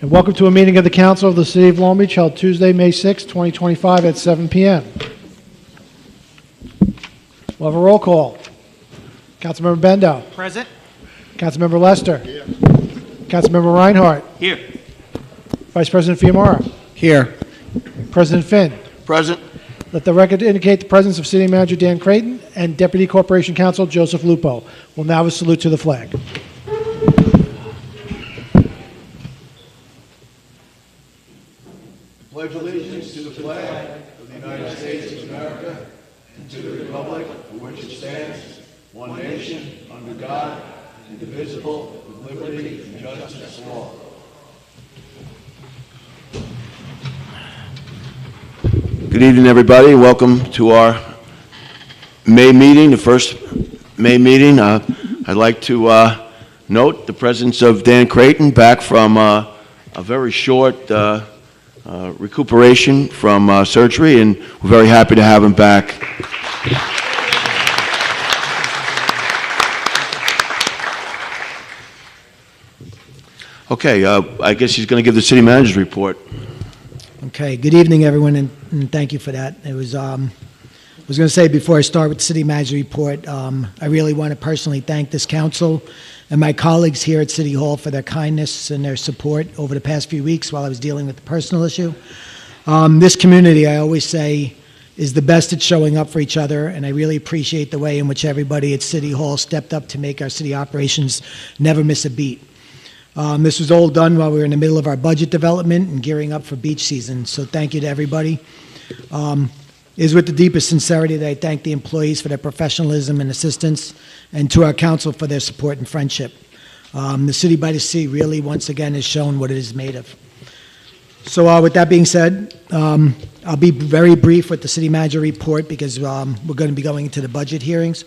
And welcome to a meeting of the Council of the City of Long Beach held Tuesday, May 6, 2025 at 7 p.m. We'll have a roll call. Councilmember Bendo. Present. Councilmember Lester. Here. Councilmember Reinhardt. Here. Vice President Fiamara. Here. President Finn. Present. Let the record indicate the presence of City Manager Dan Creighton and Deputy Corporation Counsel Joseph Lupo. We'll now have a salute to the flag. Pledge allegiance to the flag of the United States of America and to the republic for which it stands, one nation, under God, indivisible, with liberty and justice for all. Good evening, everybody. Welcome to our May meeting, the first May meeting. I'd like to note the presence of Dan Creighton back from a very short recuperation from surgery, and we're very happy to have him back. Okay, I guess he's going to give the city manager's report. Okay, good evening, everyone, and thank you for that. It was, I was going to say before I start with the city manager report, I really want to personally thank this council and my colleagues here at City Hall for their kindness and their support over the past few weeks while I was dealing with the personal issue. This community, I always say, is the best at showing up for each other, and I really appreciate the way in which everybody at City Hall stepped up to make our city operations never miss a beat. This was all done while we were in the middle of our budget development and gearing up for beach season, so thank you to everybody. It is with the deepest sincerity that I thank the employees for their professionalism and assistance, and to our council for their support and friendship. The City by the Sea really, once again, has shown what it is made of. So with that being said, I'll be very brief with the city manager report because we're going to be going into the budget hearings.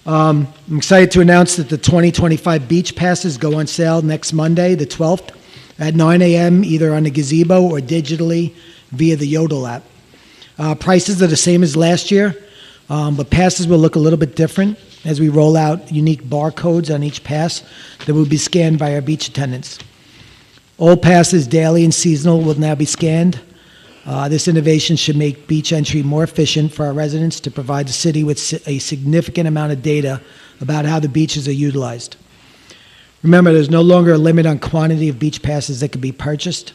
I'm excited to announce that the 2025 beach passes go on sale next Monday, the 12th, at 9 a.m., either on the gazebo or digitally via the Yodel app. Prices are the same as last year, but passes will look a little bit different as we roll out unique barcodes on each pass that will be scanned by our beach attendants. All passes, daily and seasonal, will now be scanned. This innovation should make beach entry more efficient for our residents to provide the city with a significant amount of data about how the beaches are utilized. Remember, there's no longer a limit on quantity of beach passes that can be purchased.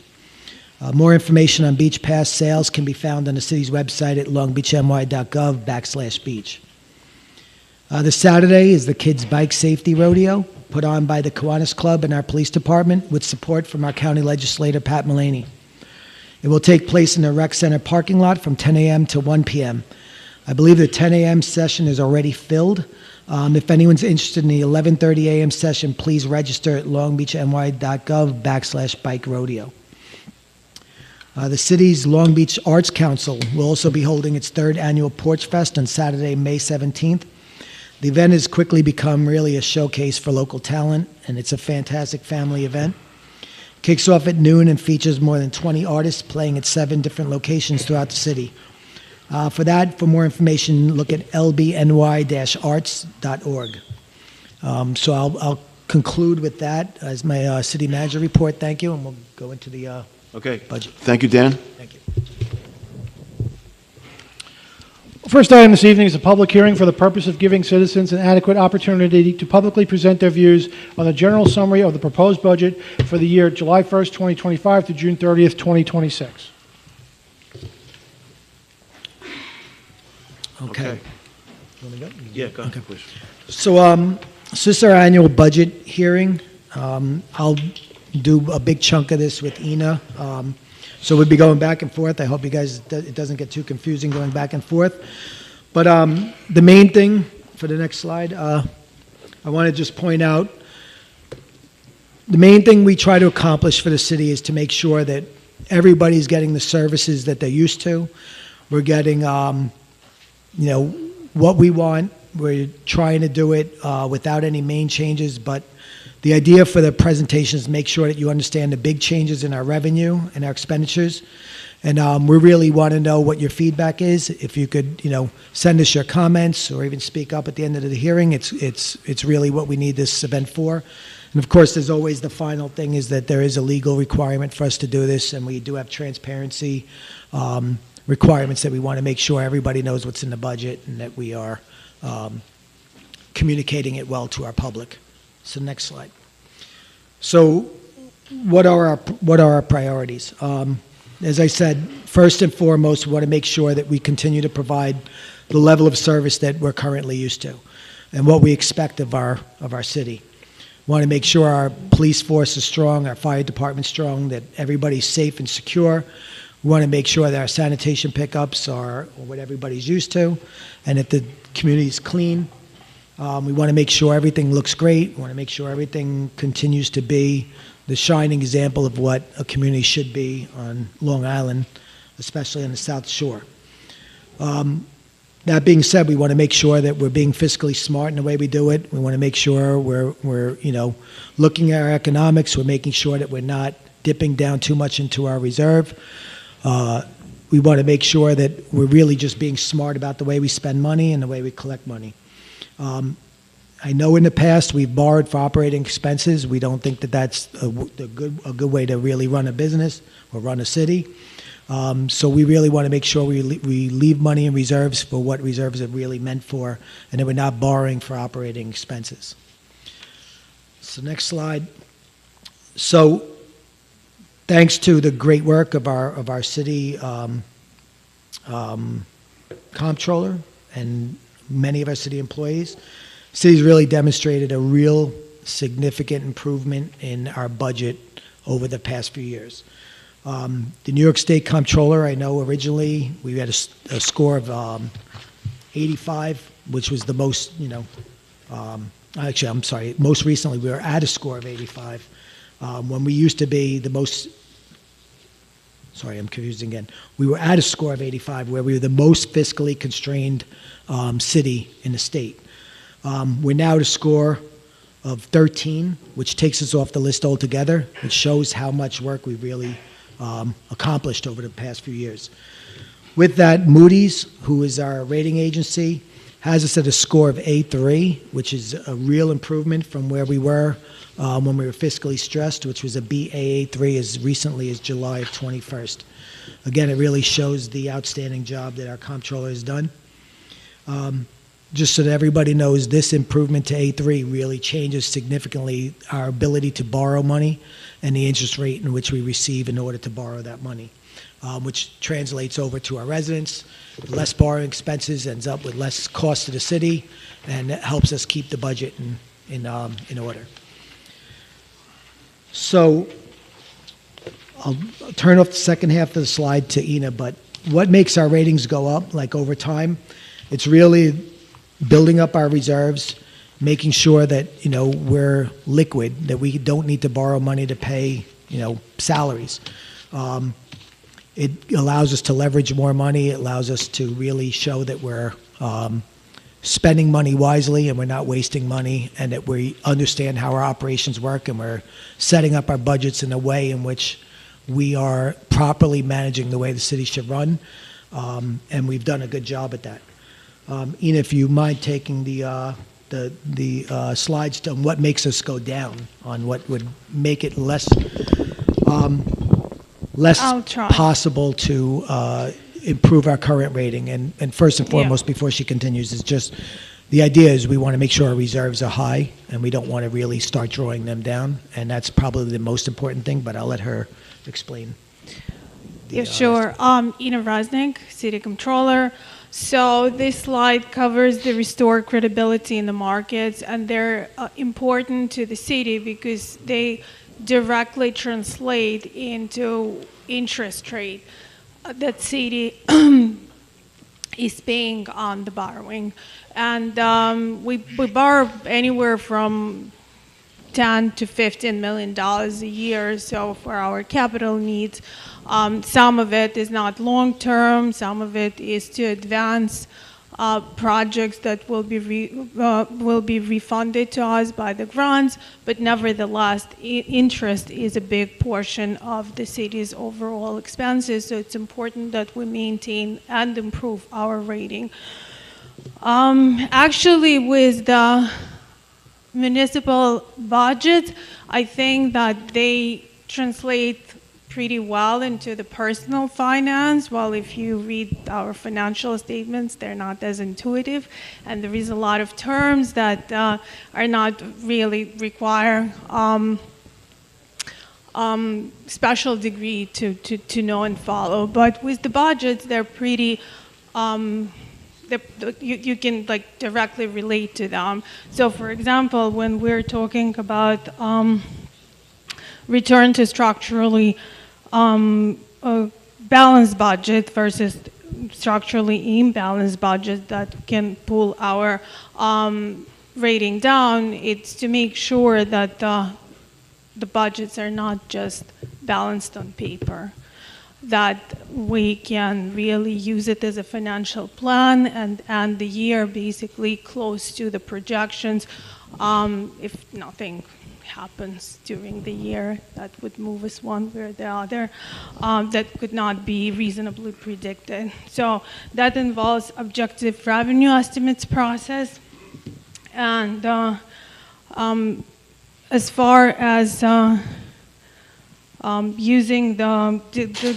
More information on beach pass sales can be found on the city's website at longbeachny.gov/beach. This Saturday is the Kids Bike Safety Rodeo, put on by the Kiwanis Club and our police department with support from our county legislator, Pat Mullaney. It will take place in the rec center parking lot from 10 a.m. to 1 p.m. I believe the 10 a.m. session is already filled. If anyone's interested in the 11:30 a.m. session, please register at longbeachny.gov/bike rodeo. The city's Long Beach Arts Council will also be holding its third annual Porch Fest on Saturday, May 17th. The event has quickly become really a showcase for local talent, and it's a fantastic family event. Kicks off at noon and features more than 20 artists playing at 7 different locations throughout the city. For more information, look at lbny-arts.org. So I'll conclude with that as my city manager report. Thank you, and we'll go into the budget. Thank you, Dan. Thank you. First item this evening is a public hearing for the purpose of giving citizens an adequate opportunity to publicly present their views on the general summary of the proposed budget for the year July 1st, 2025 to June 30th, 2026. Okay. Yeah, go ahead, please. So this is our annual budget hearing. I'll do a big chunk of this with Ina. So we'll be going back and forth. I hope you guys, it doesn't get too confusing going back and forth. But the main thing for the next slide, I want to just point out, the main thing we try to accomplish for the city is to make sure that everybody's getting the services that they're used to. We're getting, what we want. We're trying to do it without any main changes, but the idea for the presentation is to make sure that you understand the big changes in our revenue and our expenditures. And we really want to know what your feedback is. If you could, send us your comments or even speak up at the end of the hearing, it's really what we need this event for. And of course, there's always the final thing is that there is a legal requirement for us to do this, and we do have transparency requirements that we want to make sure everybody knows what's in the budget and that we are communicating it well to our public. So next slide. So what are our priorities? As I said, first and foremost, we want to make sure that we continue to provide the level of service that we're currently used to and what we expect of our city. We want to make sure our police force is strong, our fire department's strong, that everybody's safe and secure. We want to make sure that our sanitation pickups are what everybody's used to and that the community is clean. We want to make sure everything looks great. We want to make sure everything continues to be the shining example of what a community should be on Long Island, especially on the South Shore. That being said, we want to make sure that we're being fiscally smart in the way we do it. We want to make sure we're looking at our economics. We're making sure that we're not dipping down too much into our reserve. We want to make sure that we're really just being smart about the way we spend money and the way we collect money. I know in the past we've borrowed for operating expenses. We don't think that that's a good way to really run a business or run a city. So we really want to make sure we leave money in reserves for what reserves are really meant for, and that we're not borrowing for operating expenses. So next slide. So thanks to the great work of our city comptroller and many of our city employees, the city's really demonstrated a real significant improvement in our budget over the past few years. The New York State Comptroller, I know originally we had a score of 85, which was the most, actually, I'm sorry, most recently we were at a score of 85. When we used to be the most, sorry, I'm confusing again. We were at a score of 85 where we were the most fiscally constrained city in the state. We're now at a score of 13, which takes us off the list altogether, which shows how much work we've really accomplished over the past few years. With that, Moody's, who is our rating agency, has us at a score of A3, which is a real improvement from where we were when we were fiscally stressed, which was a Baa3 as recently as July of 21st. Again, it really shows the outstanding job that our comptroller has done. Just so that everybody knows, this improvement to A3 really changes significantly our ability to borrow money and the interest rate in which we receive in order to borrow that money, which translates over to our residents. Less borrowing expenses ends up with less cost to the city, and it helps us keep the budget in order. So I'll turn off the second half of the slide to Ina, but what makes our ratings go up, like over time? It's really building up our reserves, making sure that, we're liquid, that we don't need to borrow money to pay, salaries. It allows us to leverage more money. It allows us to really show that we're spending money wisely and we're not wasting money, and that we understand how our operations work, and we're setting up our budgets in a way in which we are properly managing the way the city should run, and we've done a good job at that. Ina, if you mind taking the slides on what makes us go down, on what would make it less possible to improve our current rating. And first and foremost, before she continues, is just the idea is we want to make sure our reserves are high, and we don't want to really start drawing them down. And that's probably the most important thing, but I'll let her explain. Yeah, sure. Ina Raznik, City Comptroller. So this slide covers the restored credibility in the markets, and they're important to the city because they directly translate into interest rate that city is paying on the borrowing. And we borrow anywhere from $10 to $15 million a year, so for our capital needs. Some of it is not long-term, some of it is to advance projects that will be refunded to us by the grants, but nevertheless, interest is a big portion of the city's overall expenses, so it's important that we maintain and improve our rating. Actually, with the municipal budgets, I think that they translate pretty well into the personal finance. Well, if you read our financial statements, they're not as intuitive, and there is a lot of terms that are not really require special degree to know and follow. But with the budgets, they're pretty, you can like directly relate to them. So for example, when we're talking about return to structurally balanced budget versus structurally imbalanced budget that can pull our rating down, it's to make sure that the budgets are not just balanced on paper, that we can really use it as a financial plan and the year basically close to the projections. If nothing happens during the year that would move us one way or the other, that could not be reasonably predicted. So that involves objective revenue estimates process. And as far as using the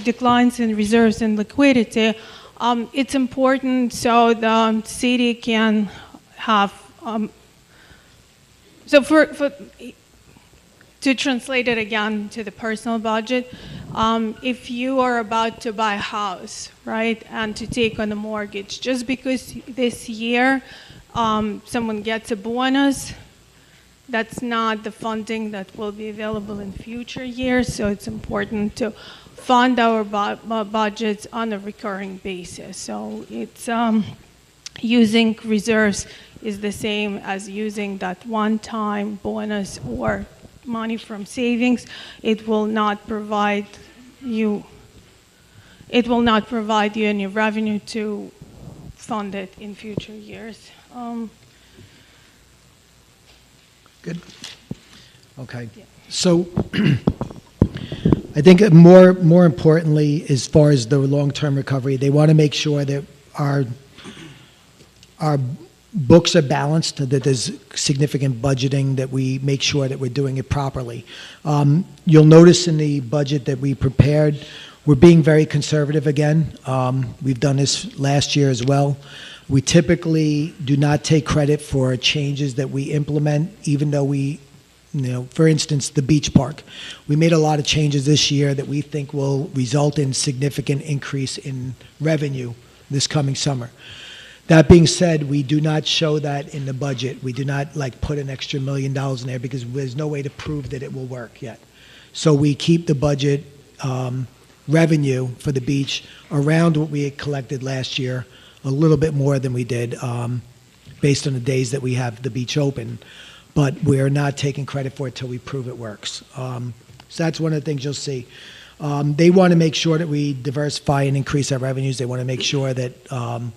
declines in reserves and liquidity, it's important so the city can have, to translate it again to the personal budget, if you are about to buy a house, right, and to take on a mortgage, just because this year someone gets a bonus, that's not the funding that will be available in future years, so it's important to fund our budgets on a recurring basis. So it's using reserves is the same as using that one-time bonus or money from savings. It will not provide you any revenue to fund it in future years. Good. Okay. Yeah. So I think more importantly, as far as the long-term recovery, they want to make sure that our books are balanced, that there's significant budgeting, that we make sure that we're doing it properly. You'll notice in the budget that we prepared, we're being very conservative again. We've done this last year as well. We typically do not take credit for changes that we implement, even though for instance, the beach park. We made a lot of changes this year that we think will result in significant increase in revenue this coming summer. That being said, we do not show that in the budget. We do not put an extra $1 million in there because there's no way to prove that it will work yet. So we keep the budget revenue for the beach around what we had collected last year, a little bit more than we did based on the days that we have the beach open, but we're not taking credit for it till we prove it works. So that's one of the things you'll see. They want to make sure that we diversify and increase our revenues. They want to make sure that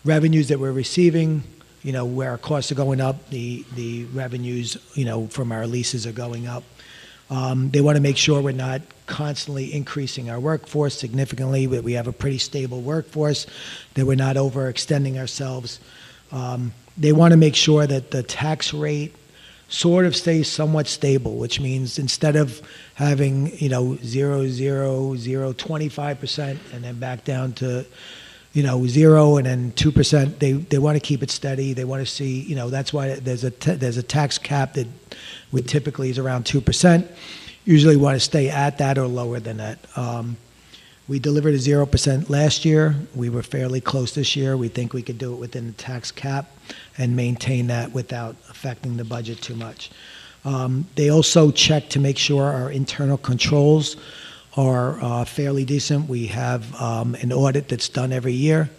revenues that we're receiving, where our costs are going up, the revenues, from our leases are going up. They want to make sure we're not constantly increasing our workforce significantly, that we have a pretty stable workforce, that we're not overextending ourselves. They want to make sure that the tax rate sort of stays somewhat stable, which means instead of having, 25% and then back down to, 0 and then 2%, they want to keep it steady. They want to see, that's why there's a tax cap that typically is around 2%. Usually want to stay at that or lower than that. We delivered a 0% last year. We were fairly close this year. We think we could do it within the tax cap and maintain that without affecting the budget too much. They also check to make sure our internal controls are fairly decent. We have an audit that's done every year.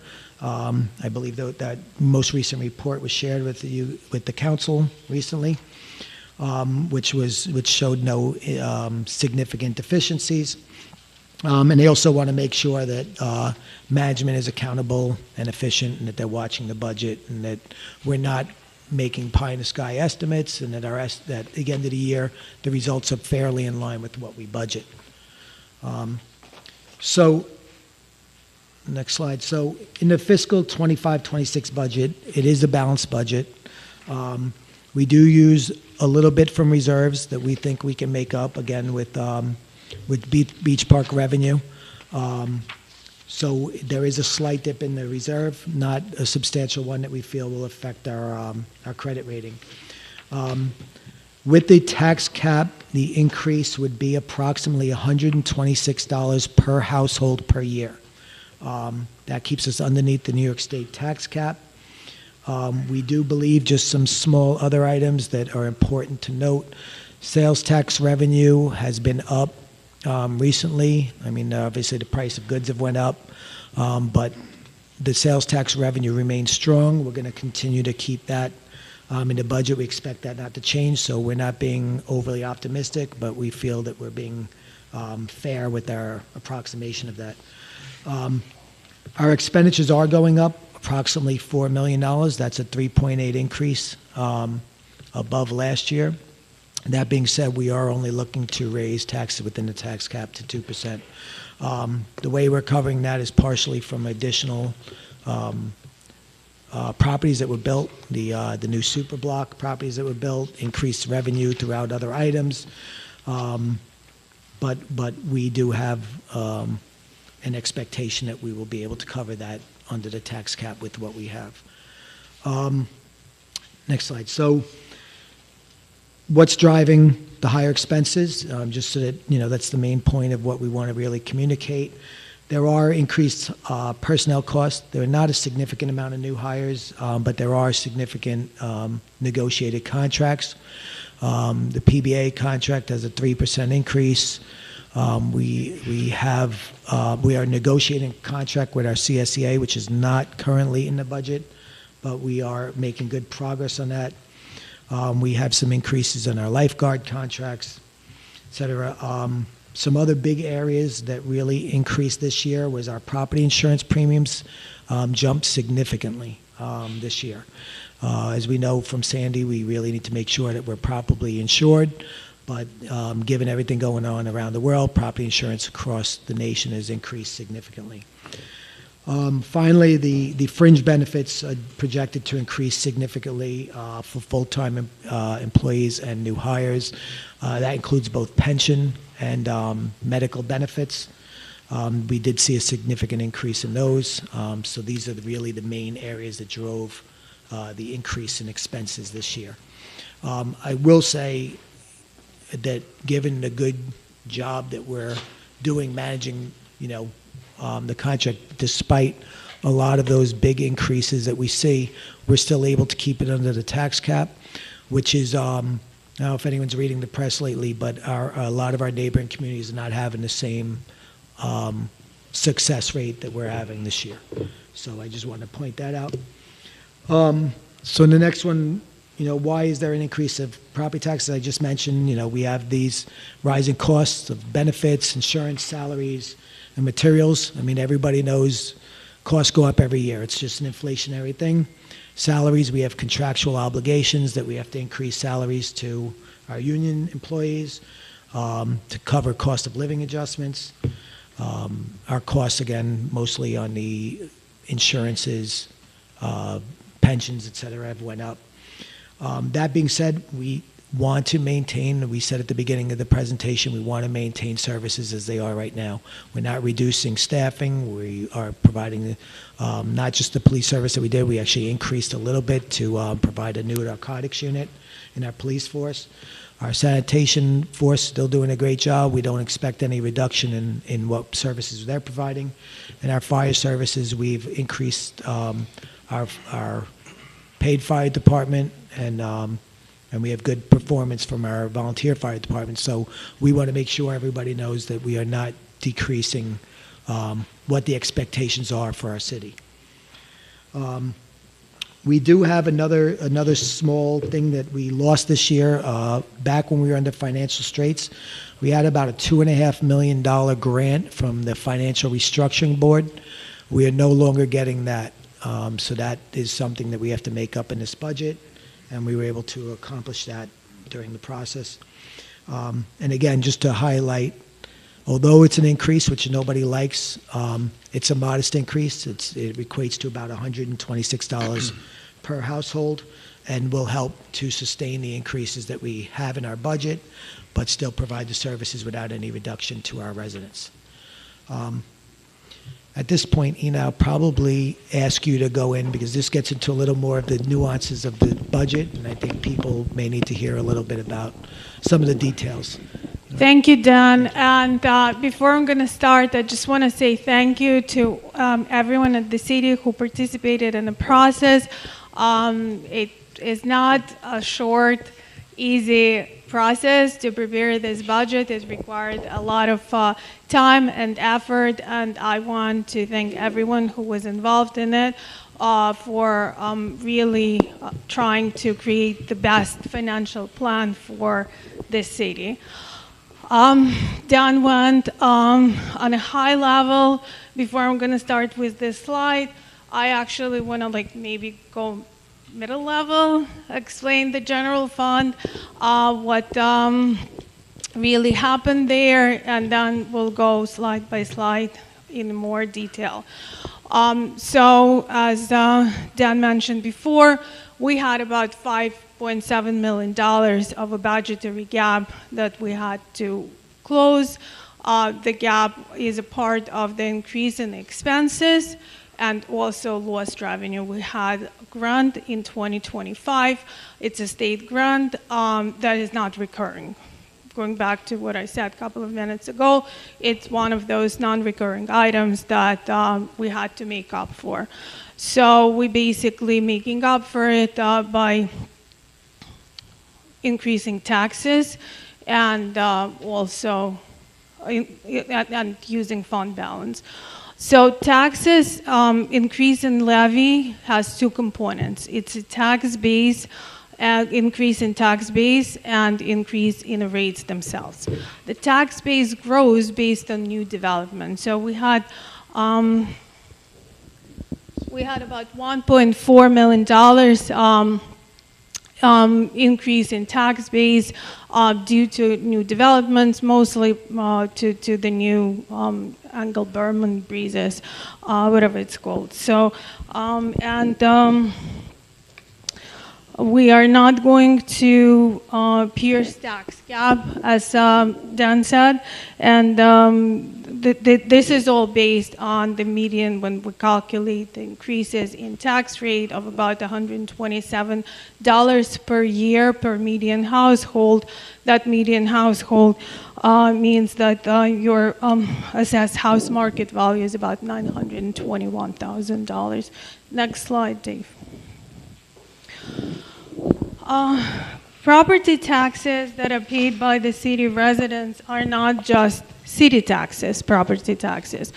I believe that most recent report was shared with the council recently, which showed no significant deficiencies. And they also want to make sure that management is accountable and efficient, and that they're watching the budget, and that we're not making pie-in-the-sky estimates, and that that at the end of the year, the results are fairly in line with what we budget. So, next slide. So, in the fiscal 25-26 budget, it is a balanced budget. We do use a little bit from reserves that we think we can make up, again, with Beach Park revenue. So there is a slight dip in the reserve, not a substantial one that we feel will affect our credit rating. With the tax cap, the increase would be approximately $126 per household per year. That keeps us underneath the New York State tax cap. We do believe just some small other items that are important to note. Sales tax revenue has been up recently. I mean, obviously the price of goods have went up, but the sales tax revenue remains strong. We're going to continue to keep that in the budget. We expect that not to change, so we're not being overly optimistic, but we feel that we're being fair with our approximation of that. Our expenditures are going up approximately $4 million. That's a 3.8 increase above last year. That being said, we are only looking to raise taxes within the tax cap to 2%. The way we're covering that is partially from additional properties that were built, the new super block properties that were built, increased revenue throughout other items. But we do have an expectation that we will be able to cover that under the tax cap with what we have. Next slide. So what's driving the higher expenses? Just so that, that's the main point of what we want to really communicate. There are increased personnel costs. There are not a significant amount of new hires, but there are significant negotiated contracts. The PBA contract has a 3% increase. We are negotiating a contract with our CSEA, which is not currently in the budget, but we are making good progress on that. We have some increases in our lifeguard contracts, et cetera. Some other big areas that really increased this year was our property insurance premiums jumped significantly this year. As we know from Sandy, we really need to make sure that we're properly insured, but given everything going on around the world, property insurance across the nation has increased significantly. Finally, the fringe benefits are projected to increase significantly for full-time employees and new hires. That includes both pension and medical benefits. We did see a significant increase in those. So these are really the main areas that drove the increase in expenses this year. I will say that given the good job that we're doing managing, the contract, despite a lot of those big increases that we see, we're still able to keep it under the tax cap, which is, I don't know if anyone's reading the press lately, but a lot of our neighboring communities are not having the same success rate that we're having this year. So I just want to point that out. So in the next one, why is there an increase of property taxes? I just mentioned, we have these rising costs of benefits, insurance, salaries, and materials. I mean, everybody knows costs go up every year. It's just an inflationary thing. Salaries, we have contractual obligations that we have to increase salaries to our union employees to cover cost of living adjustments. Our costs, again, mostly on the insurances, pensions, et cetera, have went up. That being said, we want to maintain, we said at the beginning of the presentation, we want to maintain services as they are right now. We're not reducing staffing. We are providing not just the police service that we did, we actually increased a little bit to provide a new narcotics unit in our police force. Our sanitation force still doing a great job. We don't expect any reduction in what services they're providing. And our fire services, we've increased our paid fire department, and we have good performance from our volunteer fire department. So we want to make sure everybody knows that we are not decreasing what the expectations are for our city. We do have another small thing that we lost this year. Back when we were under financial straits, we had about a $2.5 million grant from the Financial Restructuring Board. We are no longer getting that. So that is something that we have to make up in this budget, and we were able to accomplish that during the process. And again, just to highlight, although it's an increase, which nobody likes, it's a modest increase. It equates to about $126 per household, and will help to sustain the increases that we have in our budget, but still provide the services without any reduction to our residents. At this point, Ina, I'll probably ask you to go in, because this gets into a little more of the nuances of the budget, and I think people may need to hear a little bit about some of the details. Thank you, Dan. And before I'm going to start, I just want to say thank you to everyone at the city who participated in the process. It is not a short, easy process to prepare this budget. It required a lot of time and effort, and I want to thank everyone who was involved in it for really trying to create the best financial plan for this city. Dan went on a high level. Before I'm going to start with this slide, I actually want to maybe go middle level, explain the general fund, what really happened there, and then we'll go slide by slide in more detail. So as Dan mentioned before, we had about $5.7 million of a budgetary gap that we had to close. The gap is a part of the increase in expenses and also lost revenue. We had a grant in 2025. It's a state grant that is not recurring. Going back to what I said a couple of minutes ago, it's one of those non-recurring items that we had to make up for. So we basically making up for it by increasing taxes and also and using fund balance. So taxes, increase in levy has two components. It's a tax base, increase in tax base, and increase in the rates themselves. The tax base grows based on new development. So we had about $1.4 million increase in tax base due to new developments, mostly to the new Engelberman breezes, whatever it's called. So, we are not going to pierce tax cap, as Dan said, and this is all based on the median when we calculate the increases in tax rate of about $127 per year per median household. That median household means that your assessed house market value is about $921,000. Next slide, Dave. Property taxes that are paid by the city residents are not just city taxes, property taxes.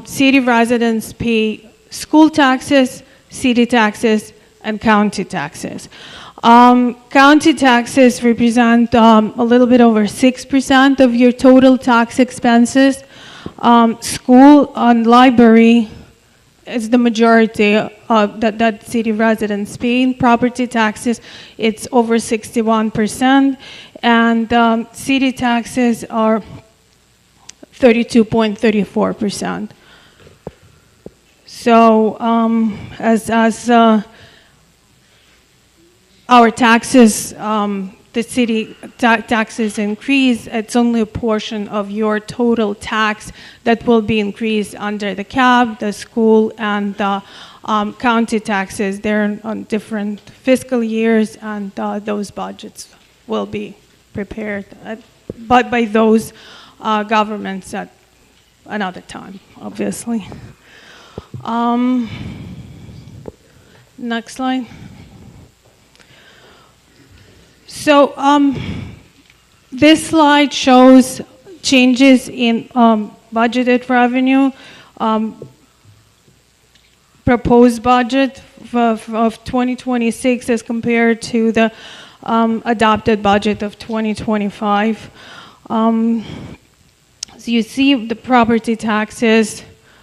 City residents pay school taxes, city taxes, and county taxes. County taxes represent a little bit over 6% of your total tax expenses. School and library is the majority that city residents pay in property taxes. It's over 61%, and city taxes are 32.34%. So as our taxes, the city taxes increase, it's only a portion of your total tax that will be increased under the cap, the school, and the county taxes. They're on different fiscal years, and those budgets will be prepared but by those governments at another time, obviously. Next slide. So this slide shows changes in budgeted revenue, proposed budget of 2026 as compared to the adopted budget of 2025. So you see the property taxes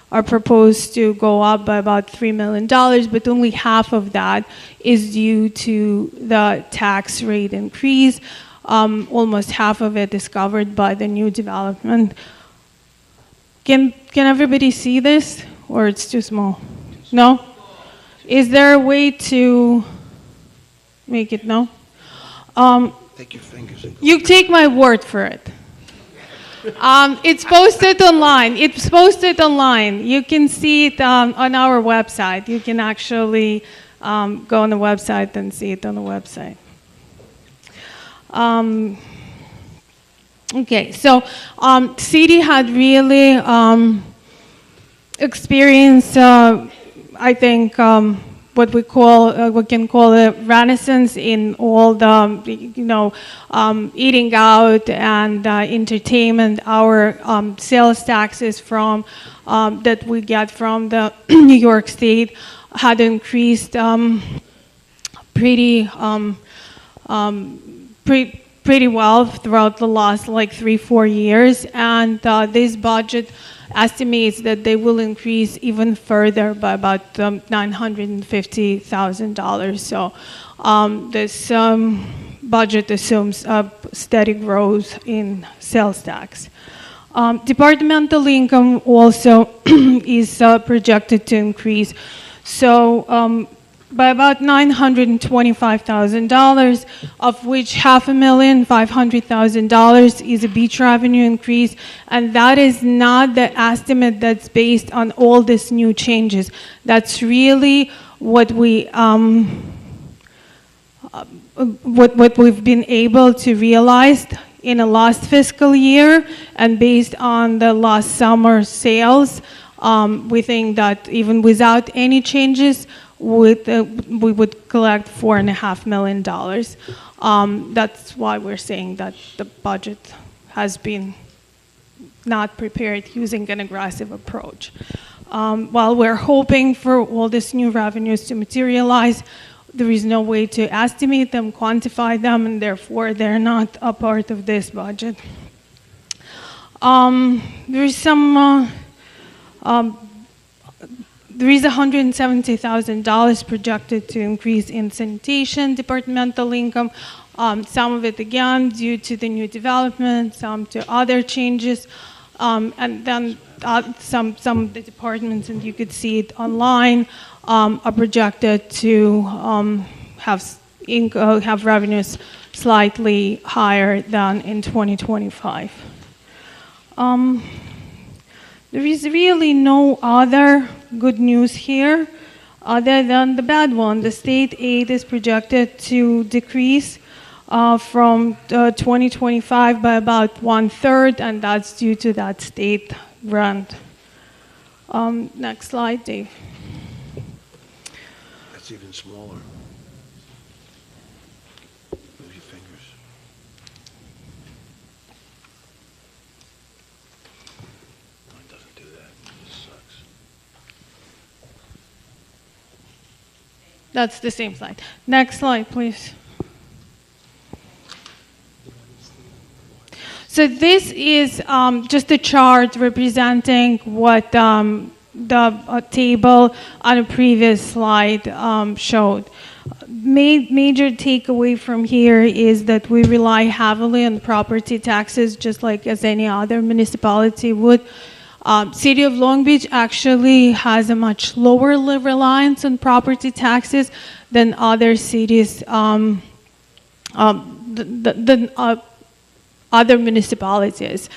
are proposed to go up by about $3 million, but only half of that is due to the tax rate increase. Almost half of it is covered by the new development. Can everybody see this, or it's too small? No? Is there a way to make it no? Take your fingers and You take my word for it. It's posted online. It's posted online. You can see it on our website. You can actually go on the website and see it on the website. Okay, so city had really experienced, I think, what we can call a renaissance in all the, eating out and entertainment. Our sales taxes from that we get from the New York State had increased pretty well throughout the last 3-4 years, and this budget estimates that they will increase even further by about $950,000. So this budget assumes a steady growth in sales tax. Departmental income also is projected to increase. So by about $925,000, of which $550,000 is a beach revenue increase, and that is not the estimate that's based on all these new changes. That's really what we what we've been able to realize in the last fiscal year, and based on the last summer sales, we think that even without any changes, we would collect $4.5 million. That's why we're saying that the budget has been not prepared using an aggressive approach. While we're hoping for all these new revenues to materialize, there is no way to estimate them, quantify them, and therefore they're not a part of this budget. There is some there is $170,000 projected to increase in sanitation departmental income. Some of it, again, due to the new development, some to other changes. And then some of the departments, and you could see it online, are projected to have revenues slightly higher than in 2025. There is really no other good news here other than the bad one. The state aid is projected to decrease from 2025 by about 1/3, and that's due to that state grant. Next slide, Dave. That's even smaller. Move your fingers. No, it doesn't do that. This sucks. That's the same slide. Next slide, please. So this is just a chart representing what the table on a previous slide showed. Major takeaway from here is that we rely heavily on property taxes, just like as any other municipality would. City of Long Beach actually has a much lower reliance on property taxes than other cities, other municipalities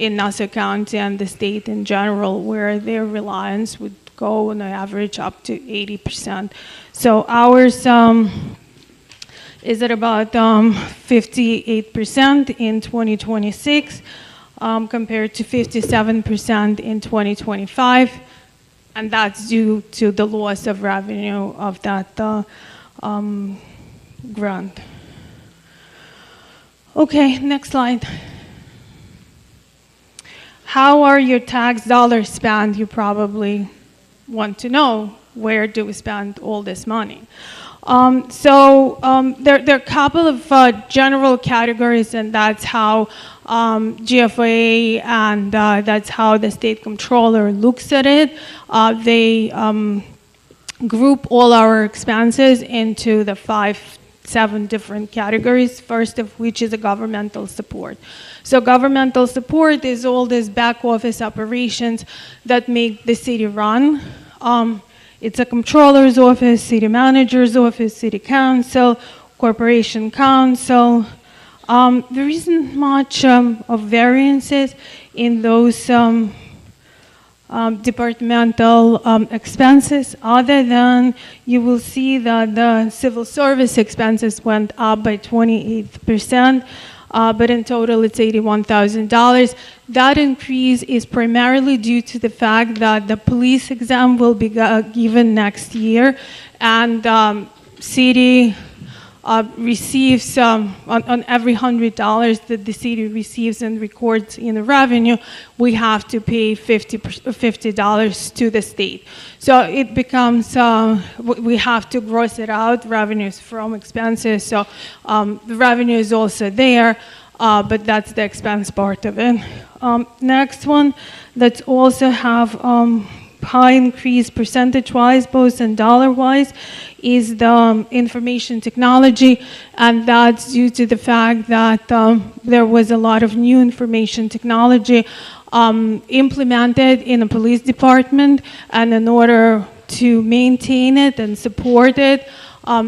in Nassau County and the state in general, where their reliance would go on average up to 80%. So ours is at about 58% in 2026, compared to 57% in 2025, and that's due to the loss of revenue of that grant. Okay, next slide. How are your tax dollars spent? You probably want to know, where do we spend all this money? There are a couple of general categories, and that's how GFA and that's how the state comptroller looks at it. They group all our expenses into the 7 different categories, first of which is a governmental support. So governmental support is all these back office operations that make the city run. It's a controller's office, city manager's office, city council, corporation council. There isn't much of variances in those departmental expenses, other than you will see that the civil service expenses went up by 28%, but in total it's $81,000. That increase is primarily due to the fact that the police exam will be given next year, and city receives, on every $100 that the city receives and records in revenue, we have to pay $50 to the state. So it becomes, we have to gross it out, revenues from expenses. So the revenue is also there, but that's the expense part of it. Next one, that also have high increase percentage-wise, both and dollar-wise, is the information technology, and that's due to the fact that there was a lot of new information technology implemented in the police department, and in order to maintain it and support it,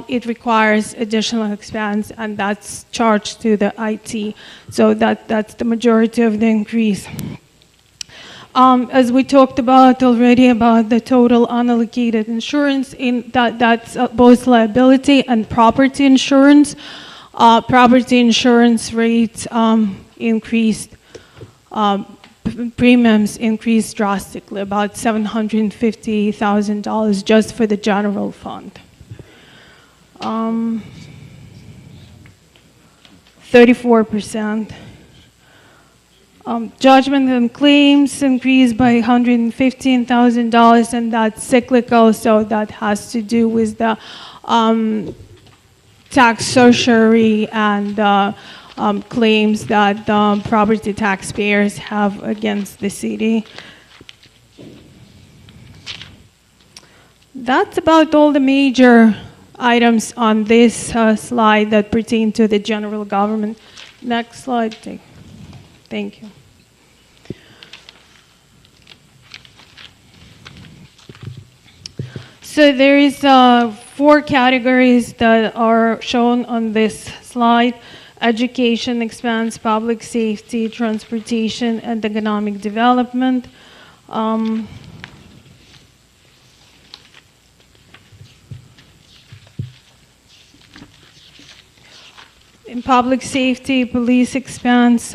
it requires additional expense, and that's charged to the IT. So that's the majority of the increase. As we talked about already about the total unallocated insurance, that's both liability and property insurance. Property insurance rates increased, premiums increased drastically, about $750,000 just for the general fund. 34%. Judgment and claims increased by $115,000, and that's cyclical, so that has to do with the tax surcharge and claims that property taxpayers have against the city. That's about all the major items on this slide that pertain to the general government. Next slide, please. Thank you. So there is 4 categories that are shown on this slide: education expense, public safety, transportation, and economic development. In public safety, police expense,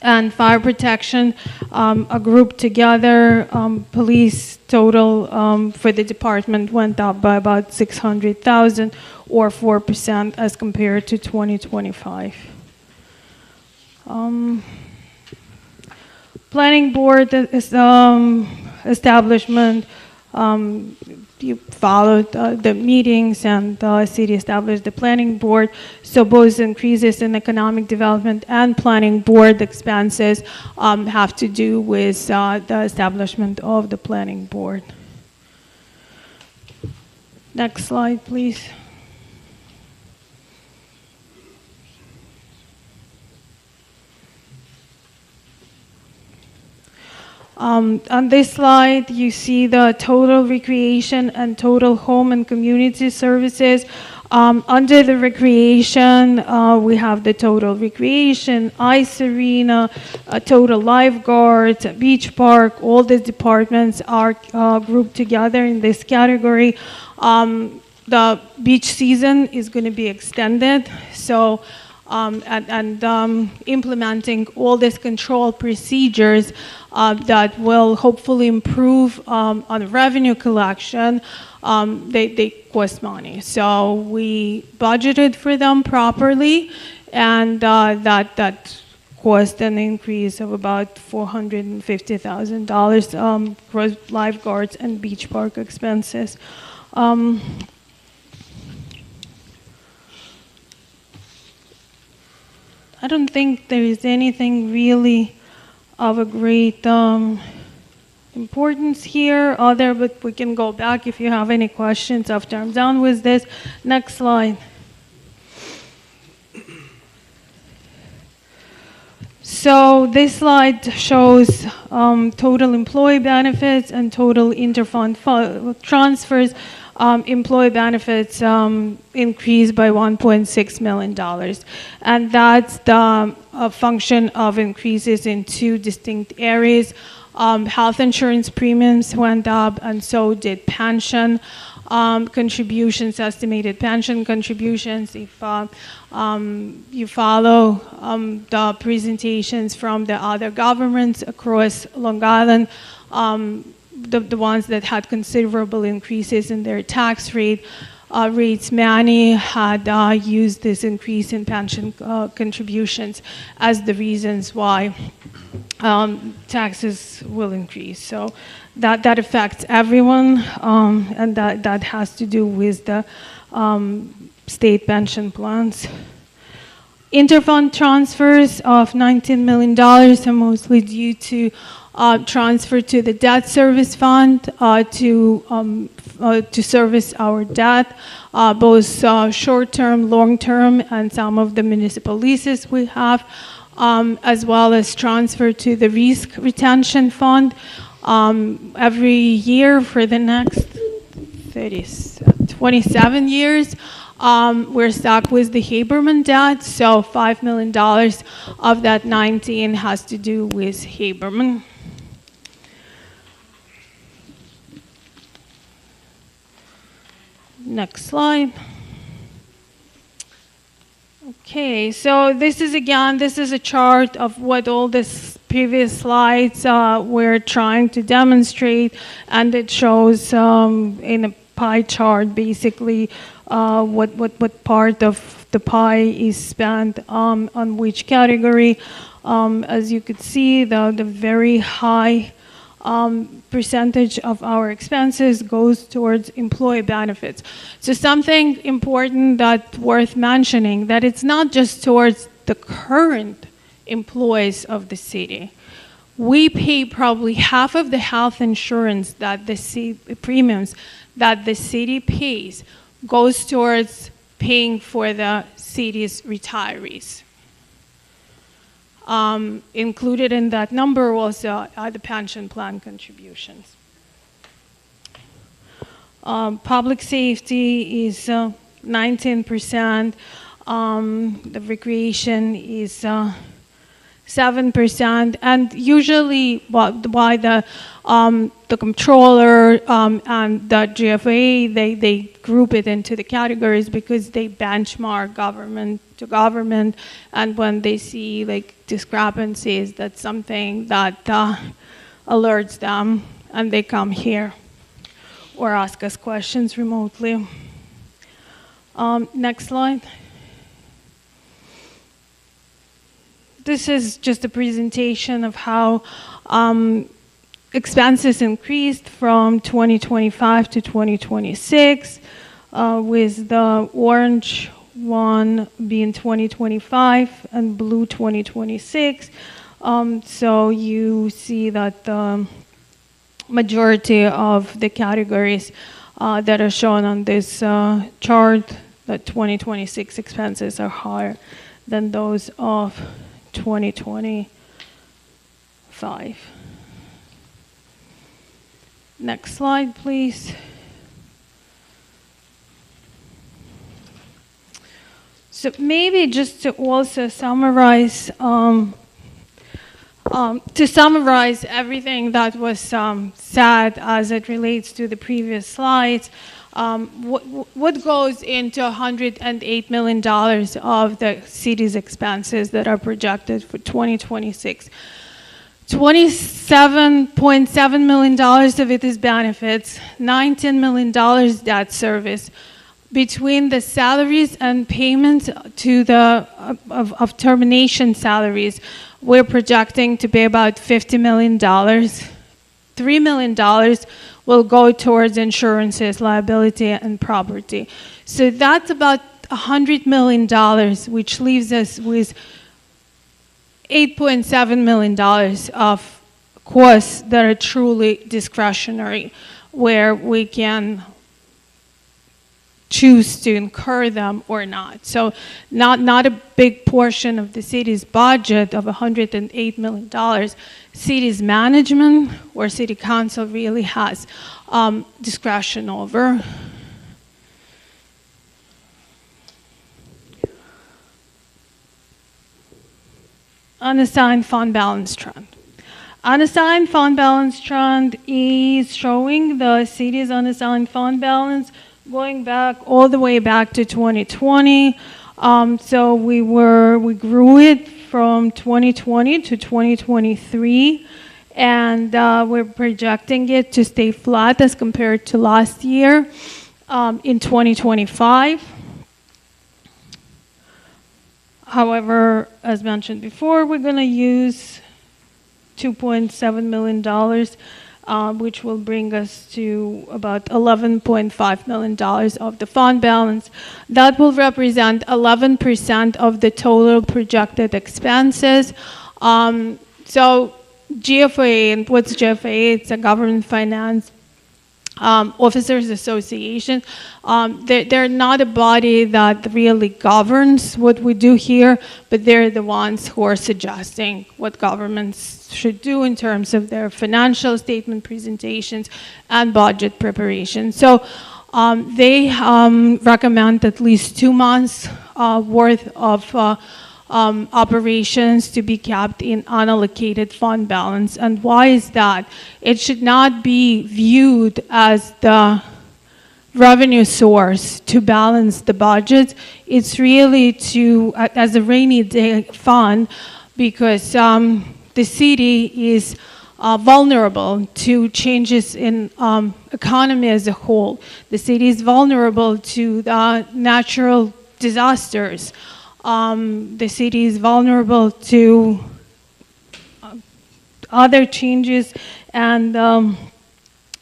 and fire protection are grouped together. Police total for the department went up by about $600,000 or 4% as compared to 2025. Planning board is, establishment. You followed the meetings, and the city established the planning board. So both increases in economic development and planning board expenses have to do with the establishment of the planning board. Next slide, please. On this slide, you see the total recreation and total home and community services. Under the recreation, we have the total recreation, ice arena, total lifeguards, beach park. All the departments are grouped together in this category. The beach season is going to be extended, so implementing all these control procedures that will hopefully improve on revenue collection. They cost money, so we budgeted for them properly, and that caused an increase of about $450,000 for lifeguards and beach park expenses. I don't think there is anything really of a great importance here, but we can go back if you have any questions after I'm done with this. Next slide. So this slide shows total employee benefits and total interfund transfers. Employee benefits increased by $1.6 million. And that's the function of increases in two distinct areas. Health insurance premiums went up, and so did pension contributions, estimated pension contributions. If you follow the presentations from the other governments across Long Island, the ones that had considerable increases in their tax rates, many had used this increase in pension contributions as the reasons why taxes will increase. So that affects everyone, and that has to do with the state pension plans. Interfund transfers of $19 million are mostly due to transfer to the debt service fund to service our debt, both short-term, long-term, and some of the municipal leases we have, as well as transfer to the risk retention fund. Every year for the next 27 years, we're stuck with the Haberman debt, so $5 million of that 19 has to do with Haberman. Next slide. Okay, so this is a chart of what all these previous slides were trying to demonstrate, and it shows in a pie chart basically what part of the pie is spent on which category. As you could see, the very high percentage of our expenses goes towards employee benefits. So something important that's worth mentioning, that it's not just towards the current employees of the city. We pay probably half of the health insurance that the premiums that the city pays goes towards paying for the city's retirees. Included in that number was the pension plan contributions. Public safety is 19%. The recreation is 7%, and usually why the comptroller and the GFA, they group it into the categories because they benchmark government to government, and when they see like discrepancies, that's something that alerts them, and they come here or ask us questions remotely. Next slide. This is just a presentation of how expenses increased from 2025 to 2026, with the orange one being 2025 and blue 2026. So you see that the majority of the categories that are shown on this chart, the 2026 expenses are higher than those of 2025. Next slide, please. So maybe just to also summarize, everything that was said as it relates to the previous slides, what goes into $108 million of the city's expenses that are projected for 2026? $27.7 million of it is benefits, $19 million debt service. Between the salaries and payments to the of termination salaries, we're projecting to pay about $50 million. $3 million will go towards insurances, liability, and property. So that's about $100 million, which leaves us with $8.7 million of costs that are truly discretionary, where we can choose to incur them or not. So not a big portion of the city's budget of $108 million. City's management or city council really has discretion over. Unassigned fund balance trend. Unassigned fund balance trend is showing the city's unassigned fund balance going back all the way back to 2020. So we grew it from 2020 to 2023, and we're projecting it to stay flat as compared to last year in 2025. However, as mentioned before, we're going to use $2.7 million, which will bring us to about $11.5 million of the fund balance. That will represent 11% of the total projected expenses. So GFA, and what's GFA? It's a government finance officers association. They're not a body that really governs what we do here, but they're the ones who are suggesting what governments should do in terms of their financial statement presentations and budget preparation. So they recommend at least 2 months worth of operations to be kept in unallocated fund balance. And why is that? It should not be viewed as the revenue source to balance the budget. It's really as a rainy day fund, because the city is vulnerable to changes in economy as a whole. The city is vulnerable to the natural disasters. The city is vulnerable to other changes, and there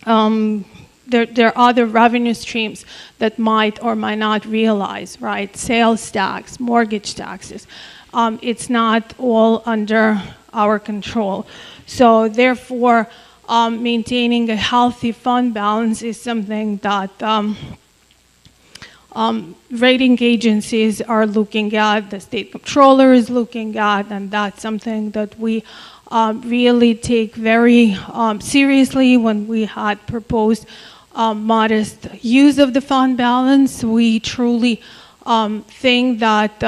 are other revenue streams that might or might not realize, right? Sales tax, mortgage taxes. It's not all under our control. So therefore, maintaining a healthy fund balance is something that rating agencies are looking at, the state comptroller is looking at, and that's something that we really take very seriously. When we had proposed modest use of the fund balance, we truly think that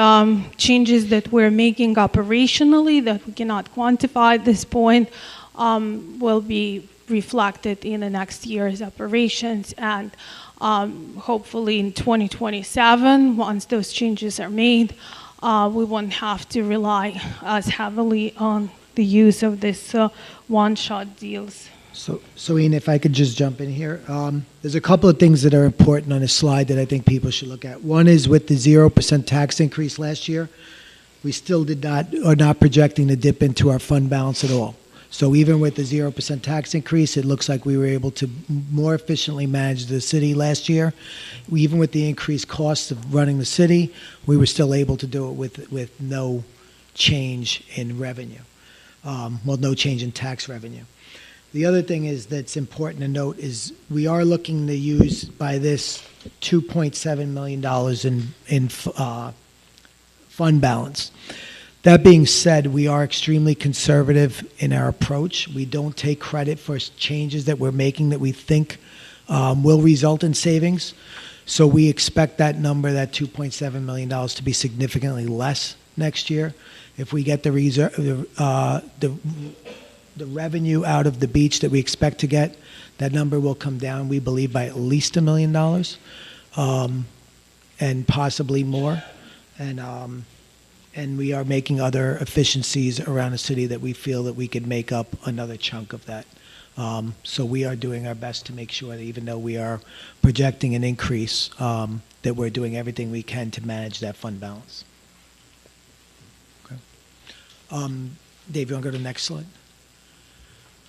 changes that we're making operationally that we cannot quantify at this point will be reflected in the next year's operations, and hopefully in 2027, once those changes are made, we won't have to rely as heavily on the use of this one-shot deals. So Ian, if I could just jump in here. There's a couple of things that are important on this slide that I think people should look at. One is with the 0% tax increase last year, we still are not projecting to dip into our fund balance at all. So even with the 0% tax increase, it looks like we were able to more efficiently manage the city last year. Even with the increased costs of running the city, we were still able to do it with no change in revenue. No change in tax revenue. The other thing that's important to note is we are looking to use by this $2.7 million in fund balance. That being said, we are extremely conservative in our approach. We don't take credit for changes that we're making that we think will result in savings. So we expect that number, that $2.7 million, to be significantly less next year. If we get the revenue out of the beach that we expect to get, that number will come down, we believe, by at least $1 million, and possibly more. And we are making other efficiencies around the city that we feel that we could make up another chunk of that. So we are doing our best to make sure that even though we are projecting an increase, that we're doing everything we can to manage that fund balance. Okay. Dave, you want to go to the next slide?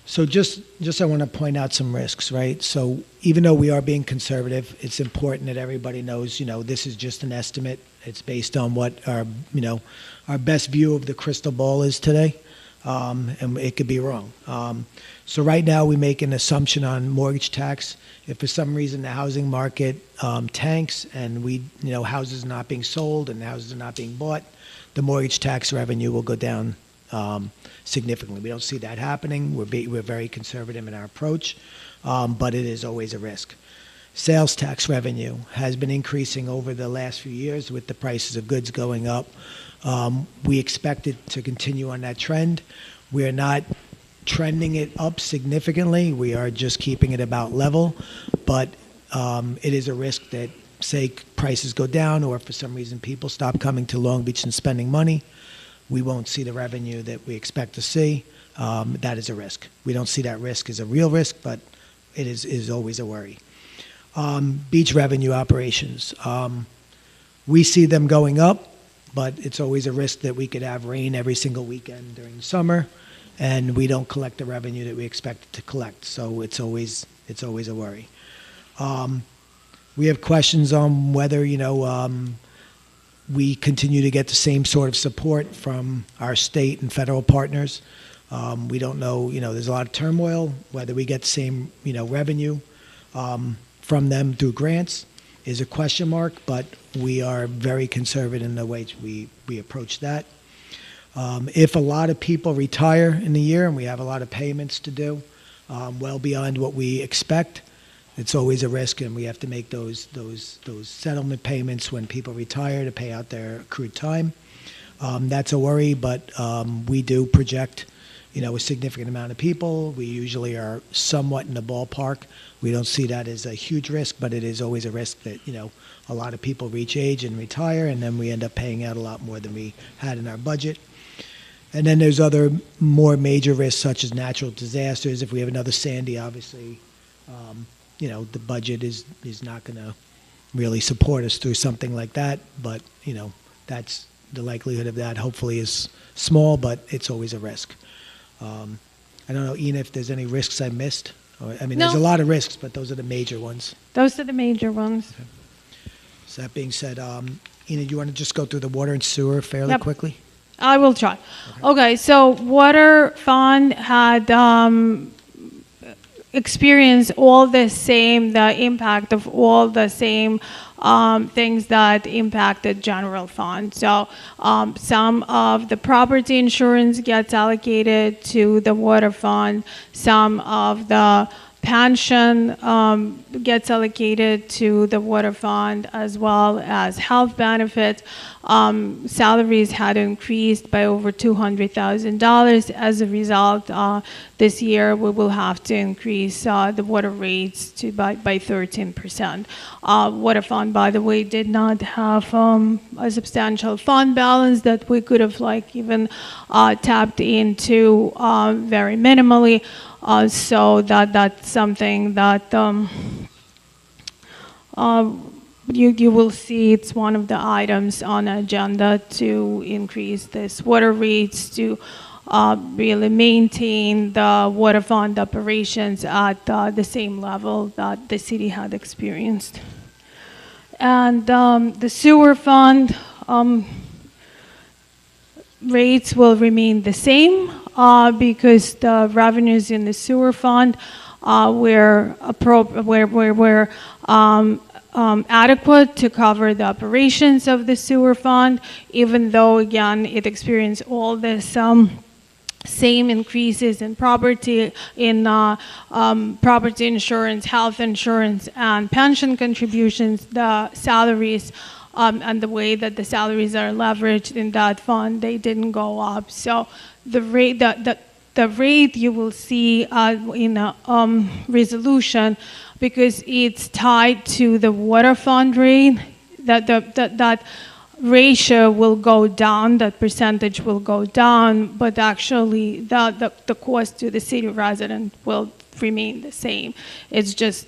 So just I want to point out some risks, right? So even though we are being conservative, it's important that everybody knows, this is just an estimate. It's based on what our best view of the crystal ball is today. and it could be wrong. So right now, we make an assumption on mortgage tax. If for some reason the housing market tanks and houses are not being sold and houses are not being bought, the mortgage tax revenue will go down significantly. We don't see that happening. We're very conservative in our approach, but it is always a risk. Sales tax revenue has been increasing over the last few years with the prices of goods going up. We expect it to continue on that trend. We are not trending it up significantly. We are just keeping it about level, but it is a risk that, say, prices go down or if for some reason people stop coming to Long Beach and spending money, we won't see the revenue that we expect to see. That is a risk. We don't see that risk as a real risk, but it is always a worry. Beach revenue operations. We see them going up, but it's always a risk that we could have rain every single weekend during the summer, and we don't collect the revenue that we expect to collect. So it's always a worry. We have questions on whether we continue to get the same sort of support from our state and federal partners. We don't know. There's a lot of turmoil. Whether we get the same revenue from them through grants is a question mark, but we are very conservative in the way we approach that. If a lot of people retire in the year and we have a lot of payments to do, well beyond what we expect, it's always a risk, and we have to make those settlement payments when people retire to pay out their accrued time. That's a worry, but we do project a significant amount of people. We usually are somewhat in the ballpark. We don't see that as a huge risk, but it is always a risk that, a lot of people reach age and retire, and then we end up paying out a lot more than we had in our budget. And then there's other more major risks, such as natural disasters. If we have another Sandy, obviously, the budget is not going to really support us through something like that. But, that's the likelihood of that hopefully is small, but it's always a risk. I don't know, Ina, if there's any risks I missed. There's a lot of risks, but those are the major ones. Those are the major ones. Okay. So that being said, Ina, do you want to just go through the water and sewer fairly quickly? I will try. Okay, so water fund had experienced all the impact of all the same things that impacted general fund. So some of the property insurance gets allocated to the water fund. Some of the pension gets allocated to the water fund, as well as health benefits. Salaries had increased by over $200,000. As a result, this year we will have to increase the water rates by 13%. Water fund, by the way, did not have a substantial fund balance that we could have even tapped into very minimally. So that's something that you will see. It's one of the items on the agenda to increase this water rates to really maintain the water fund operations at the same level that the city had experienced. And the sewer fund rates will remain the same because the revenues in the sewer fund were adequate to cover the operations of the sewer fund, even though, again, it experienced all this same increases in property insurance, health insurance, and pension contributions. The salaries and the way that the salaries are leveraged in that fund, they didn't go up. So the rate you will see in a resolution, because it's tied to the water fund rate, that ratio will go down, that percentage will go down, but actually the cost to the city resident will remain the same. It's just,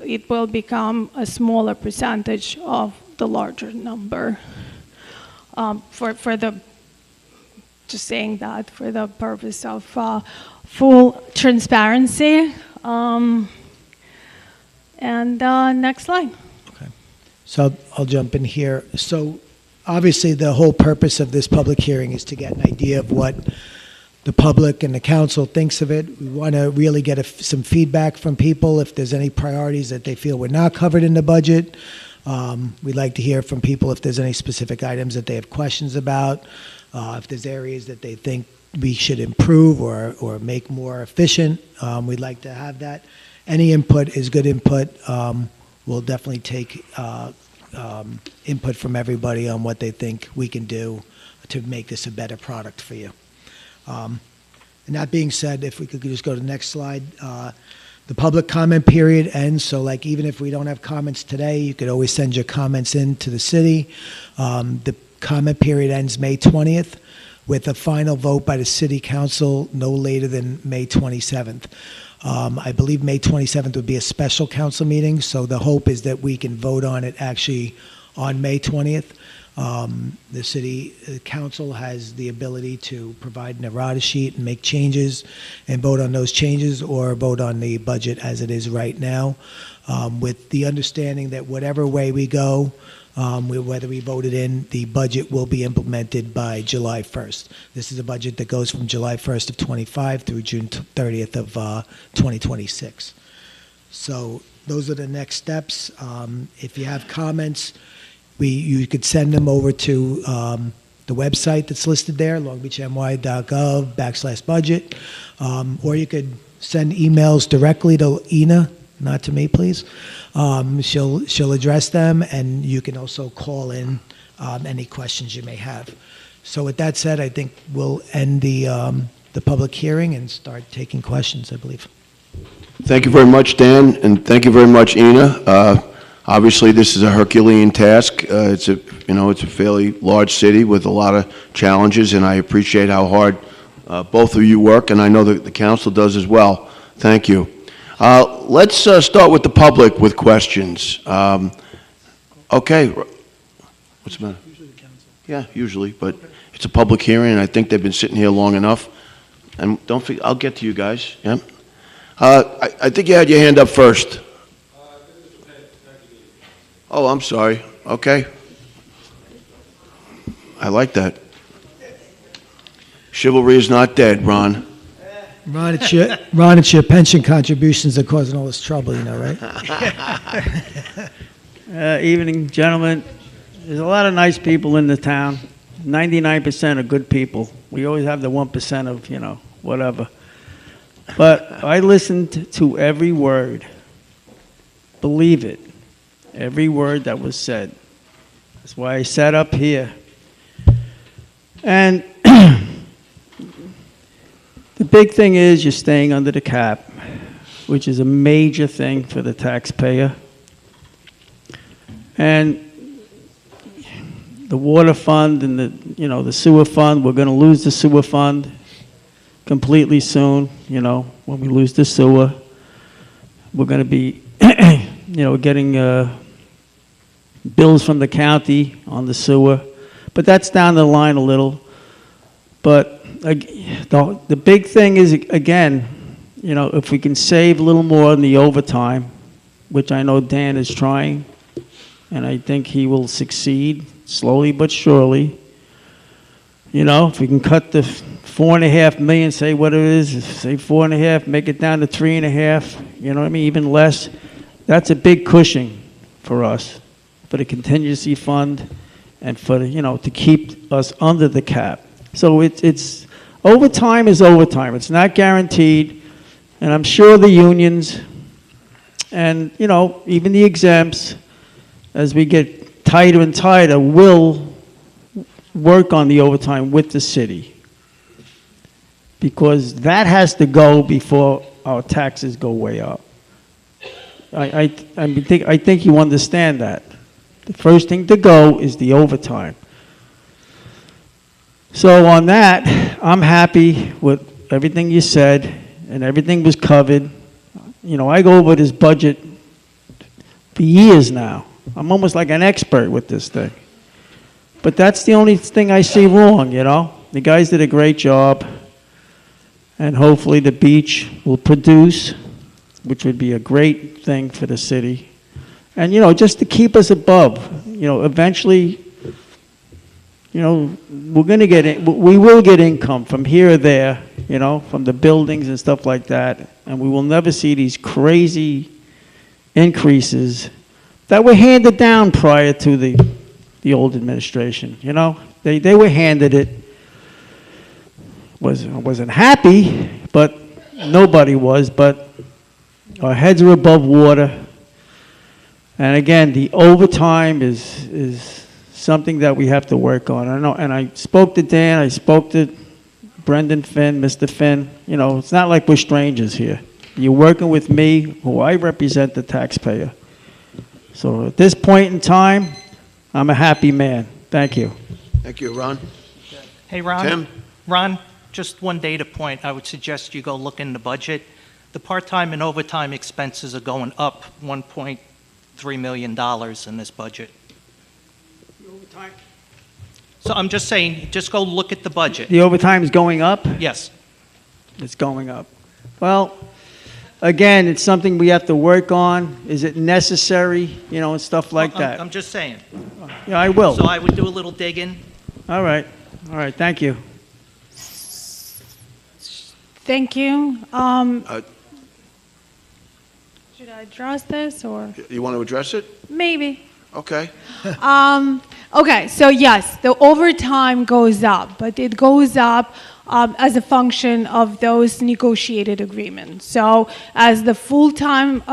it will become a smaller percentage of the larger number. Just saying that for the purpose of full transparency. And next slide. Okay. So I'll jump in here. So obviously the whole purpose of this public hearing is to get an idea of what the public and the council thinks of it. We want to really get some feedback from people if there's any priorities that they feel were not covered in the budget. We'd like to hear from people if there's any specific items that they have questions about, if there's areas that they think we should improve or make more efficient. We'd like to have that. Any input is good input. We'll definitely take input from everybody on what they think we can do to make this a better product for you. And that being said, if we could just go to the next slide. The public comment period ends, so like even if we don't have comments today, you could always send your comments in to the city. The comment period ends May 20th with a final vote by the city council no later than May 27th. I believe May 27th would be a special council meeting, so the hope is that we can vote on it actually on May 20th. The city council has the ability to provide an errata sheet and make changes and vote on those changes or vote on the budget as it is right now, with the understanding that whatever way we go, whether we vote it in, the budget will be implemented by July 1st. This is a budget that goes from July 1st of 25 through June 30th of 2026. So those are the next steps. If you have comments, you could send them over to the website that's listed there, longbeachny.gov/budget, or you could send emails directly to Ina, not to me, please. She'll address them, and you can also call in any questions you may have. So with that said, I think we'll end the public hearing and start taking questions, I believe. Thank you very much, Dan, and thank you very much, Ina. Obviously, this is a Herculean task. It's a fairly large city with a lot of challenges, and I appreciate how hard both of you work, and I know that the council does as well. Thank you. Let's start with the public with questions. Okay. What's the matter? Usually the council. Yeah, usually, but it's a public hearing, and I think they've been sitting here long enough. And don't forget, I'll get to you guys. Yeah. I think you had your hand up first. Oh, I'm sorry. Okay. I like that. Chivalry is not dead, Ron. Ron, it's your pension contributions that are causing all this trouble, you know, right? Evening, gentlemen. There's a lot of nice people in the town. 99% are good people. We always have the 1% of, whatever. But I listened to every word. Believe it. Every word that was said. That's why I sat up here. And the big thing is you're staying under the cap, which is a major thing for the taxpayer. And the water fund and the sewer fund, we're going to lose the sewer fund completely soon, when we lose the sewer. We're going to be getting bills from the county on the sewer, but that's down the line a little. But the big thing is, again, if we can save a little more in the overtime, which I know Dan is trying, and I think he will succeed slowly but surely. If we can cut the $4.5 million, say what it is, say 4.5, make it down to 3.5, even less. That's a big cushion for us, for the contingency fund, and for to keep us under the cap. So it's overtime is overtime. It's not guaranteed, and I'm sure the unions and even the exempts, as we get tighter and tighter, will work on the overtime with the city, because that has to go before our taxes go way up. I think you understand that. The first thing to go is the overtime. So on that, I'm happy with everything you said, and everything was covered. I go over this budget for years now. I'm almost like an expert with this thing. But that's the only thing I see wrong, The guys did a great job, and hopefully the beach will produce, which would be a great thing for the city. And, just to keep us above, eventually, we will get income from here or there from the buildings and stuff like that. And we will never see these crazy increases that were handed down prior to the old administration, They were handed it. Wasn't happy, but nobody was, but our heads are above water. And again, the overtime is something that we have to work on. I know, and I spoke to Dan, I spoke to Brendan Finn, Mr. Finn. It's not like we're strangers here. You're working with me, who I represent the taxpayer. So at this point in time, I'm a happy man. Thank you. Thank you, Ron. Hey, Ron. Tim? Ron, just one data point. I would suggest you go look in the budget. The part-time and overtime expenses are going up $1.3 million in this budget. So I'm just saying, just go look at the budget. The overtime is going up? Yes. It's going up. Well, again, it's something we have to work on. Is it necessary, and stuff like that? I'm just saying. Yeah, I will. So I would do a little digging. All right, thank you. Thank you. Should I address this or? You want to address it? Maybe. Okay. Okay, so yes, the overtime goes up, but it goes up as a function of those negotiated agreements. So as the full-time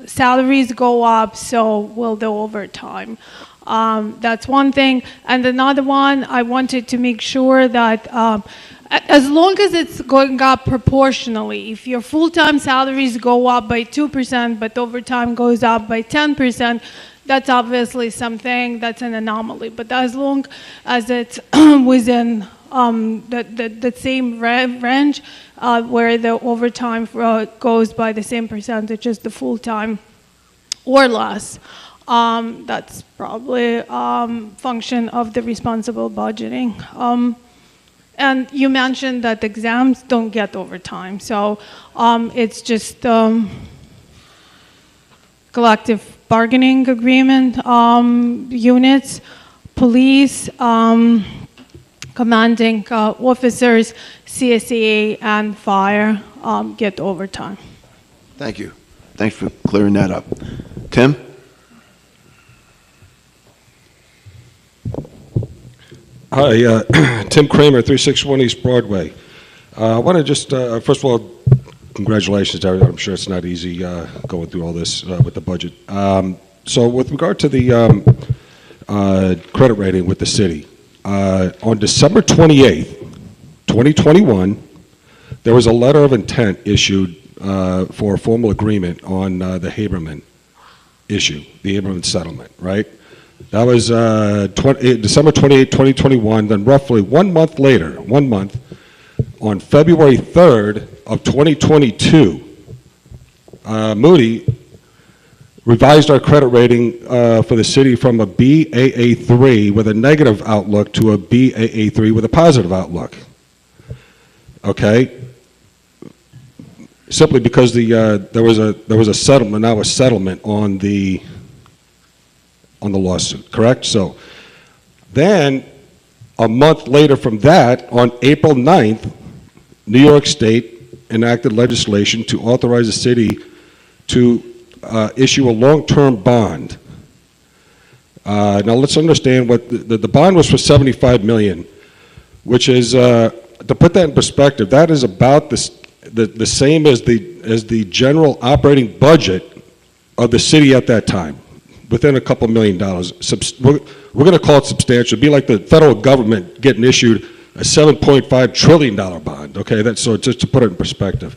salaries go up, so will the overtime. That's one thing. And another one, I wanted to make sure that as long as it's going up proportionally, if your full-time salaries go up by 2%, but overtime goes up by 10%, that's obviously something that's an anomaly. But as long as it's within the same range where the overtime goes by the same percentage as the full-time or less, that's probably function of the responsible budgeting. And you mentioned that exams don't get overtime, so it's just collective bargaining agreement units, police, commanding officers, CSEA, and fire get overtime. Thank you. Thanks for clearing that up. Tim? Hi, Tim Kramer, 361 East Broadway. I want to just, first of all, congratulations to everyone. I'm sure it's not easy going through all this with the budget. So with regard to the credit rating with the city, on December 28th, 2021, there was a letter of intent issued for a formal agreement on the Haberman issue, the Haberman settlement, right? That was December 28, 2021. Then roughly 1 month later, on February 3rd of 2022, Moody revised our credit rating for the city from a Baa3 with a negative outlook to a Baa3 with a positive outlook. Okay? Simply because there was a settlement, now a settlement on the lawsuit, correct? So then a month later from that, on April 9th, New York State enacted legislation to authorize the city to issue a long-term bond. Now let's understand what the bond was for $75 million, which is, to put that in perspective, that is about the same as the general operating budget of the city at that time, within a couple $1 million. We're going to call it substantial. It'd be like the federal government getting issued a $7.5 trillion bond, okay? So just to put it in perspective.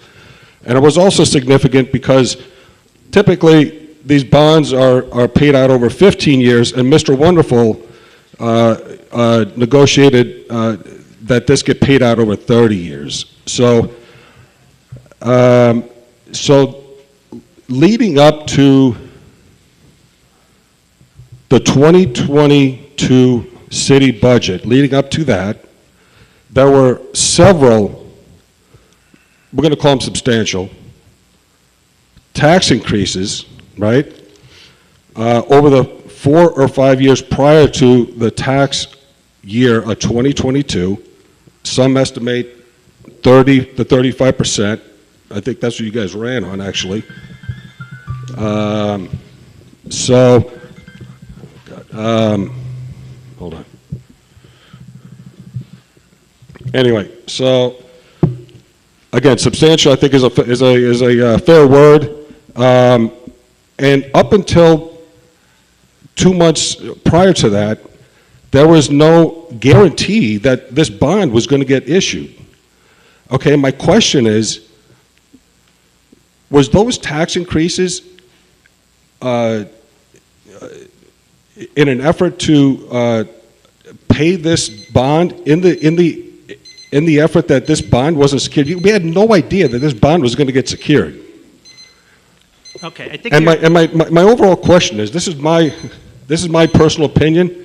And it was also significant because typically these bonds are paid out over 15 years, and Mr. Wonderful negotiated that this get paid out over 30 years. So, leading up to the 2022 city budget, leading up to that, there were several, we're going to call them substantial, tax increases, right, over the 4 or 5 years prior to the tax year of 2022. Some estimate 30 to 35%. I think that's what you guys ran on, actually. Hold on. Anyway, so again, substantial, I think, is a fair word. And up until 2 months prior to that, there was no guarantee that this bond was going to get issued. Okay, my question is, was those tax increases in an effort to pay this bond in the effort that this bond wasn't secured? We had no idea that this bond was going to get secured. Okay, I think And you're- my overall question is, this is my personal opinion.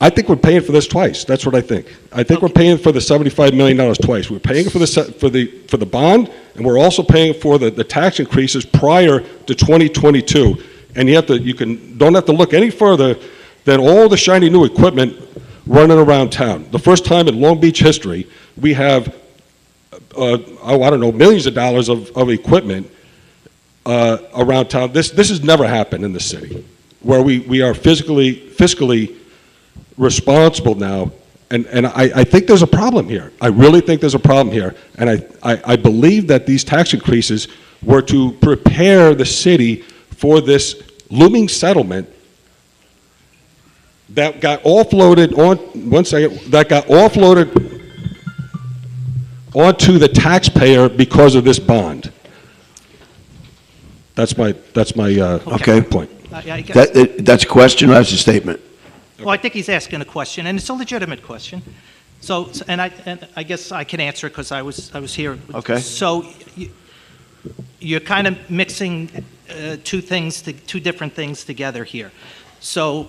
I think we're paying for this twice. That's what I think. I think we're paying for the $75 million twice. We're paying for the bond, and we're also paying for the tax increases prior to 2022. And don't have to look any further than all the shiny new equipment running around town. The first time in Long Beach history, we have, millions of dollars of equipment around town. This has never happened in the city, where we are fiscally responsible now, and I think there's a problem here. I really think there's a problem here, and I believe that these tax increases were to prepare the city for this looming settlement that got offloaded onto the taxpayer because of this bond. That's my Okay. point. I guess- That's a question or that's a statement? Well, I think he's asking a question, and it's a legitimate question. And I guess I can answer it because I was here. Okay. So you're kind of mixing two different things together here. So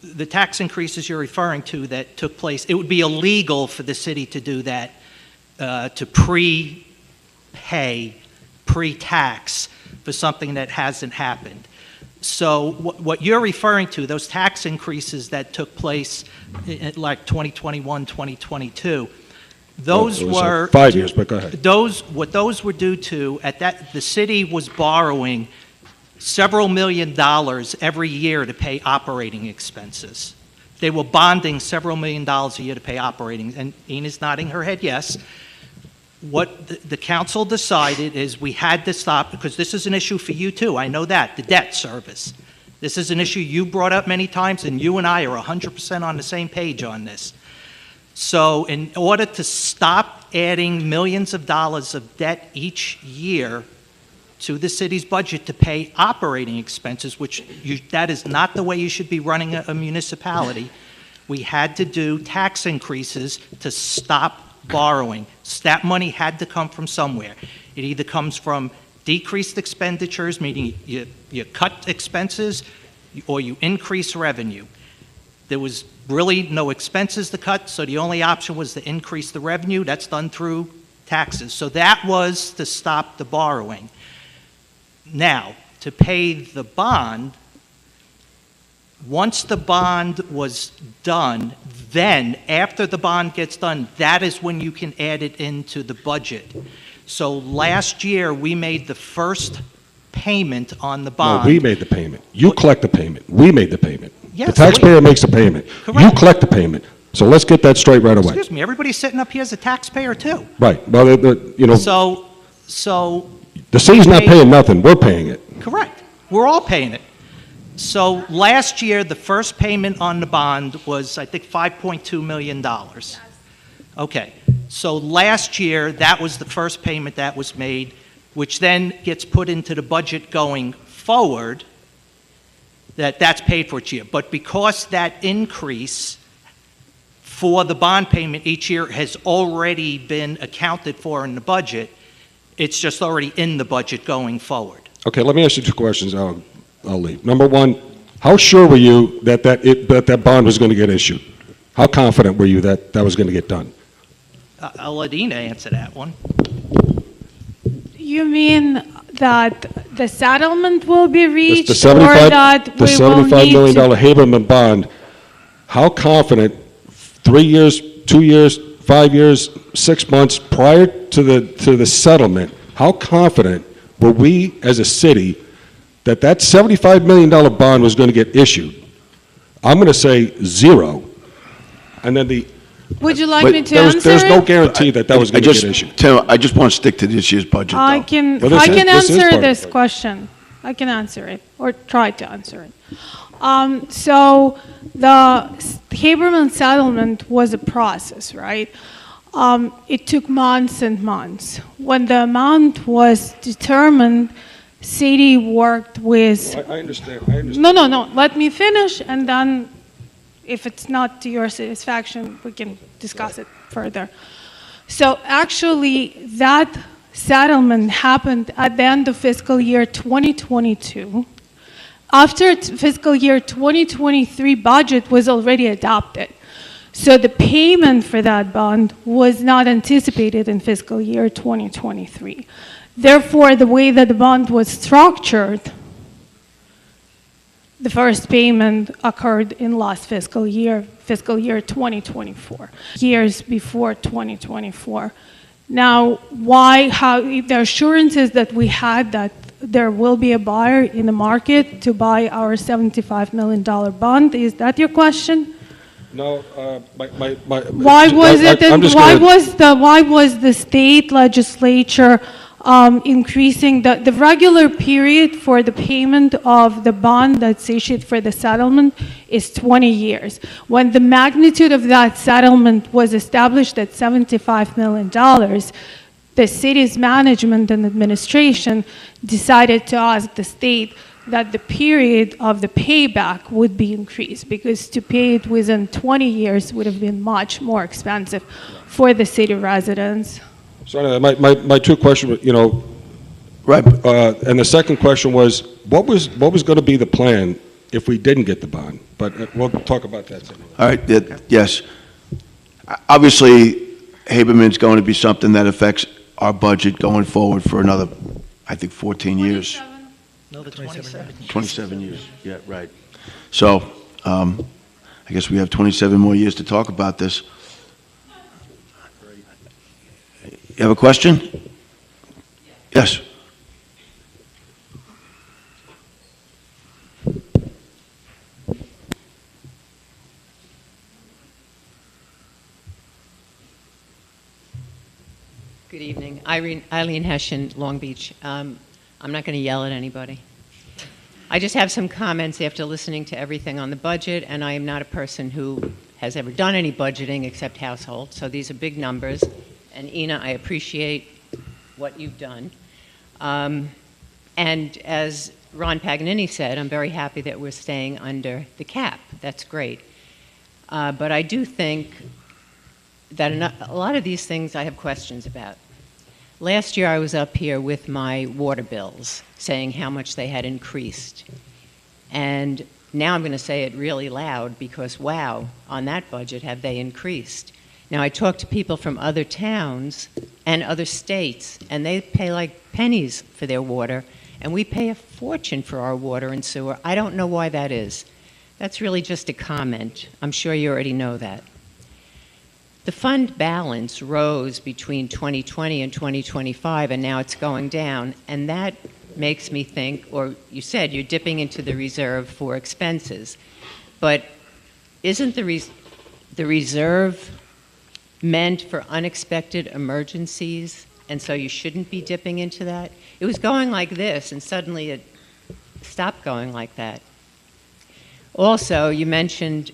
the tax increases you're referring to that took place, it would be illegal for the city to do that, to prepay, pre-tax for something that hasn't happened. So what you're referring to, those tax increases that took place in like 2021, 2022, those It was, were 5 years, but go ahead. what those were due to the city was borrowing several $1 million every year to pay operating expenses. They were bonding several $1 million a year to pay operating, and Ina's nodding her head yes. What the council decided is we had to stop, because this is an issue for you too, I know that, the debt service. This is an issue you brought up many times, and you and I are 100% on the same page on this. So in order to stop adding millions of dollars of debt each year to the city's budget to pay operating expenses, that is not the way you should be running a municipality, we had to do tax increases to stop borrowing. That money had to come from somewhere. It either comes from decreased expenditures, meaning you cut expenses, or you increase revenue. There was really no expenses to cut, so the only option was to increase the revenue. That's done through taxes. So that was to stop the borrowing. Now, to pay the bond, once the bond was done, then after the bond gets done, that is when you can add it into the budget. So last year, we made the first payment on the bond. No, we made the payment. You collect the payment. We made the payment. Yeah, The so taxpayer makes the payment. Correct. You collect the payment. So let's get that straight right away. Excuse me, everybody's sitting up here as a taxpayer too. Right. Well, So the city's not paying nothing. We're paying it. correct. We're all paying it. So last year, the first payment on the bond was, I think, $5.2 million. Okay. So last year, that was the first payment that was made, which then gets put into the budget going forward, that's paid for each year. But because that increase for the bond payment each year has already been accounted for in the budget, it's just already in the budget going forward. Okay, let me ask you two questions. I'll leave. Number one, how sure were you that that bond was going to get issued? How confident were you that that was going to get done? I'll let Ina answer that one. You mean that the settlement will be reached, The or that we will $75 need million to... Haberman bond, how confident, 3 years, 2 years, 5 years, 6 months prior to the settlement, how confident were we as a city that that $75 million bond was going to get issued? I'm going to say zero. And then Would you like But me to there's answer no it? guarantee that that was going to get issued. Tim, I just want to stick to this year's budget, I though. can, Well, this I is- can this is part answer of this it. question. I can answer it, or try to answer it. So the Haberman settlement was a process, right? It took months and months. When the amount was determined, city worked with. I understand. No. Let me finish, and then if it's not to your satisfaction, we can discuss it further. So actually, that settlement happened at the end of fiscal year 2022. After fiscal year 2023 budget was already adopted. So the payment for that bond was not anticipated in fiscal year 2023. Therefore, the way that the bond was structured, the first payment occurred in last fiscal year 2024, years before 2024. Now, the assurances that we had that there will be a buyer in the market to buy our $75 million bond, is that your question? No, Why was it? I'm just Why gonna- was the state legislature increasing the regular period for the payment of the bond that's issued for the settlement is 20 years. When the magnitude of that settlement was established at $75 million, the city's management and administration decided to ask the state that the period of the payback would be increased, because to pay it within 20 years would have been much more expensive for the city residents. So anyway, my two questions, Right. and the second question was, what was going to be the plan if we didn't get the bond? But we'll talk about that soon. All right, yes. Obviously, Haberman's going to be something that affects our budget going forward for another, I think, 14 years. No, the 27. 27 years, yeah, right. So, I guess we have 27 more years to talk about this. You have a question? Yes. Good evening. Eileen Hessian, Long Beach. I'm not going to yell at anybody. I just have some comments after listening to everything on the budget, and I am not a person who has ever done any budgeting except household, so these are big numbers. And Ina, I appreciate what you've done. And as Ron Paganini said, I'm very happy that we're staying under the cap. That's great. But I do think that a lot of these things I have questions about. Last year I was up here with my water bills saying how much they had increased. And now I'm going to say it really loud because, wow, on that budget have they increased. Now I talked to people from other towns and other states, and they pay like pennies for their water, and we pay a fortune for our water and sewer. I don't know why that is. That's really just a comment. I'm sure you already know that. The fund balance rose between 2020 and 2025, and now it's going down. And that makes me think, or you said you're dipping into the reserve for expenses. But isn't the reserve meant for unexpected emergencies? And so you shouldn't be dipping into that? It was going like this, and suddenly it stopped going like that. Also, you mentioned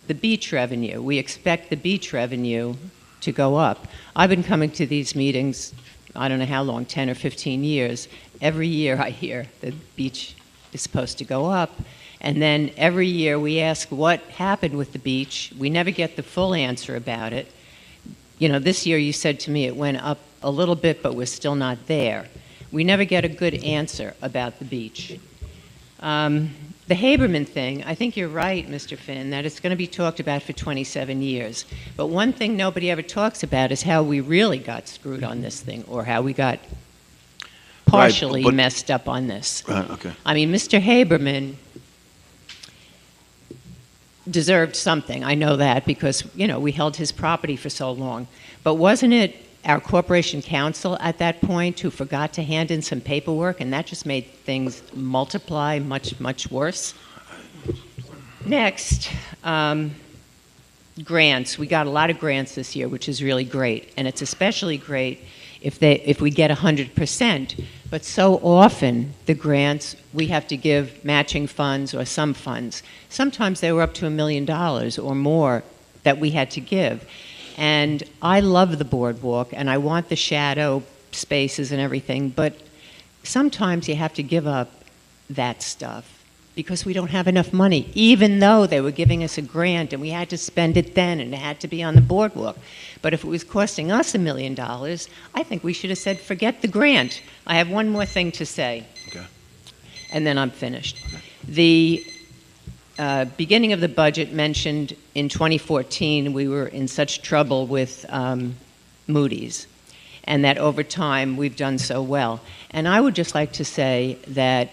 the beach revenue. We expect the beach revenue to go up. I've been coming to these meetings, I don't know how long, 10 or 15 years. Every year I hear the beach is supposed to go up. And then every year we ask what happened with the beach. We never get the full answer about it. You know, this year you said to me it went up a little bit, but we're still not there. We never get a good answer about the beach. The Haberman thing, I think you're right, Mr. Finn, that it's going to be talked about for 27 years. But one thing nobody ever talks about is how we really got screwed on this thing, or how we got partially but- messed up on this. Right, okay. I mean, Mr. Haberman, deserved something. I know that because, we held his property for so long. But wasn't it our corporation counsel at that point who forgot to hand in some paperwork, and that just made things multiply much, much worse? Next, grants. We got a lot of grants this year, which is really great, and it's especially great if we get 100%. But so often, the grants, we have to give matching funds or some funds. Sometimes they were up to $1 million or more that we had to give. And I love the boardwalk, and I want the shadow spaces and everything, but sometimes you have to give up that stuff because we don't have enough money, even though they were giving us a grant and we had to spend it then and it had to be on the boardwalk. But if it was costing us $1 million, I think we should have said, forget the grant. I have one more thing to say. Okay. And then I'm finished. Okay. The beginning of the budget mentioned in 2014 we were in such trouble with Moody's, and that over time we've done so well. And I would just like to say that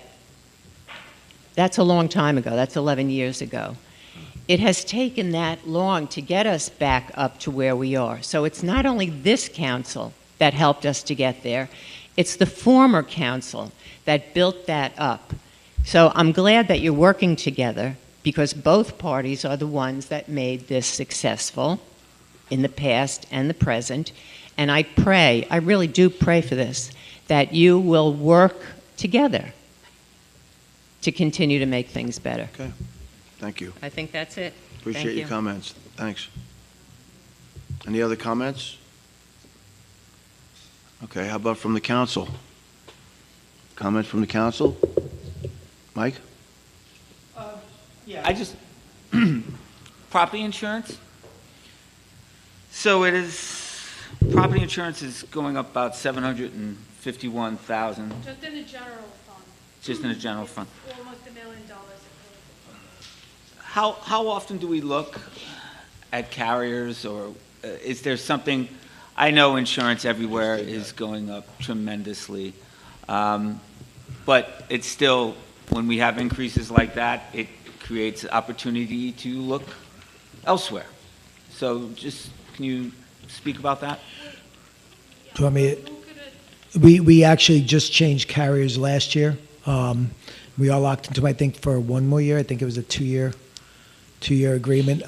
that's a long time ago. That's 11 years ago. It has taken that long to get us back up to where we are. So it's not only this council that helped us to get there, it's the former council that built that up. So I'm glad that you're working together because both parties are the ones that made this successful in the past and the present. And I pray, I really do pray for this, that you will work together to continue to make things better. Okay. Thank you. I think that's it. Appreciate Thank your you. comments. Thanks. Any other comments? Okay, how about from the council? Comment from the council? Mike? Yeah, I just, property insurance. So property insurance is going up about 751,000, Just in the general fund. just in the general fund. It's almost $1 million. How often do we look at carriers, or is there something, I know insurance everywhere is going up tremendously, but it's still, when we have increases like that, it creates opportunity to look elsewhere. So just, can you speak about that? Do you want me we actually just changed carriers last year. We are locked into, I think, for one more year. I think it was a two-year agreement.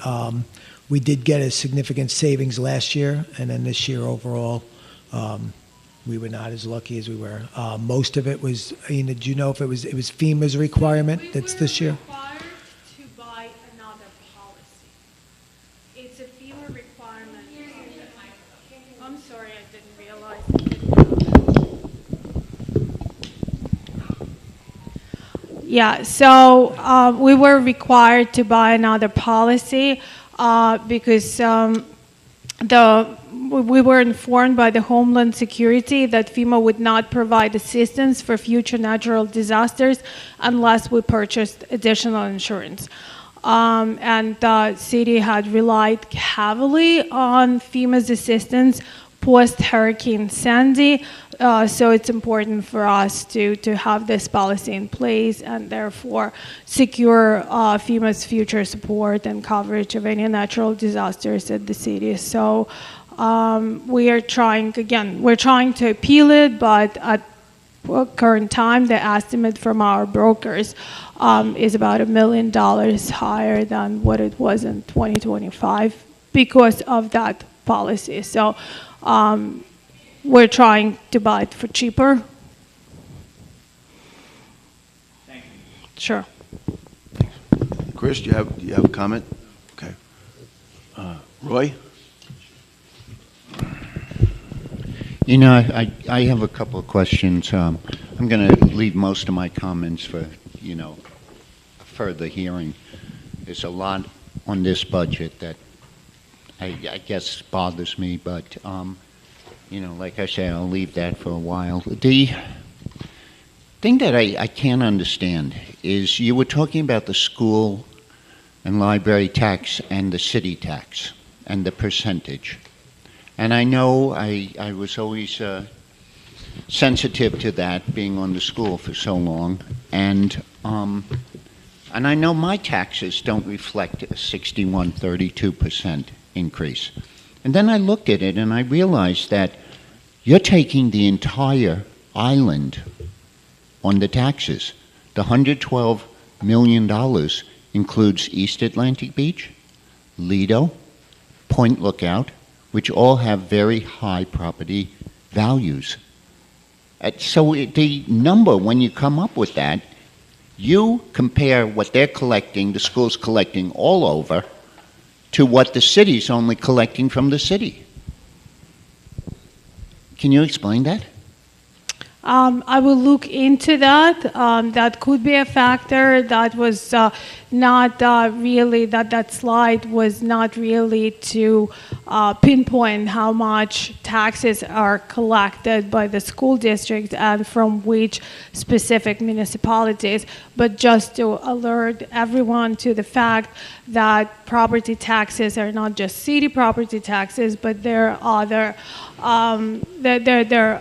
We did get a significant savings last year, and then this year overall, we were not as lucky as we were. Most of it was, did you know if it was FEMA's requirement that's this year? We were required to buy another policy. It's a FEMA requirement. I'm sorry, I didn't realize. Yeah, so we were required to buy another policy because we were informed by the Homeland Security that FEMA would not provide assistance for future natural disasters unless we purchased additional insurance. And the city had relied heavily on FEMA's assistance post-Hurricane Sandy, so it's important for us to have this policy in place and therefore secure FEMA's future support and coverage of any natural disasters at the city. So we are trying, again, we're trying to appeal it, but at current time, the estimate from our brokers is about $1 million higher than what it was in 2025 because of that policy. So we're trying to buy it for cheaper. Thank you. Sure. Chris, do you have a comment? Okay. Roy? You know, I have a couple of questions. I'm going to leave most of my comments for, further hearing. There's a lot on this budget that I guess bothers me, but, like I say, I'll leave that for a while. The thing that I can't understand is you were talking about the school and library tax and the city tax and the percentage. And I know I was always sensitive to that, being on the school for so long. And And I know my taxes don't reflect a 61.32% increase. And then I looked at it and I realized that you're taking the entire island on the taxes. The $112 million includes East Atlantic Beach, Lido, Point Lookout, which all have very high property values. So the number, when you come up with that, you compare what they're collecting, the school's collecting all over, to what the city's only collecting from the city. Can you explain that? I will look into that. That could be a factor. That was not really, that slide was not really to pinpoint how much taxes are collected by the school district and from which specific municipalities, but just to alert everyone to the fact that property taxes are not just city property taxes, but there are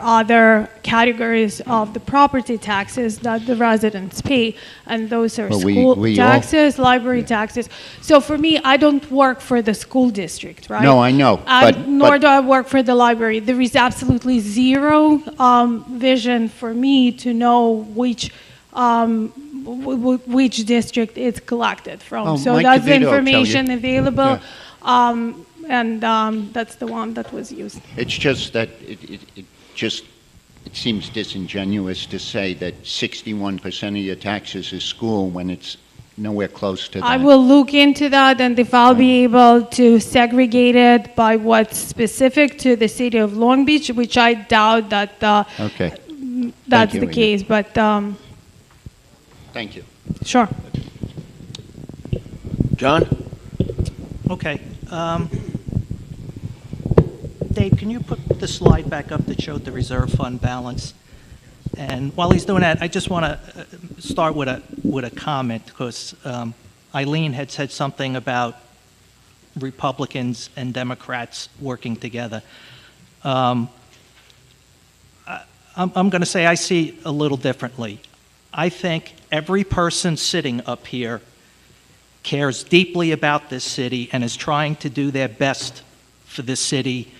other categories of the property taxes that the residents pay, and those are But school we taxes, library taxes. So for me, I don't work for the school district, right? No, I know, Nor do I work for the library. There is absolutely zero vision for me to know which district it's collected from. Oh, So Mike that's the DeVito will tell you. information available. Yeah. And that's the one that was used. It's just that it seems disingenuous to say that 61% of your taxes is school when it's nowhere close to that. I will look into that, and if I'll be able to segregate it by what's specific to the city of Long Beach, which I doubt that Okay. that's you, the Ina. case, but Thank you. sure. John? Okay. Dave, can you put the slide back up that showed the reserve fund balance? And while he's doing that, I just want to start with a comment, because Eileen had said something about Republicans and Democrats working together. I'm going to say I see it a little differently. I think every person sitting up here cares deeply about this city and is trying to do their best for this city,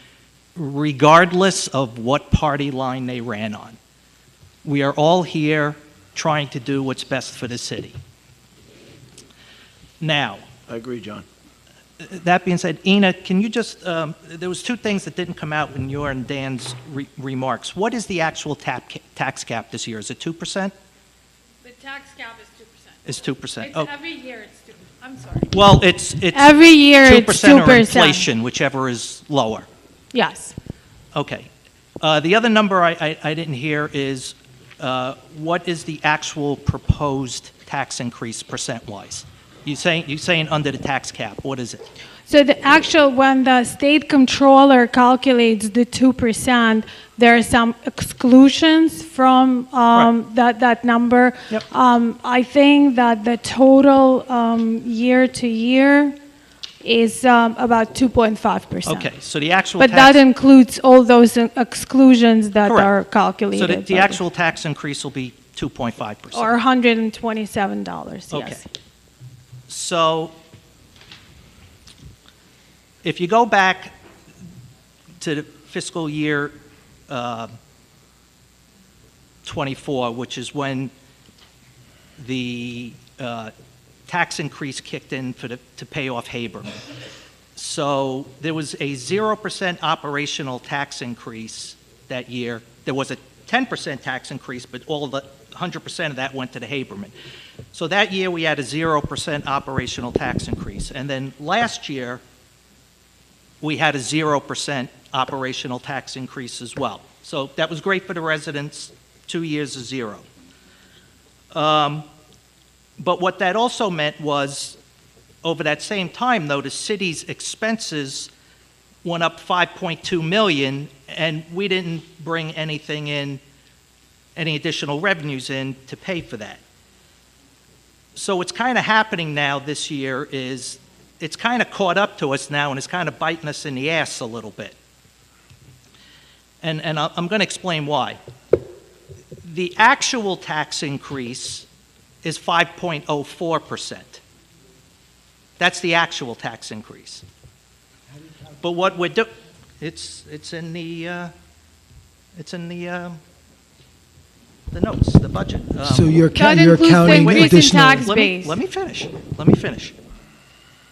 regardless of what party line they ran on. We are all here trying to do what's best for the city. Now, I agree, John. that being said, Ina, can you just, there was two things that didn't come out in your and Dan's remarks. What is the actual tax cap this year? Is it 2%? The tax cap is 2%. It's 2%. Oh, Every year it's 2%. I'm sorry. well, it's Every year 2% it's 2%. or inflation, whichever is lower. Yes. Okay. The other number I didn't hear is what is the actual proposed tax increase percent-wise? You're saying under the tax cap. What is it? So the actual, when the state controller calculates the 2%, there are some exclusions from that number. Yep. I think that the total year to year is about 2.5%. Okay, so the actual But tax... that includes all those exclusions that Correct. are calculated. So the by actual tax increase will be 2.5%. Or $127, yes. Okay. So if you go back to the fiscal year 24, which is when the tax increase kicked in to pay off Haberman. So there was a 0% operational tax increase that year. There was a 10% tax increase, but all the 100% of that went to the Haberman. So that year we had a 0% operational tax increase. And then last year we had a 0% operational tax increase as well. So that was great for the residents, 2 years of zero. But what that also meant was, over that same time, though, the city's expenses went up $5.2 million, and we didn't bring anything in, any additional revenues in to pay for that. So what's kind of happening now this year is it's kind of caught up to us now, and it's kind of biting us in the ass a little bit. And I'm going to explain why. The actual tax increase is 5.04%. That's the actual tax increase. But what we're doing, it's in the notes, the budget. So you're That you're includes the counting increase in additional. tax Let base. me finish. Let me finish.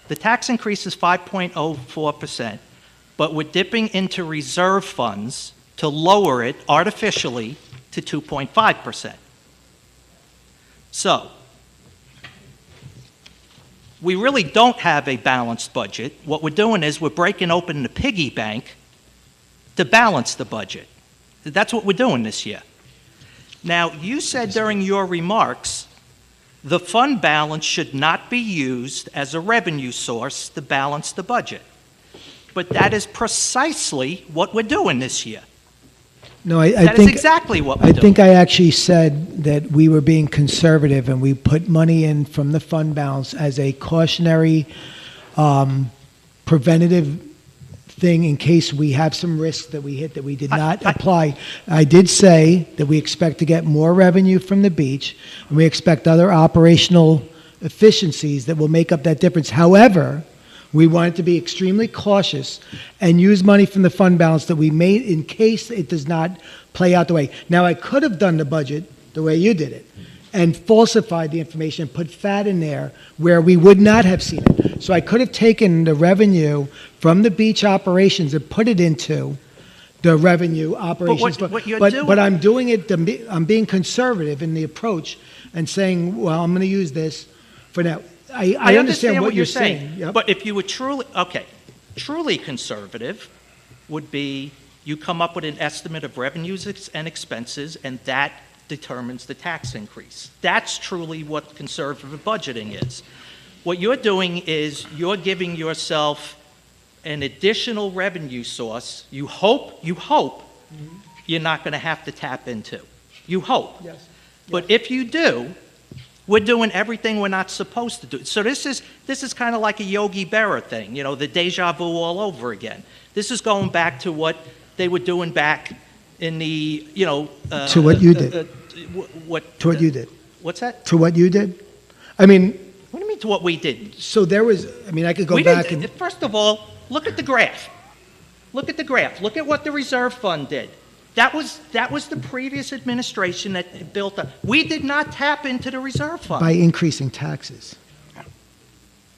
The tax increase is 5.04%, but we're dipping into reserve funds to lower it artificially to 2.5%. So, we really don't have a balanced budget. What we're doing is we're breaking open the piggy bank to balance the budget. That's what we're doing this year. Now, you said during your remarks, the fund balance should not be used as a revenue source to balance the budget. But that is precisely what we're doing this year. No, I That is think. exactly what we're I doing. think I actually said that we were being conservative and we put money in from the fund balance as a cautionary, preventative thing in case we have some risks that we hit that we did not apply. I did say that we expect to get more revenue from the beach and we expect other operational efficiencies that will make up that difference. However, we wanted to be extremely cautious and use money from the fund balance that we made in case it does not play out the way. Now, I could have done the budget the way you did it and falsified the information, put fat in there where we would not have seen it. So I could have taken the revenue from the beach operations and put it into the revenue operations. what you're but doing- I'm doing it, I'm being conservative in the approach and saying, well, I'm going to use this for now. I understand what you're saying. Yep. But if you were truly conservative would be you come up with an estimate of revenues and expenses, and that determines the tax increase. That's truly what conservative budgeting is. What you're doing is you're giving yourself an additional revenue source you hope you're not going to have to tap into. You hope. Yes. But if you do, we're doing everything we're not supposed to do. So this is kind of like a Yogi Berra thing, the deja vu all over again. This is going back to what they were doing back in the, To what you did. To what you did. What's that? To what you did? I mean, What do you mean to what we did? so there was, I could go We back didn't- and, First of all, look at the graph. Look at the graph. Look at what the reserve fund did. That was the previous administration that built up. We did not tap into the reserve fund. by increasing taxes.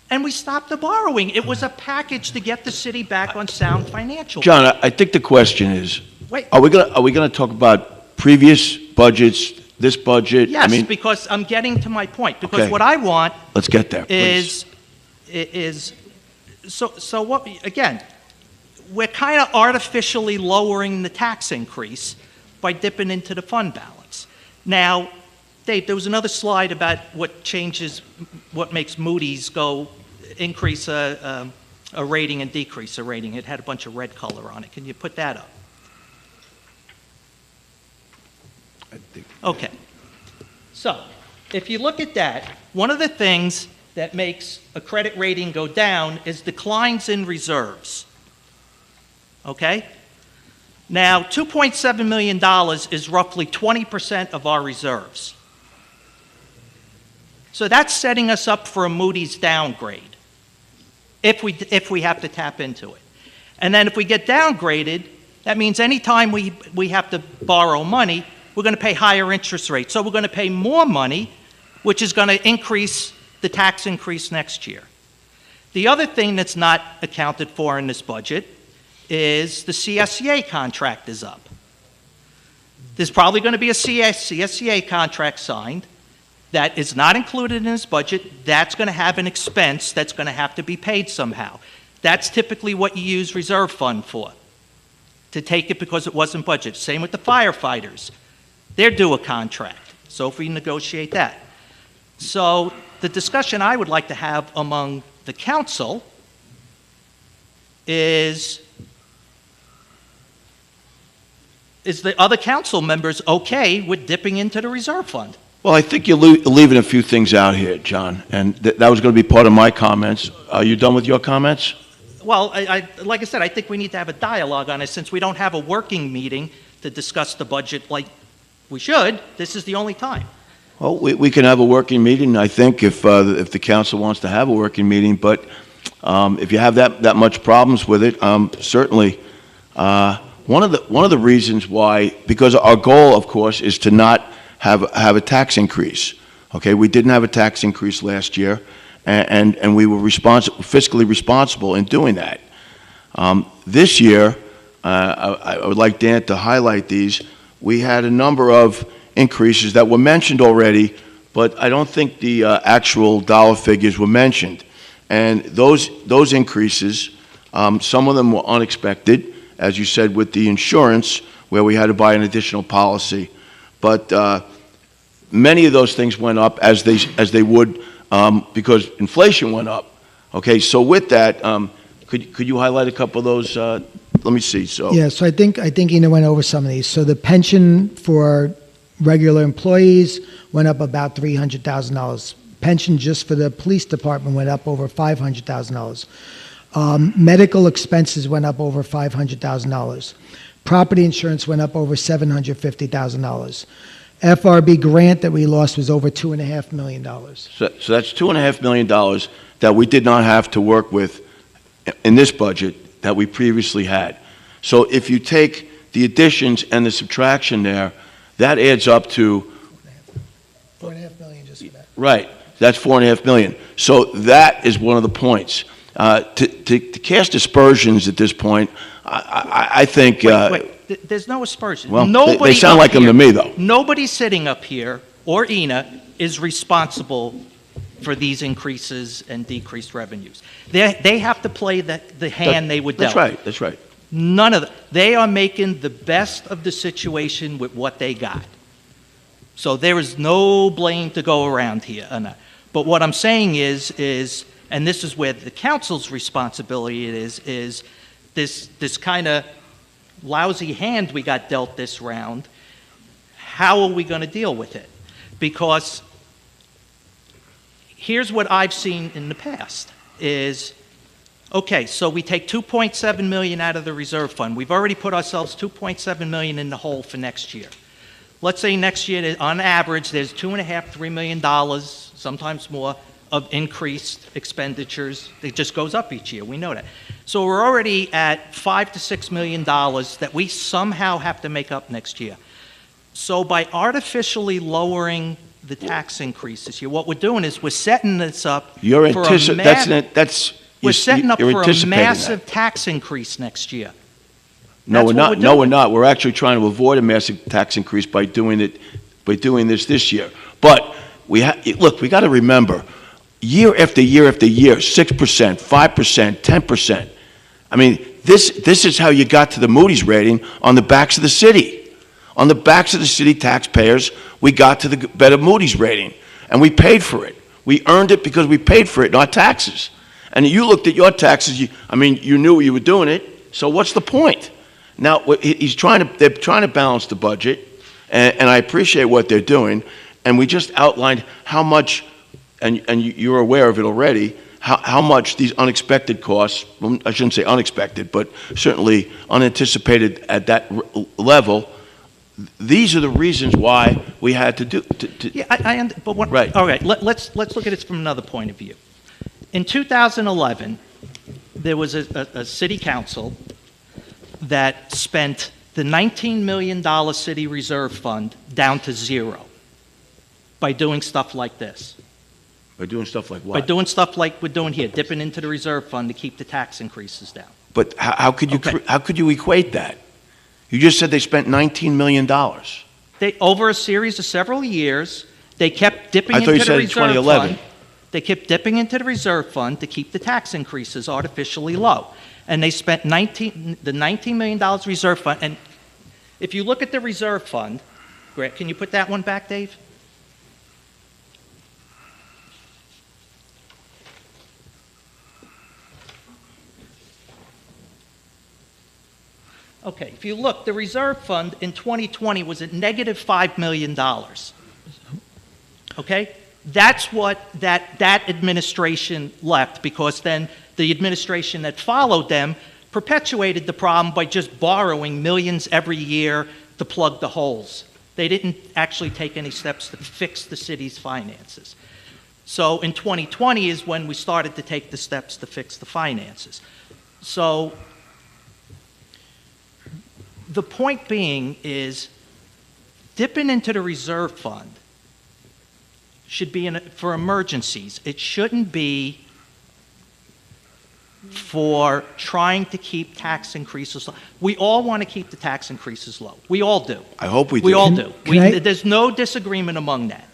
And we stopped the borrowing. It was a package to get the city back on sound financial. John, I think the question is, Wait. are we gonna talk about previous budgets, this budget? I Yes, mean, because I'm getting to my point. Because Okay. what I want let's get there, please. so what, again, we're kind of artificially lowering the tax increase by dipping into the fund balance. Now, Dave, there was another slide about what makes Moody's increase a rating and decrease a rating. It had a bunch of red color on it. Can you put that up? Okay. So, if you look at that, one of the things that makes a credit rating go down is declines in reserves. Okay? Now, $2.7 million is roughly 20% of our reserves. So that's setting us up for a Moody's downgrade if we have to tap into it. And then if we get downgraded, that means anytime we have to borrow money, we're going to pay higher interest rates. So we're going to pay more money, which is going to increase the tax increase next year. The other thing that's not accounted for in this budget is the CSEA contract is up. There's probably going to be a CSEA contract signed that is not included in this budget. That's going to have an expense that's going to have to be paid somehow. That's typically what you use reserve fund for, to take it because it wasn't budgeted. Same with the firefighters. They're due a contract, so if we negotiate that. So the discussion I would like to have among the council is the other council members okay with dipping into the reserve fund? Well, I think you're leaving a few things out here, John, and that was going to be part of my comments. Are you done with your comments? Well, like I said, I think we need to have a dialogue on it since we don't have a working meeting to discuss the budget like we should. This is the only time. Well, we can have a working meeting, I think, if the council wants to have a working meeting, but if you have that much problems with it, certainly, one of the reasons why, because our goal, of course, is to not have a tax increase, okay? We didn't have a tax increase last year, and we were fiscally responsible in doing that. This year, I would like Dan to highlight these. We had a number of increases that were mentioned already, but I don't think the actual dollar figures were mentioned. And those increases, some of them were unexpected, as you said, with the insurance, where we had to buy an additional policy. But many of those things went up as they would because inflation went up. Okay, so with that, could you highlight a couple of those? Let me see. So Yeah, so I think Ina went over some of these. So the pension for regular employees went up about $300,000. Pension just for the police department went up over $500,000. Medical expenses went up over $500,000. Property insurance went up over $750,000. FRB grant that we lost was over $2.5 million. So that's $2.5 million that we did not have to work with in this budget that we previously had. So if you take the additions and the subtraction there, that adds up to $4.5 million just for that. right. That's $4.5 million. So that is one of the points. To cast aspersions at this point, I think. Wait. There's no aspersion. Well, Nobody they sound up like them here- to me, though. Nobody sitting up here, or Ina, is responsible for these increases and decreased revenues. They have to play the hand they were dealt. That's right. That's right. None of them. They are making the best of the situation with what they got. So there is no blame to go around here. But what I'm saying is, and this is where the council's responsibility is this kind of lousy hand we got dealt this round. How are we going to deal with it? Because here's what I've seen in the past is, okay, so we take $2.7 million out of the reserve fund. We've already put ourselves $2.7 million in the hole for next year. Let's say next year, on average, there's $2.5–3 million, sometimes more, of increased expenditures. It just goes up each year. We know that. So we're already at $5–6 million that we somehow have to make up next year. So by artificially lowering the tax increase this year, what we're doing is we're setting this up You're for we're setting up for a massive tax increase next year. No, That's we're what not. we're No, doing. we're not. We're actually trying to avoid a massive tax increase by doing this year. But look, we got to remember, year after year after year, 6%, 5%, 10%. I mean, this is how you got to the Moody's rating on the backs of the city. On the backs of the city taxpayers, we got to the better Moody's rating, and we paid for it. We earned it because we paid for it in our taxes. And you looked at your taxes. You knew you were doing it. So what's the point? Now they're trying to balance the budget, and I appreciate what they're doing. And we just outlined how much, and you're aware of it already, how much these unexpected costs, well, I shouldn't say unexpected, but certainly unanticipated at that level. These are the reasons why we had to do. Yeah, but what? Right. All right. Let's look at it from another point of view. In 2011, there was a city council that spent the $19 million city reserve fund down to zero by doing stuff like this. By doing stuff like By what? doing stuff like we're doing here, dipping into the reserve fund to keep the tax increases down. But how could you Okay. how could you equate that? You just said they spent $19 million. They, over a series of several years, they kept dipping I thought into you the said in reserve 2011. fund. They kept dipping into the reserve fund to keep the tax increases artificially low. And they spent the $19 million reserve fund. And if you look at the reserve fund, Grant, can you put that one back, Dave? Okay, if you look, the reserve fund in 2020 was at negative $5 million. Okay? That's what that administration left, because then the administration that followed them perpetuated the problem by just borrowing millions every year to plug the holes They didn't actually take any steps to fix the city's finances. So in 2020 is when we started to take the steps to fix the finances. So the point being is dipping into the reserve fund should be for emergencies. It shouldn't be for trying to keep tax increases low. We all want to keep the tax increases low. We all do. I hope we do. We all do. Can I- There's no disagreement among that.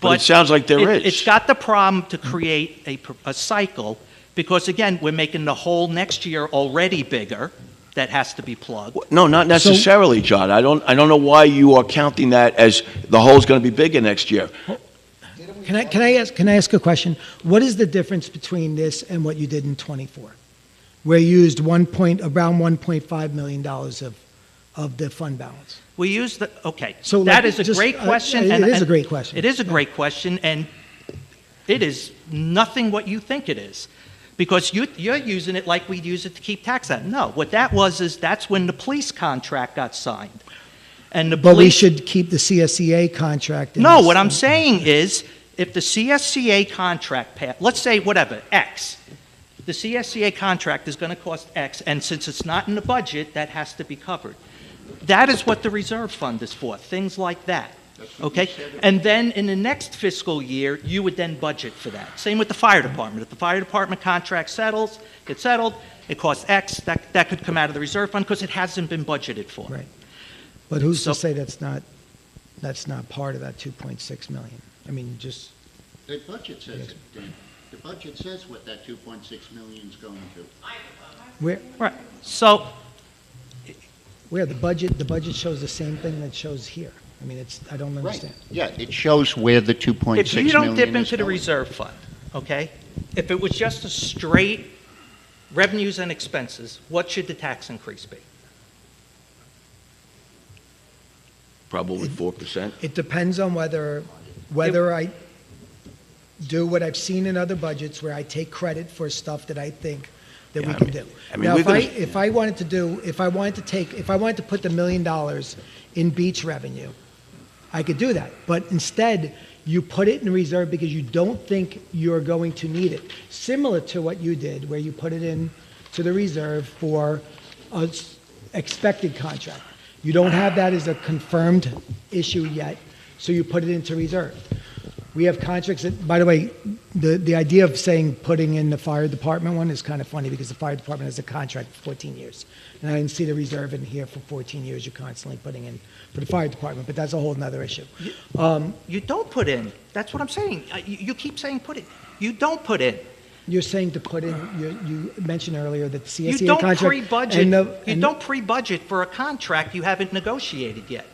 But it sounds like there is. It's got the problem to create a cycle, because again, we're making the hole next year already bigger that has to be plugged. No, not necessarily, John. I don't know why you are counting that as the hole's going to be bigger next year. Can I ask a question? What is the difference between this and what you did in '24, where you used around $1.5 million of the fund balance? We use okay. So that like, is a great question. It is a great question. It is a great question, and it is nothing what you think it is. Because you're using it like we'd use it to keep tax out. No, what that was is that's when the police contract got signed. And the But we police, should keep the CSCA contract. no, what I'm saying is, if the CSCA contract passed, let's say whatever, X, the CSCA contract is going to cost X, and since it's not in the budget, that has to be covered. That is what the reserve fund is for, things like that. Okay? And then in the next fiscal year, you would then budget for that. Same with the fire department. If the fire department contract gets settled, it costs X, that could come out of the reserve fund because it hasn't been budgeted for. Right. But who's So- to say that's not part of that 2.6 million? I mean, just, The budget says it, Dan. The budget says what that 2.6 million is going to. where, Right. So, the budget shows the same thing that shows here. I mean, I don't understand. Yeah, it shows where the 2.6 million is if you don't dip into the going. reserve fund, okay? If it was just a straight revenues and expenses, what should the tax increase be? Probably 4%. It depends on whether I do what I've seen in other budgets where I take credit for stuff that I think that Yeah, we I can mean- do. I mean, Now, we're if gonna- if I wanted to put the $1 million in beach revenue, I could do that. But instead, you put it in reserve because you don't think you're going to need it. Similar to what you did, where you put it in to the reserve for an expected contract. You don't have that as a confirmed issue yet, so you put it into reserve. We have contracts that, by the way, the idea of saying putting in the fire department one is kind of funny because the fire department has a contract for 14 years. And I didn't see the reserve in here for 14 years you're constantly putting in for the fire department, but that's a whole nother issue. You don't put in. That's what I'm saying. You keep saying put in. You don't put in. You're saying to put in, you mentioned earlier that the You CSEA don't contract. pre-budget. and You don't pre-budget for a contract you haven't negotiated yet.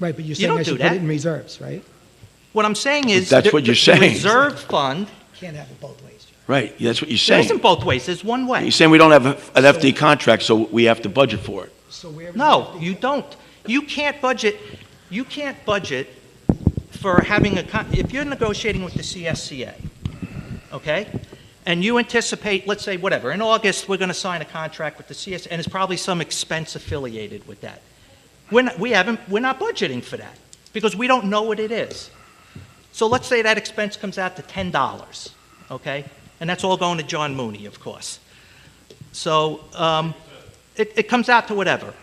Right, but you're you saying don't I do should put that. it in reserves, right? What I'm saying is That's what you're the saying. reserve fund. Can't have it both ways, John. Right, that's what you're There saying. isn't both ways. There's one way. You're saying we don't have an FD contract, so we have to budget for it. So where would No, you don't. You can't budget for having if you're negotiating with the CSCA, okay? And you anticipate, let's say, whatever, in August, we're going to sign a contract with the CSCA, and there's probably some expense affiliated with that. We're not budgeting for that because we don't know what it is. So let's say that expense comes out to $10, okay? And that's all going to John Mooney, of course. So it comes out to whatever.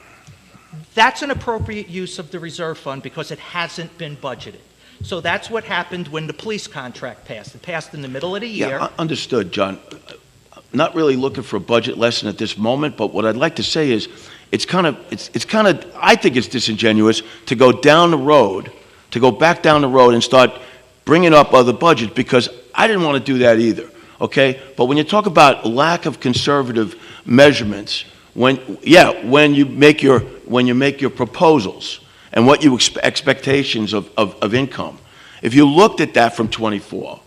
That's an appropriate use of the reserve fund because it hasn't been budgeted. So that's what happened when the police contract passed. It passed in the middle of the year. Yeah, understood, John. Not really looking for a budget lesson at this moment, but what I'd like to say is, it's kind of, I think it's disingenuous to go down the road, to go back down the road and start bringing up other budgets, because I didn't want to do that either, okay? But when you talk about lack of conservative measurements, when you make your proposals and what you expectations of income, if you looked at that from 24,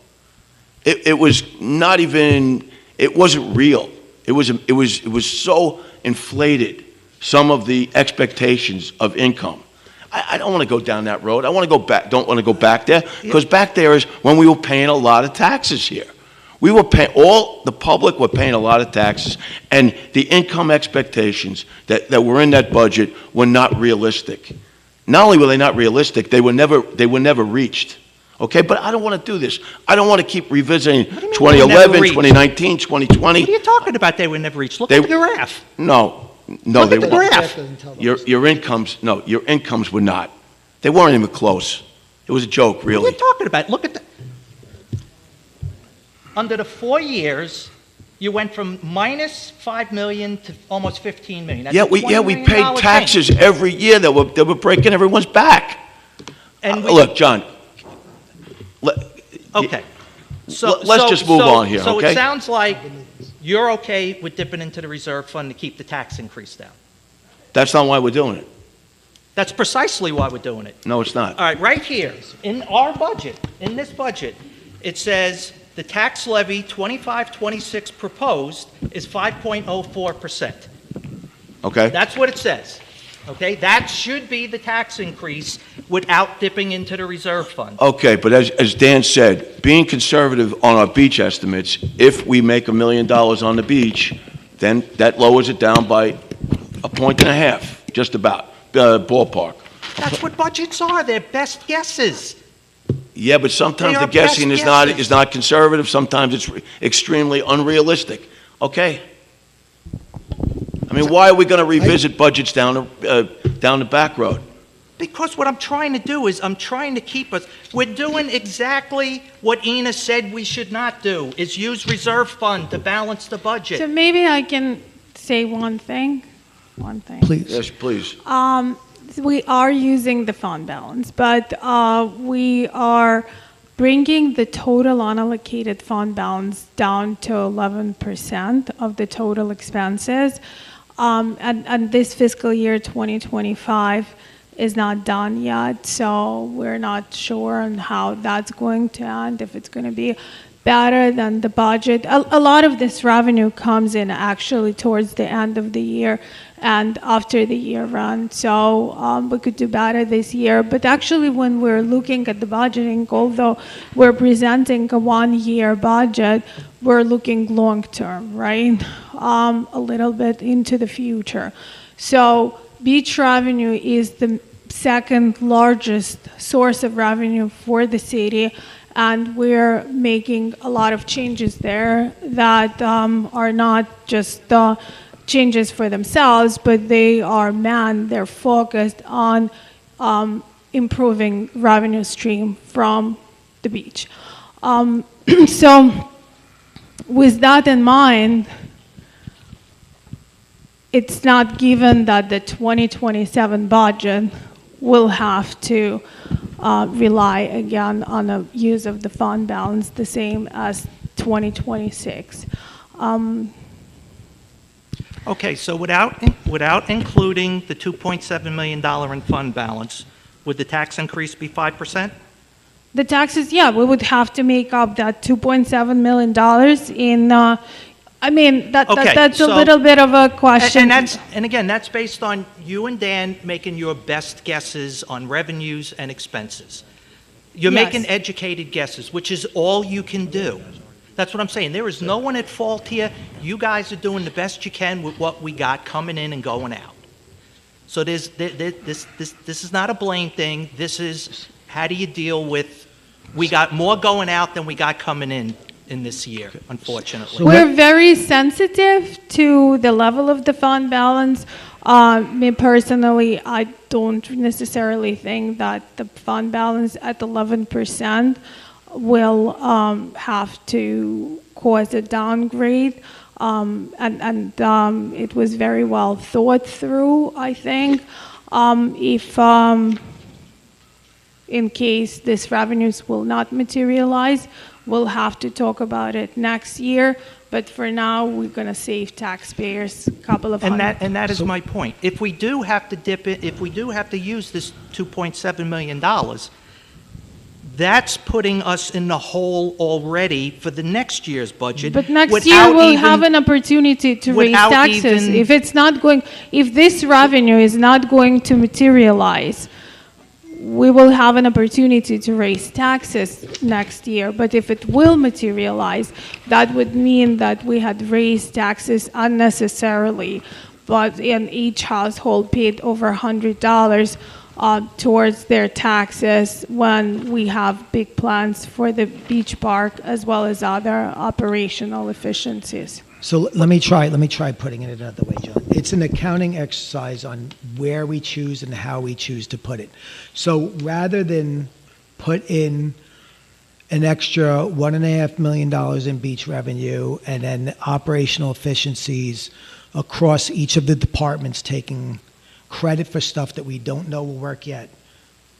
it was not even, it wasn't real. It was so inflated, some of the expectations of income. I don't want to go down that road. Don't want to go back there, because back there is when we were paying a lot of taxes here. We were paying, all the public were paying a lot of taxes, and the income expectations that were in that budget were not realistic. not only were they not realistic, they were never reached. Okay, but I don't want to do this. I don't want to keep revisiting What do you mean they were never 2011, reached? 2019, 2020. What are you talking about? They were never reached. Look They- at the graph. No, Look they at the weren't. graph. Your incomes, no, your incomes were not. They weren't even close. It was a joke, What are really. you talking about? Look at the. Under the 4 years, you went from minus 5 million to almost 15 million. That's Yeah, a we $20 paid million taxes change. every year that were breaking everyone's back. And Look, John, Okay. let's just move on here, So okay? it sounds like you're okay with dipping into the reserve fund to keep the tax increase down. that's not why we're doing it. That's precisely why we're doing it. No, it's not. All right, right here, in our budget, in this budget, it says the tax levy 25-26 proposed is 5.04%. Okay? That's what it says. Okay? That should be the tax increase without dipping into the reserve fund. Okay, but as Dan said, being conservative on our beach estimates, if we make $1 million on the beach, then that lowers it down by 1.5 points, just about, ballpark. That's what budgets are. They're best guesses. Yeah, but sometimes They the are best guessing is not conservative, sometimes it's extremely unrealistic. Okay? I mean, why are we going to revisit budgets down the back road? Because what I'm trying to do is I'm trying to keep us, we're doing exactly what Ina said we should not do, is use reserve fund to balance the So budget. maybe I can say one thing. One thing. Please. Yes, please. We are using the fund balance, but we are bringing the total unallocated fund balance down to 11% of the total expenses. And this fiscal year, 2025, is not done yet, so we're not sure on how that's going to end, if it's going to be better than the budget. A lot of this revenue comes in actually towards the end of the year and after the year run, so we could do better this year. But actually, when we're looking at the budgeting, although we're presenting a one-year budget, we're looking long-term, right? A little bit into the future. So beach revenue is the second largest source of revenue for the city, and we're making a lot of changes there that are not just changes for themselves, but they're focused on improving revenue stream from the beach. So with that in mind, it's not given that the 2027 budget will have to rely again on a use of the fund balance the same as 2026. Okay, so without including the $2.7 million in fund balance, would the tax increase be 5%? The taxes, yeah, we would have to make up that $2.7 million in, I mean, Okay, that's a so- little bit of a question. And again, that's based on you and Dan making your best guesses on revenues and expenses. You're Yes. making educated guesses, which is all you can do. That's what I'm saying. There is no one at fault here. You guys are doing the best you can with what we got coming in and going out. So this is not a blame thing. This is how do you deal with, we got more going out than we got coming in this year, unfortunately. We're very sensitive to the level of the fund balance. Me personally, I don't necessarily think that the fund balance at 11% will have to cause a downgrade. And it was very well thought through, I think. If in case these revenues will not materialize, we'll have to talk about it next year. But for now, we're going to save taxpayers a couple of hundred. And that is my point. If we do have to dip it, if we do have to use this $2.7 million, that's putting us in the hole already for the next year's budget. But next without year, we'll even- have an opportunity to raise without taxes. even- If this revenue is not going to materialize, we will have an opportunity to raise taxes next year. But if it will materialize, that would mean that we had raised taxes unnecessarily. But in each household paid over $100 towards their taxes when we have big plans for the beach park as well as other operational efficiencies. So let me try putting it another way, John. It's an accounting exercise on where we choose and how we choose to put it. So rather than put in an extra $1.5 million in beach revenue and then operational efficiencies across each of the departments taking credit for stuff that we don't know will work yet,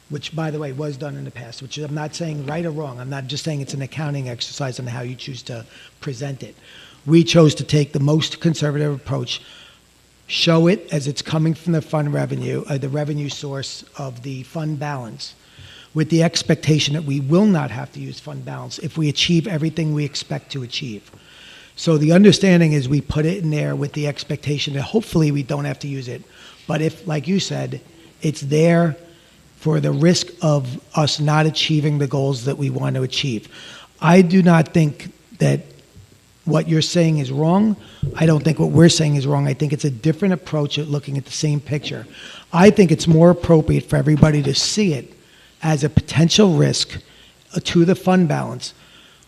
which, by the way, was done in the past, which I'm not saying right or wrong. I'm not just saying it's an accounting exercise on how you choose to present it. We chose to take the most conservative approach, show it as it's coming from the fund revenue, the revenue source of the fund balance, with the expectation that we will not have to use fund balance if we achieve everything we expect to achieve. So the understanding is we put it in there with the expectation that hopefully we don't have to use it. But if, like you said, it's there for the risk of us not achieving the goals that we want to achieve. I do not think that what you're saying is wrong. I don't think what we're saying is wrong. I think it's a different approach at looking at the same picture. I think it's more appropriate for everybody to see it as a potential risk to the fund balance,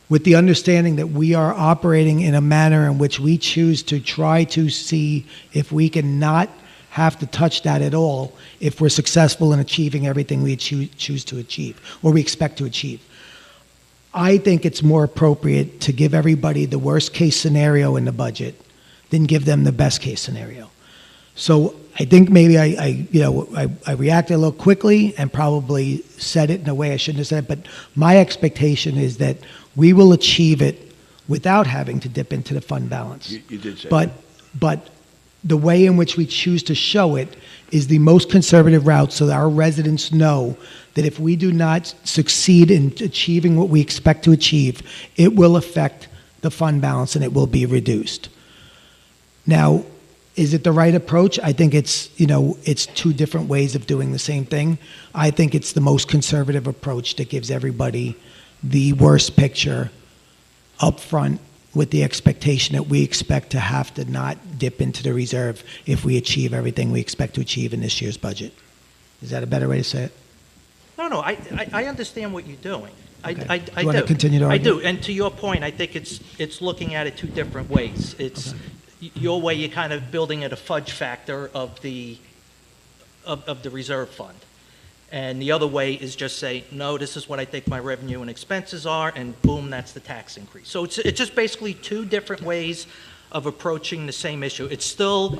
with the understanding that we are operating in a manner in which we choose to try to see if we can not have to touch that at all if we're successful in achieving everything we choose to achieve or we expect to achieve. I think it's more appropriate to give everybody the worst case scenario in the budget than give them the best case scenario. So I think maybe I reacted a little quickly and probably said it in a way I shouldn't have said it, but my expectation is that we will achieve it without having to dip into the fund balance. You did say But the way in which we choose to show it is the most conservative route so that our residents know that if we do not succeed in achieving what we expect to achieve, it will affect the fund balance and it will be reduced. Now, is it the right approach? I think it's two different ways of doing the same thing. I think it's the most conservative approach that gives everybody the worst picture up front, with the expectation that we expect to have to not dip into the reserve if we achieve everything we expect to achieve in this year's budget. Is that a better way to say it? No, I understand what you're doing. Okay. I Do you want to continue to I argue? do, and to your point, I think it's looking at it two different ways. It's your way, you're kind of building at a fudge factor of the reserve fund. And the other way is just say, no, this is what I think my revenue and expenses are, and boom, that's the tax increase. So it's just basically two different ways of approaching the same issue. It's still,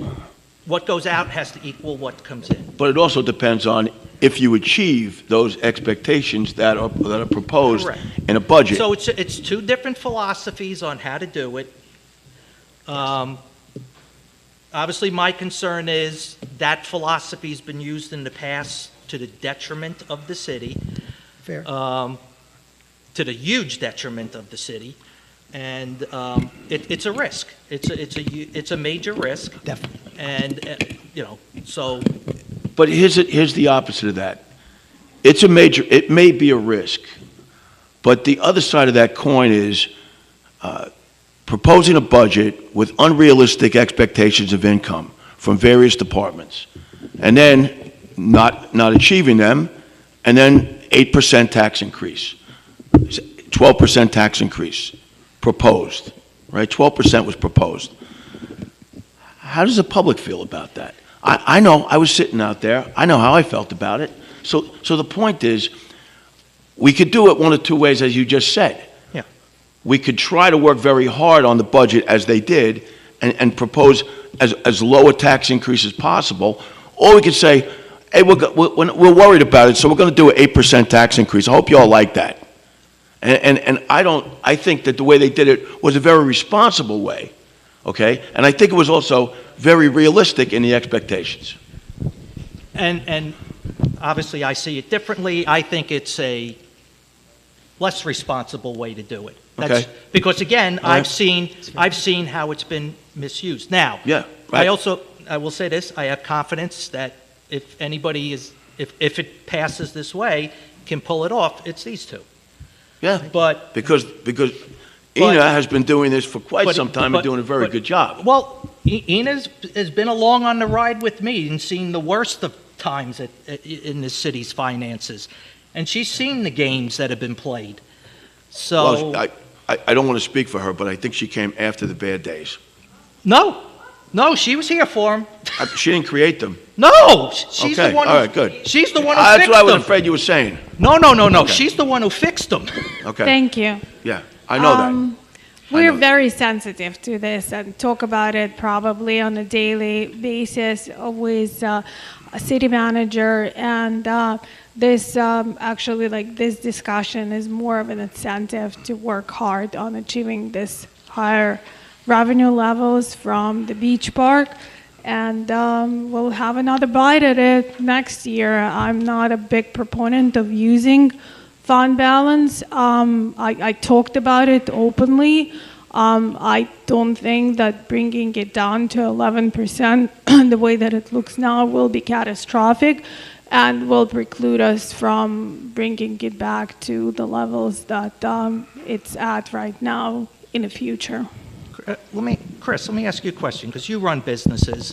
what goes out has to equal what comes in. But it also depends on if you achieve those expectations that are proposed Correct. in a budget. So it's two different philosophies on how to do it. Obviously, my concern is that philosophy's been used in the past to the detriment of the city. Fair. To the huge detriment of the city, and it's a risk. It's a major risk. Definitely. And so. But here's the opposite of that. It may be a risk, but the other side of that coin is proposing a budget with unrealistic expectations of income from various departments, and then not achieving them, and then 8% tax increase, 12% tax increase proposed, right? 12% was proposed. How does the public feel about that? I know, I was sitting out there, I know how I felt about it. So the point is, we could do it one of two ways, as you just said. Yeah. We could try to work very hard on the budget as they did, and propose as low a tax increase as possible, or we could say, hey, we're worried about it, so we're going to do an 8% tax increase. I hope you all like that. And I think that the way they did it was a very responsible way, okay? And I think it was also very realistic in the expectations. And obviously, I see it differently. I think it's a less responsible way to do it. Okay. Because again, All right. I've seen how it's been misused. Now, Yeah, right. I will say this, I have confidence that if anybody if it passes this way, can pull it off, it's these two. Yeah, But, because Ina has been doing this for quite some time and doing a very but- good job. well, Ina has been along on the ride with me and seen the worst of times in the city's finances, and she's seen the games that have been played. So, Well, I don't want to speak for her, but I think she came after the bad days. no, she was here for them. She didn't create them. No, she's Okay, the one. all right, good. She's the one who That's fixed what I was them. afraid you were saying. No. Okay. She's the one who fixed them. Okay, Thank you. yeah, I know that. We're know that. very sensitive to this and talk about it probably on a daily basis with a city manager. And this actually, like this discussion is more of an incentive to work hard on achieving this higher revenue levels from the beach park. And we'll have another bite at it next year. I'm not a big proponent of using fund balance. I talked about it openly. I don't think that bringing it down to 11% the way that it looks now will be catastrophic and will preclude us from bringing it back to the levels that it's at right now in the future. Chris, let me ask you a question, because you run businesses.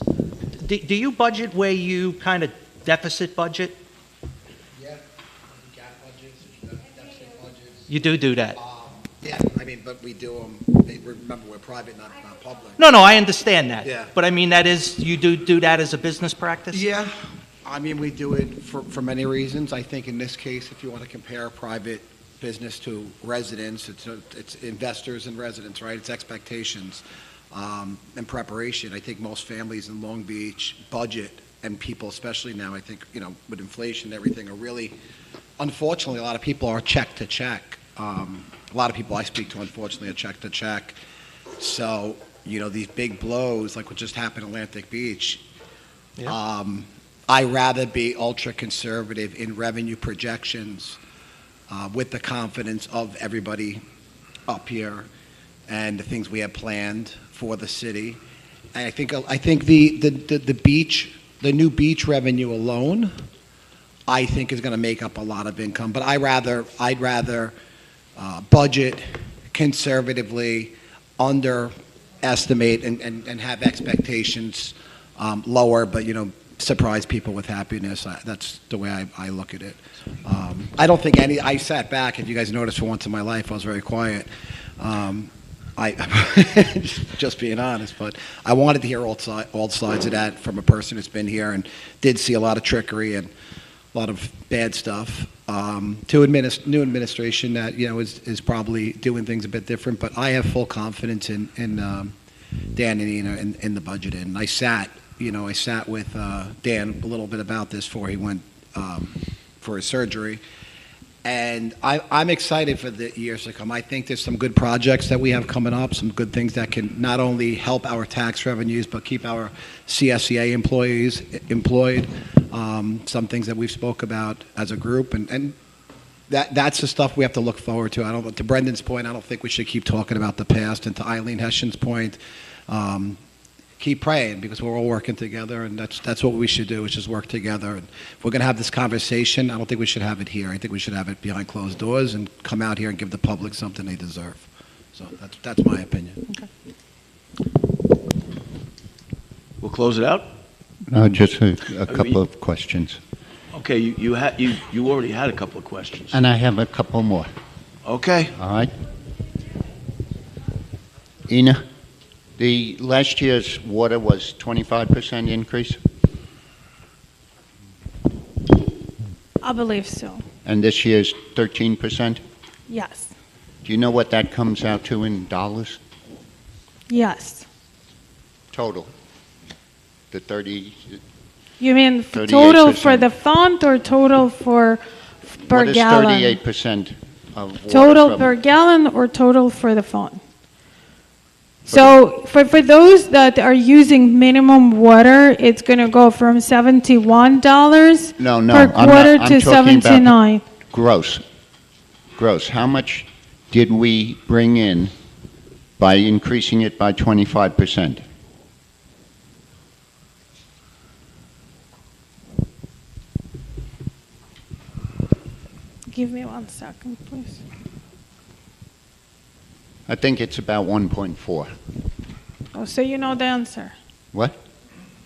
Do you budget where you kind of deficit budget? Yeah, gap budgets, deficit budgets. You do that? Yeah, I mean, but we do them, remember, we're private, not public. No, I understand that. Yeah. But I mean, you do that as a business practice? Yeah, I mean, we do it for many reasons. I think in this case, if you want to compare private business to residents, it's investors and residents, right? It's expectations and preparation. I think most families in Long Beach budget, and people especially now, I think, with inflation and everything, are really, unfortunately, a lot of people are check to check. A lot of people I speak to, unfortunately, are check to check. So, these big blows, like what just happened at Atlantic Beach, I rather be ultra conservative in revenue projections with the confidence of everybody up here and the things we have planned for the city. And I think the beach, the new beach revenue alone, I think is going to make up a lot of income. But I'd rather budget conservatively, underestimate and have expectations lower, but surprise people with happiness. That's the way I look at it. I don't think I sat back, if you guys noticed, for once in my life I was very quiet. I just being honest, but I wanted to hear all sides of that from a person who's been here and did see a lot of trickery and a lot of bad stuff. To new administration that is probably doing things a bit different, but I have full confidence in Dan and Ina in the budget. And I sat with Dan a little bit about this before he went for his surgery. And I'm excited for the years to come. I think there's some good projects that we have coming up, some good things that can not only help our tax revenues, but keep our CSEA employees employed. Some things that we've spoke about as a group, and that's the stuff we have to look forward to. To Brendan's point, I don't think we should keep talking about the past. And to Eileen Hession's point, keep praying, because we're all working together, and that's what we should do, is just work together. And if we're going to have this conversation, I don't think we should have it here. I think we should have it behind closed doors and come out here and give the public something they deserve. So that's my opinion. Okay. We'll close it out? No, just a couple of questions. Okay, you already had a couple of questions. And I have a couple more. Okay. All right. Ina, the last year's water was 25% increase, I believe so. and this year's 13%. Yes. Do you know what that comes out to in dollars Yes. total? The 30. You mean total for 38%. the font or total for per What is gallon? 38% of water Total from- per gallon or total for the font? So for those that are using minimum water, it's going to go from $71 No, no, per I'm not- quarter I'm to talking about- 79. Gross. How much did we bring in by increasing it by 25%? Give me 1 second, please. I think it's about 1.4. Oh, so you know the answer. What?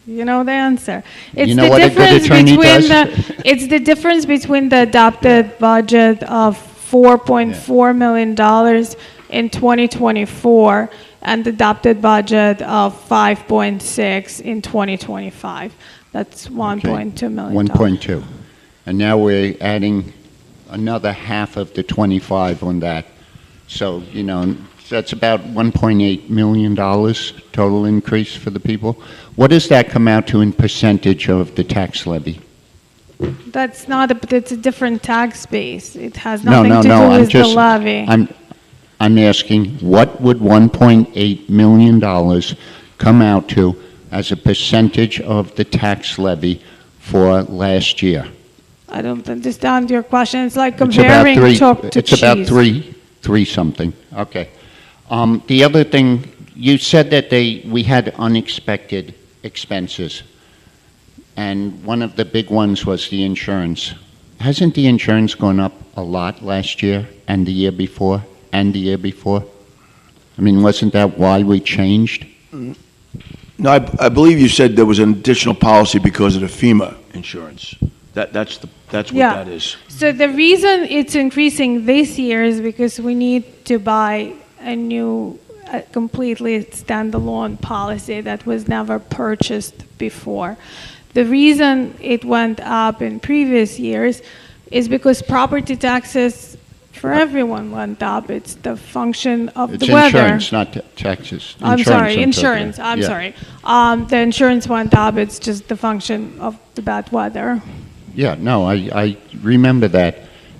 You know the answer. It's You know the what a good difference attorney between does? it's the difference between the adopted budget of $4.4 million in 2024 and the adopted budget of 5.6 in 2025. That's $1.2 million. 1.2. And now we're adding another half of the 25 on that. So, you know, that's about $1.8 million total increase for the people. What does that come out to in percentage of the tax levy? That's not it's a different tax base. It has No, nothing no, to no, do I'm with the just, levy. I'm asking, what would $1.8 million come out to as a percentage of the tax levy for last year? I don't understand your question. It's like It's about comparing three. chalk to It's cheese. about three something. Okay. The other thing, you said that we had unexpected expenses, and one of the big ones was the insurance. Hasn't the insurance gone up a lot last year and the year before and the year before? I mean, wasn't that why we changed? No, I believe you said there was an additional policy because of the FEMA insurance. That's what Yeah. that is. So the reason it's increasing this year is because we need to buy a new, completely standalone policy that was never purchased before. The reason it went up in previous years is because property taxes for everyone went up. It's the function of It's the weather. insurance, not taxes. I'm sorry, talking insurance. about. I'm Yeah. sorry. The insurance went up. It's just the function of the bad weather. Yeah, no, I remember that.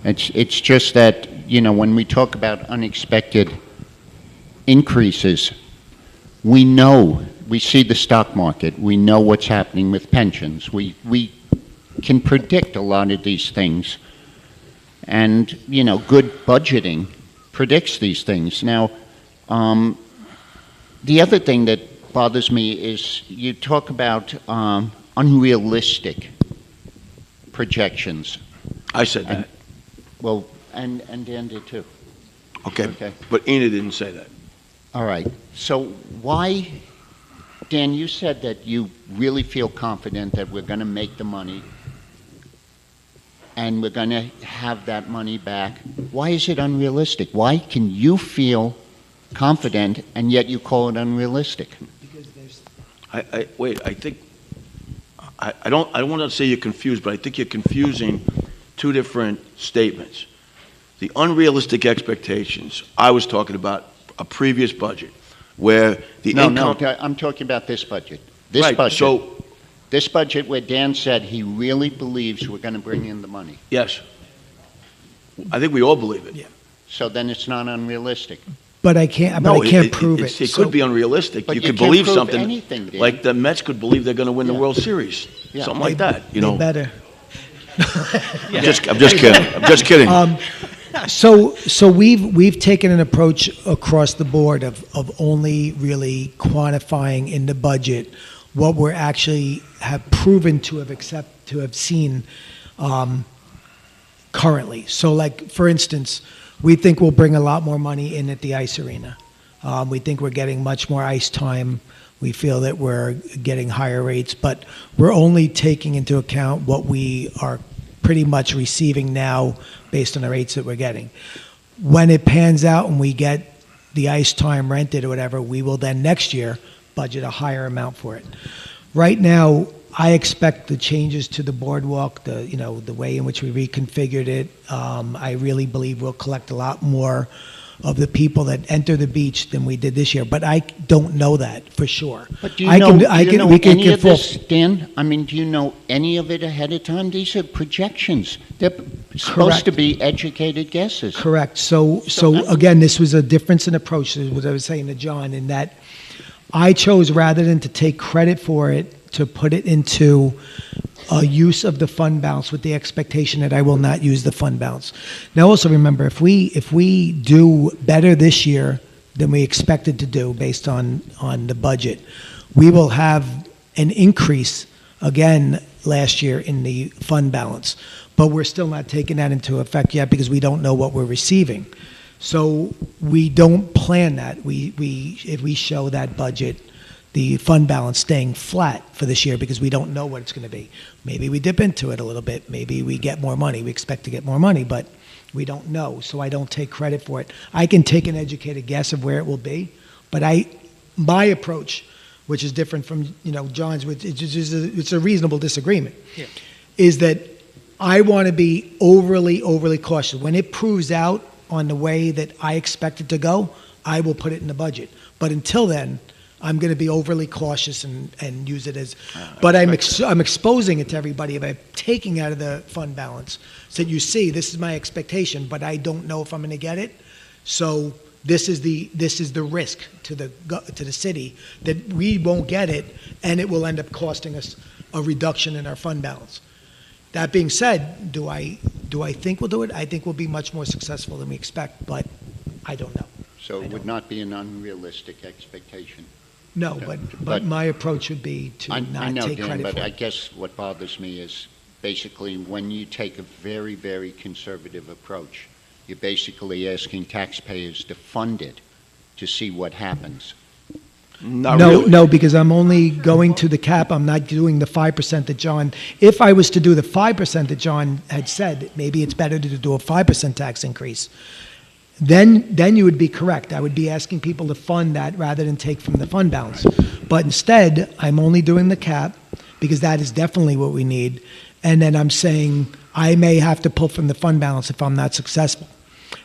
It's just that, you know, when we talk about unexpected increases, we see the stock market, we know what's happening with pensions. We can predict a lot of these things. And, you know, good budgeting predicts these things. Now, the other thing that bothers me is you talk about unrealistic projections. I said that. Well, and Dan did too. Okay. Okay. But Ina didn't say that. All right. So why, Dan, you said that you really feel confident that we're going to make the money and we're going to have that money back. Why is it unrealistic? Why can you feel confident and yet you call it unrealistic? Wait, I think, I don't want to say you're confused, but I think you're confusing two different statements. The unrealistic expectations, I was talking about a previous budget where the No, income. no, I'm talking about this budget. This Right, budget. so, This budget where Dan said he really believes we're going to bring in the money. yes. I think we all believe it. So then it's not unrealistic. But I can't No, prove it. It So- could be unrealistic. But You you could can't believe prove something, anything, Dan. like the Mets could believe they're going to win the Yeah. World Series. Yeah. Something like that, you They know? better. I'm just kidding. I'm just kidding. So we've taken an approach across the board of only really quantifying in the budget what we're actually have proven to have seen currently. So, like for instance, we think we'll bring a lot more money in at the ice arena. We think we're getting much more ice time. We feel that we're getting higher rates, but we're only taking into account what we are pretty much receiving now based on the rates that we're getting. When it pans out and we get the ice time rented or whatever, we will then next year budget a higher amount for it. Right now, I expect the changes to the boardwalk, the way in which we reconfigured it. I really believe we'll collect a lot more of the people that enter the beach than we did this year, but I don't know that for sure. But do you know we can any get of full. this, Dan? I mean, do you know any of it ahead of time? These are projections. They're supposed to be educated guesses. Correct. So again, this was a difference in approach. This is what I was saying to John, in that I chose, rather than to take credit for it, to put it into a use of the fund balance with the expectation that I will not use the fund balance. Now, also remember, if we do better this year than we expected to do based on the budget, we will have an increase again last year in the fund balance. But we're still not taking that into effect yet because we don't know what we're receiving. So we don't plan that. If we show that budget, the fund balance staying flat for this year because we don't know what it's going to be. Maybe we dip into it a little bit. Maybe we get more money. We expect to get more money, but we don't know, so I don't take credit for it. I can take an educated guess of where it will be, but my approach, which is different from John's, which it's a reasonable disagreement, is that I want to be overly cautious. When it proves out on the way that I expect it to go, I will put it in the budget. But until then, I'm going to be overly cautious and use it as, but I'm exposing it to everybody by taking out of the fund balance. So you see, this is my expectation, but I don't know if I'm going to get it. So this is the risk to the city that we won't get it, and it will end up costing us a reduction in our fund balance. That being said, do I think we'll do it? I think we'll be much more successful than we expect, but I don't know. So it would not be an unrealistic expectation. No, but my approach would be to I not know, take Dan, credit but for I it. guess what bothers me is basically when you take a very, very conservative approach, you're basically asking taxpayers to fund it to see what happens. Not really. No, because I'm only going to the cap. I'm not doing the 5% that John. If I was to do the 5% that John had said, maybe it's better to do a 5% tax increase. Then you would be correct. I would be asking people to fund that rather than take from the fund balance. But instead, I'm only doing the cap because that is definitely what we need. And then I'm saying I may have to pull from the fund balance if I'm not successful.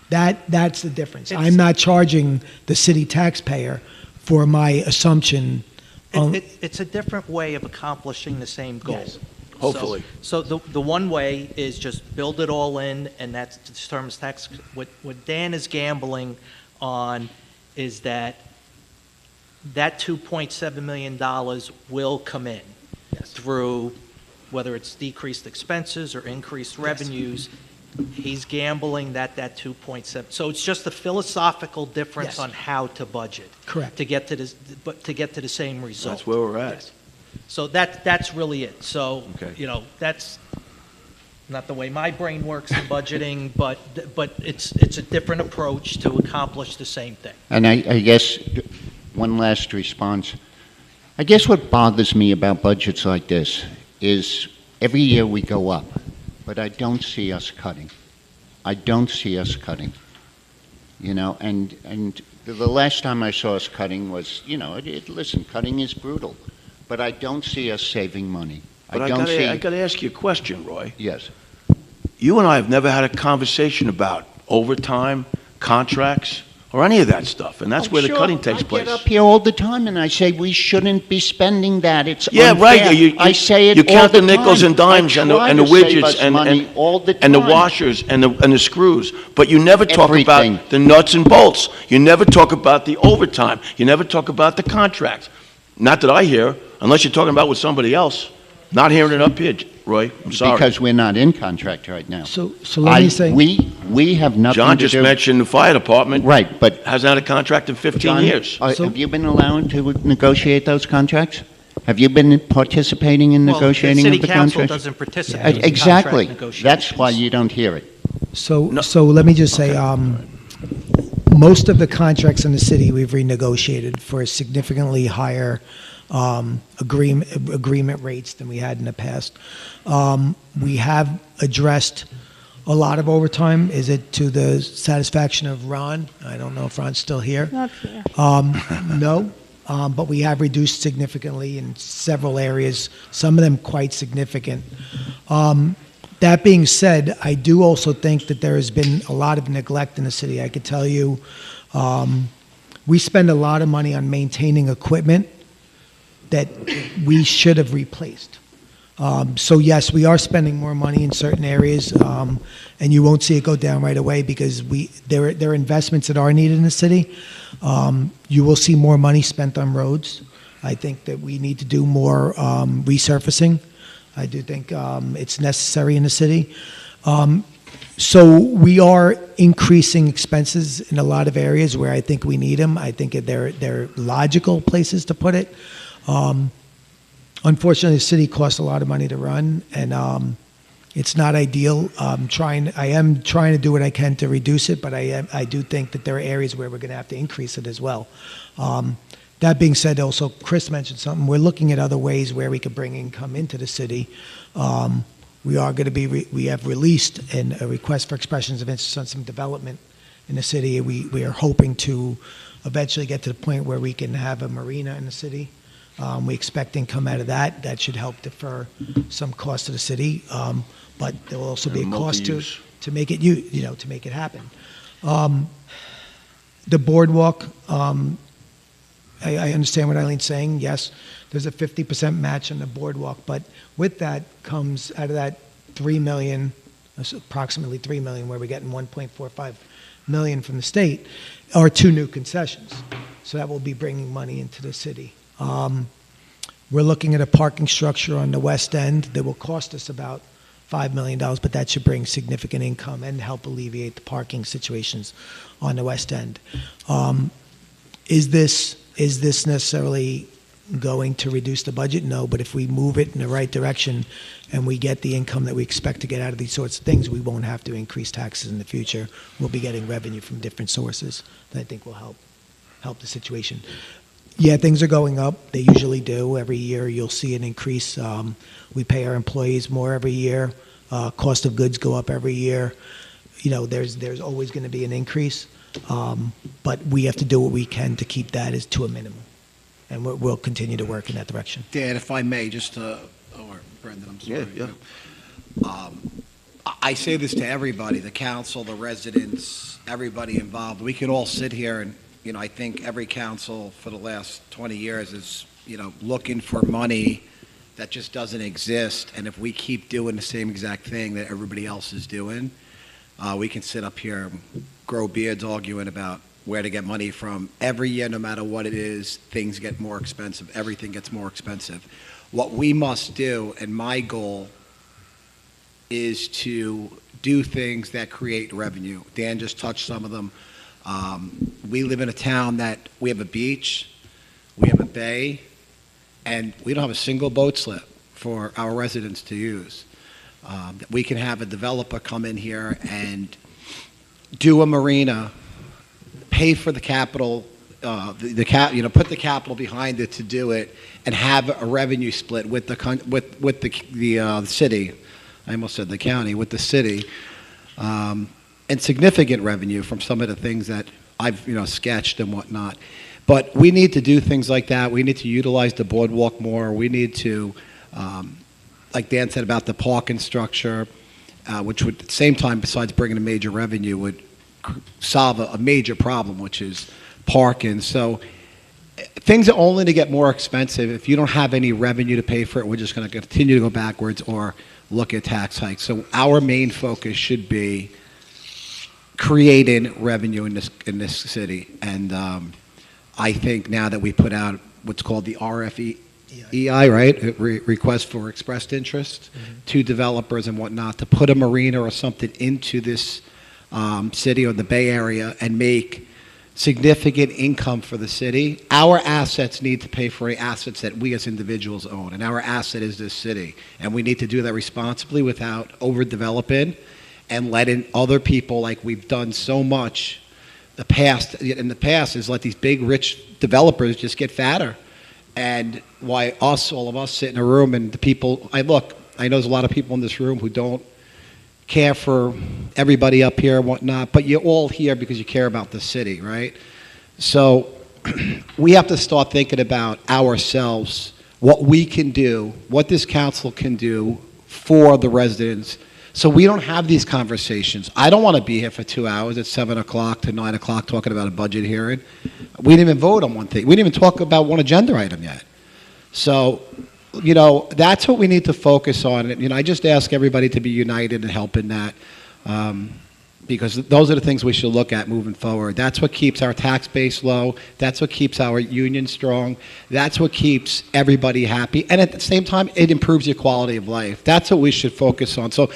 That's the difference. I'm not charging the city taxpayer for my assumption. It's a different way of accomplishing the same goal. Yes. Hopefully. So the one way is just build it all in, and that determines tax. What Dan is gambling on is that $2.7 million will come in through whether it's decreased expenses or increased revenues. He's gambling that 2.7. So it's just a philosophical difference on how to budget. Correct. To get to this, but to get to the same result. That's where we're at. Yes. So that's really it. So, Okay. That's not the way my brain works in budgeting, but it's a different approach to accomplish the same thing. And I guess one last response. I guess what bothers me about budgets like this is every year we go up, but I don't see us cutting. I don't see us cutting. And the last time I saw us cutting was, listen, cutting is brutal, but I don't see us saving money. But I don't see. I got to ask you a question, Roy. Yes. You and I have never had a conversation about overtime, contracts, or any of that stuff, and that's where the cutting takes place. I get up here all the time and I say we shouldn't be spending that. It's Yeah, unfair. right. I say it You all count the the nickels time. and dimes I and the try to save widgets us money all the and the time. washers and the screws, but you never talk Everything. about the nuts and bolts. You never talk about the overtime. You never talk about the contracts. Not that I hear, unless you're talking about with somebody else. Not hearing it up here, Roy. I'm sorry. Because we're not in contract right now. So let me say. We have nothing John to just do. mentioned the fire department. Right, but Hasn't had a contract in 15 John, years. have you been allowed to negotiate those contracts? Have you been participating in negotiating Well, of the the city council contracts? doesn't participate in Exactly. contract negotiations. That's why you don't hear it. So let me just say, most of the contracts in the city we've renegotiated for significantly higher agreement rates than we had in the past. We have addressed a lot of overtime. Is it to the satisfaction of Ron? I don't know if Ron's still here. Not here. No, but we have reduced significantly in several areas, some of them quite significant. That being said, I do also think that there has been a lot of neglect in the city. I could tell you, we spend a lot of money on maintaining equipment that we should have replaced. So yes, we are spending more money in certain areas, and you won't see it go down right away because there are investments that are needed in the city. You will see more money spent on roads. I think that we need to do more resurfacing. I do think it's necessary in the city. So we are increasing expenses in a lot of areas where I think we need them. I think they're logical places to put it. Unfortunately, the city costs a lot of money to run, and it's not ideal. I am trying to do what I can to reduce it, but I do think that there are areas where we're going to have to increase it as well. That being said, also, Chris mentioned something. We're looking at other ways where we could bring income into the city. We are going to be, we have released a request for expressions of interest on some development in the city. We are hoping to eventually get to the point where we can have a marina in the city. We expect income out of that. That should help defer some cost to the city. But there will also be a cost to make it, to make it happen. The boardwalk, I understand what Eileen's saying. Yes, there's a 50% match on the boardwalk, but with that comes out of that $3 million, approximately $3 million, where we're getting $1.45 million from the state, are 2 new concessions. So that will be bringing money into the city. We're looking at a parking structure on the west end that will cost us about $5 million, but that should bring significant income and help alleviate the parking situations on the west end. Is this necessarily going to reduce the budget? No, but if we move it in the right direction and we get the income that we expect to get out of these sorts of things, we won't have to increase taxes in the future. We'll be getting revenue from different sources that I think will help the situation. Yeah, things are going up. They usually do. Every year you'll see an increase. We pay our employees more every year. Cost of goods go up every year. There's always going to be an increase. But we have to do what we can to keep that as to a minimum. And we'll continue to work in that direction. Dan, if I may, or Brendan, I'm sorry. Yeah. I say this to everybody, the council, the residents, everybody involved. We could all sit here and, I think every council for the last 20 years is, looking for money that just doesn't exist. And if we keep doing the same exact thing that everybody else is doing, we can sit up here and grow beards arguing about where to get money from. Every year, no matter what it is, things get more expensive. Everything gets more expensive. What we must do, and my goal, is to do things that create revenue. Dan just touched some of them. We live in a town that we have a beach, we have a bay, and we don't have a single boat slip for our residents to use. We can have a developer come in here and do a marina, pay for the capital, put the capital behind it to do it, and have a revenue split with the city. I almost said the county, with the city, and significant revenue from some of the things that I've sketched and whatnot. But we need to do things like that. We need to utilize the boardwalk more. We need to, like Dan said about the parking structure, which would at the same time, besides bringing a major revenue, would solve a major problem, which is parking. So things are only to get more expensive. If you don't have any revenue to pay for it, we're just going to continue to go backwards or look at tax hikes. So our main focus should be creating revenue in this city. And I think now that we put out what's called the RFEI, right? Request for expressed interest to developers and whatnot, to put a marina or something into this city or the Bay Area and make significant income for the city. Our assets need to pay for assets that we as individuals own, and our asset is this city. And we need to do that responsibly without overdeveloping and letting other people, like we've done so much in the past, is let these big, rich developers just get fatter. And why all of us sit in a room and the people, I know there's a lot of people in this room who don't care for everybody up here and whatnot, but you're all here because you care about the city, right? So we have to start thinking about ourselves, what we can do, what this council can do for the residents, so we don't have these conversations. I don't want to be here for 2 hours at 7 o'clock to 9 o'clock talking about a budget hearing. We didn't even vote on one thing. We didn't even talk about one agenda item yet. So, that's what we need to focus on. And, I just ask everybody to be united and help in that, because those are the things we should look at moving forward. That's what keeps our tax base low. That's what keeps our union strong. That's what keeps everybody happy. And at the same time, it improves your quality of life. That's what we should focus on. So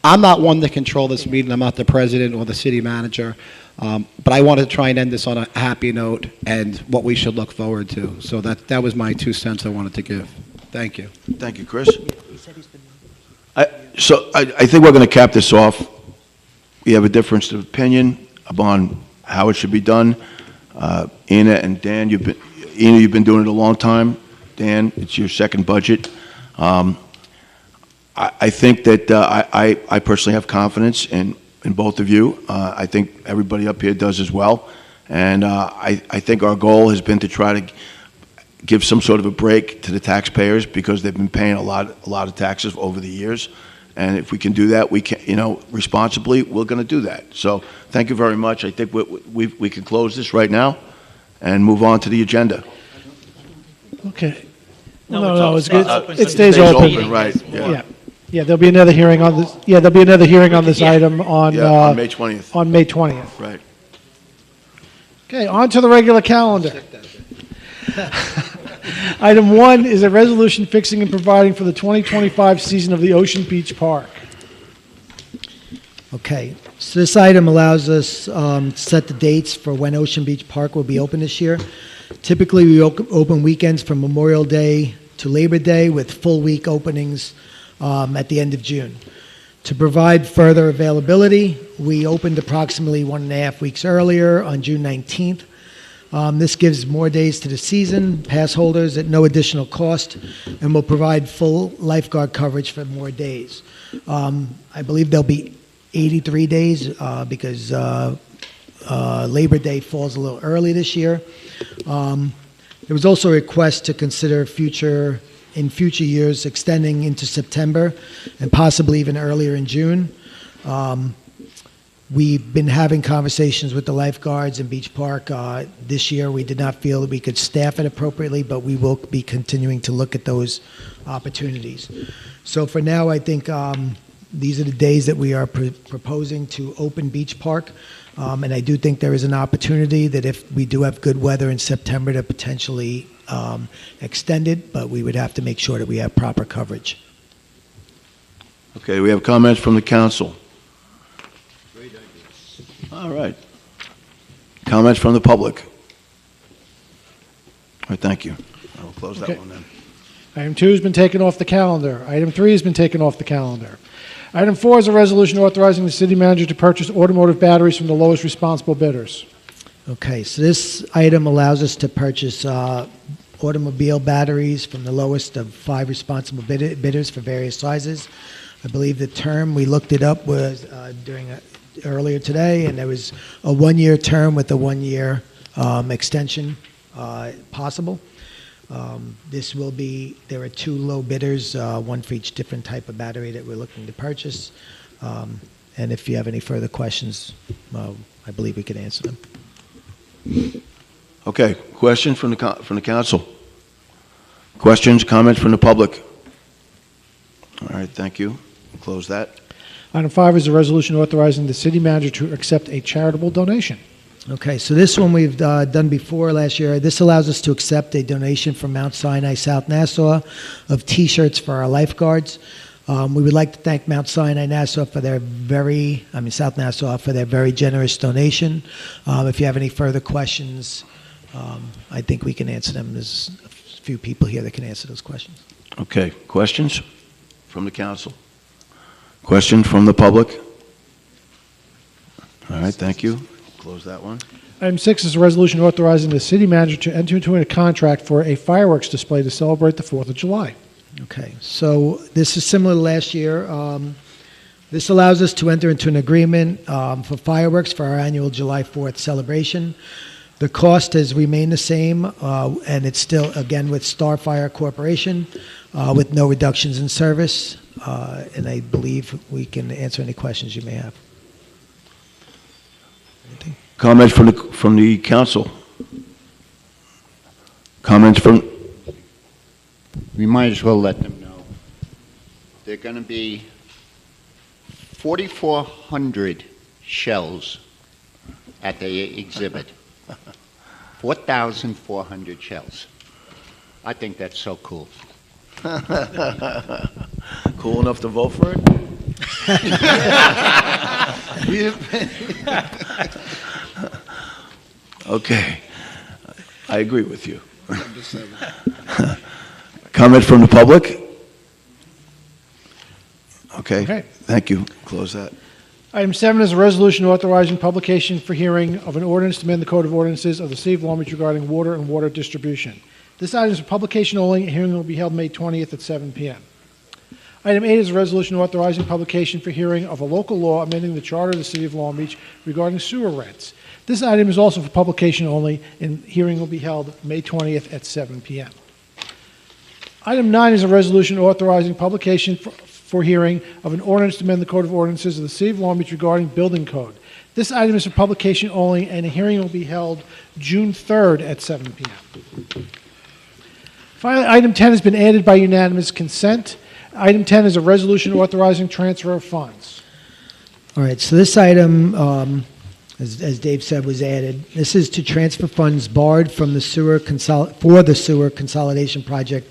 I'm not one to control this meeting. I'm not the president or the city manager. But I wanted to try and end this on a happy note and what we should look forward to. So that was my 2 cents I wanted to give. Thank you. Thank you, Chris. I think we're going to cap this off. We have a difference of opinion upon how it should be done. Ina and Dan, Ina, you've been doing it a long time. Dan, it's your second budget. I think that I personally have confidence in both of you. I think everybody up here does as well. And I think our goal has been to try to give some sort of a break to the taxpayers because they've been paying a lot of taxes over the years. And if we can do that, we can, responsibly, we're going to do that. So thank you very much. I think we can close this right now and move on to the agenda. Okay. No, it's it's good. open. It stays open. Right, Yeah. Yeah, there'll be another hearing on this, there'll be another hearing on this item on On May 20th. on May 20th. Right. Okay, on to the regular calendar. Item 1 is a resolution fixing and providing for the 2025 season of the Ocean Beach Park. Okay, so this item allows us to set the dates for when Ocean Beach Park will be open this year. Typically, we open weekends from Memorial Day to Labor Day with full week openings at the end of June. To provide further availability, we opened approximately 1.5 weeks earlier on June 19th. This gives more days to the season pass holders at no additional cost and will provide full lifeguard coverage for more days. I believe there'll be 83 days because Labor Day falls a little early this year. There was also a request to consider in future years extending into September and possibly even earlier in June. We've been having conversations with the lifeguards in Beach Park. This year, we did not feel that we could staff it appropriately, but we will be continuing to look at those opportunities. So for now, I think these are the days that we are proposing to open Beach Park. And I do think there is an opportunity that if we do have good weather in September to potentially extend it, but we would have to make sure that we have proper coverage. Okay, we have comments from the council. All right. Comments from the public? All right, thank you. I will close that Okay. one then. Item 2 has been taken off the calendar. Item 3 has been taken off the calendar. Item 4 is a resolution authorizing the city manager to purchase automotive batteries from the lowest responsible bidders. Okay, so this item allows us to purchase automobile batteries from the lowest of 5 responsible bidders for various sizes. I believe the term, we looked it up, was earlier today, and there was a 1-year term with a 1-year extension possible. There are 2 low bidders, one for each different type of battery that we're looking to purchase. And if you have any further questions, I believe we can answer them. Okay, questions from the council? Questions, comments from the public? All right, thank you. We'll close that. Item 5 is a resolution authorizing the city manager to accept a charitable donation. Okay, so this one we've done before last year. This allows us to accept a donation from Mount Sinai South Nassau of T-shirts for our lifeguards. We would like to thank Mount Sinai Nassau for South Nassau for their very generous donation. If you have any further questions, I think we can answer them. There's a few people here that can answer those questions. Okay, questions from the council? Question from the public? All right, thank you. Close that one. Item 6 is a resolution authorizing the city manager to enter into a contract for a fireworks display to celebrate the 4th of July. Okay, so this is similar to last year. This allows us to enter into an agreement for fireworks for our annual July 4th celebration. The cost has remained the same, and it's still, again, with Starfire Corporation, with no reductions in service. And I believe we can answer any questions you may have. Anything? Comments from the council? Comments from... We might as well let them know. There are going to be 4,400 shells at the exhibit. 4,400 shells. I think that's so cool. Cool enough to vote for it? Okay. I agree with you. Comment from the public? Okay. Okay. Thank you. Close that. Item 7 is a resolution authorizing publication for hearing of an ordinance to amend the Code of Ordinances of the City of Long Beach regarding water and water distribution. This item is for publication only. A hearing will be held May 20th at 7 p.m. Item 8 is a resolution authorizing publication for hearing of a local law amending the charter of the City of Long Beach regarding sewer rents. This item is also for publication only, and hearing will be held May 20th at 7 p.m. Item 9 is a resolution authorizing publication for hearing of an ordinance to amend the Code of Ordinances of the City of Long Beach regarding building code. This item is for publication only, and a hearing will be held June 3rd at 7 p.m. Finally, item 10 has been added by unanimous consent. Item 10 is a resolution authorizing transfer of funds. All right, so this item, as Dave said, was added. This is to transfer funds borrowed from the sewer consolidation project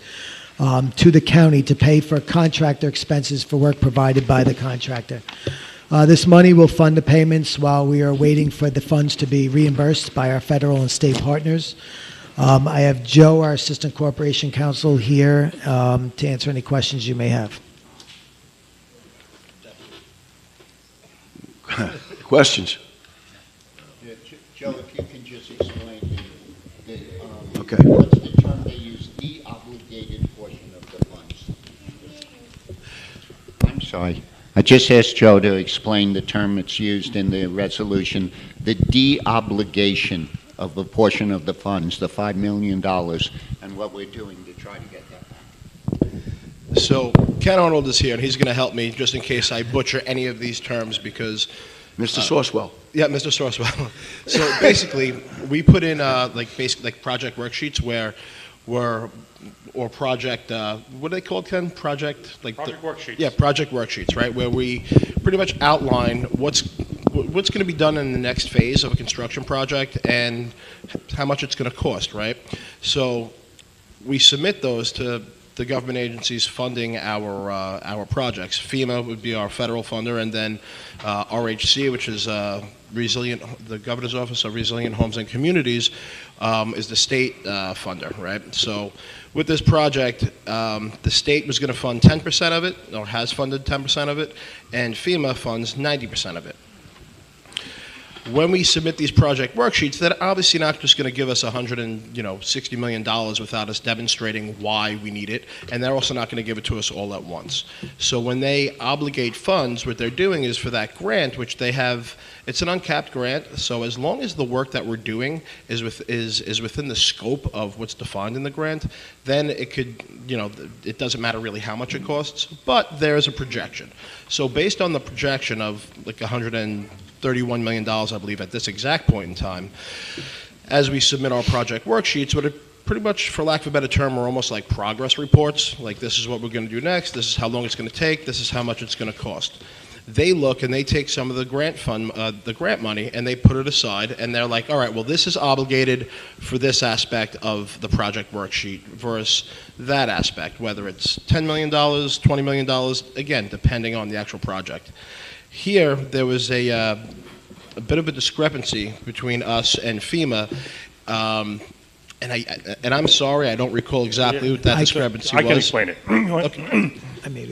to the county to pay for contractor expenses for work provided by the contractor. This money will fund the payments while we are waiting for the funds to be reimbursed by our federal and state partners. I have Joe, our Assistant Corporation Counsel, here to answer any questions you may have. Questions? Joe, if you can just explain Okay. what's the term they use, de-obligated portion of the funds? I'm sorry. I just asked Joe to explain the term that's used in the resolution, the de-obligation of a portion of the funds, the $5 million, and what we're doing to try to get that back. So Ken Arnold is here, and he's going to help me just in case I butcher any of these terms because... Mr. Sourcewell. Yeah, Mr. Sourcewell. So basically, we put in like project worksheets where or project, what are they called, Ken? Project worksheets. Yeah, project worksheets, right? Where we pretty much outline what's going to be done in the next phase of a construction project and how much it's going to cost, right? So we submit those to the government agencies funding our projects. FEMA would be our federal funder, and then RHC, which is the Governor's Office of Resilient Homes and Communities, is the state funder, right? So with this project, the state was going to fund 10% of it, or has funded 10% of it, and FEMA funds 90% of it. When we submit these project worksheets, they're obviously not just going to give us $160 million without us demonstrating why we need it, and they're also not going to give it to us all at once. So when they obligate funds, what they're doing is for that grant, which they have, it's an uncapped grant, so as long as the work that we're doing is within the scope of what's defined in the grant, then it could, it doesn't matter really how much it costs, but there is a projection. So based on the projection of like $131 million, I believe, at this exact point in time, as we submit our project worksheets, what it pretty much, for lack of a better term, are almost like progress reports. Like, this is what we're going to do next, this is how long it's going to take, this is how much it's going to cost. They look and they take some of the grant fund, the grant money, and they put it aside, and they're like, all right, well, this is obligated for this aspect of the project worksheet versus that aspect, whether it's $10 million, $20 million, again, depending on the actual project. Here, there was a bit of a discrepancy between us and FEMA, and I'm sorry, I don't recall exactly what that discrepancy was. I can explain it. Okay.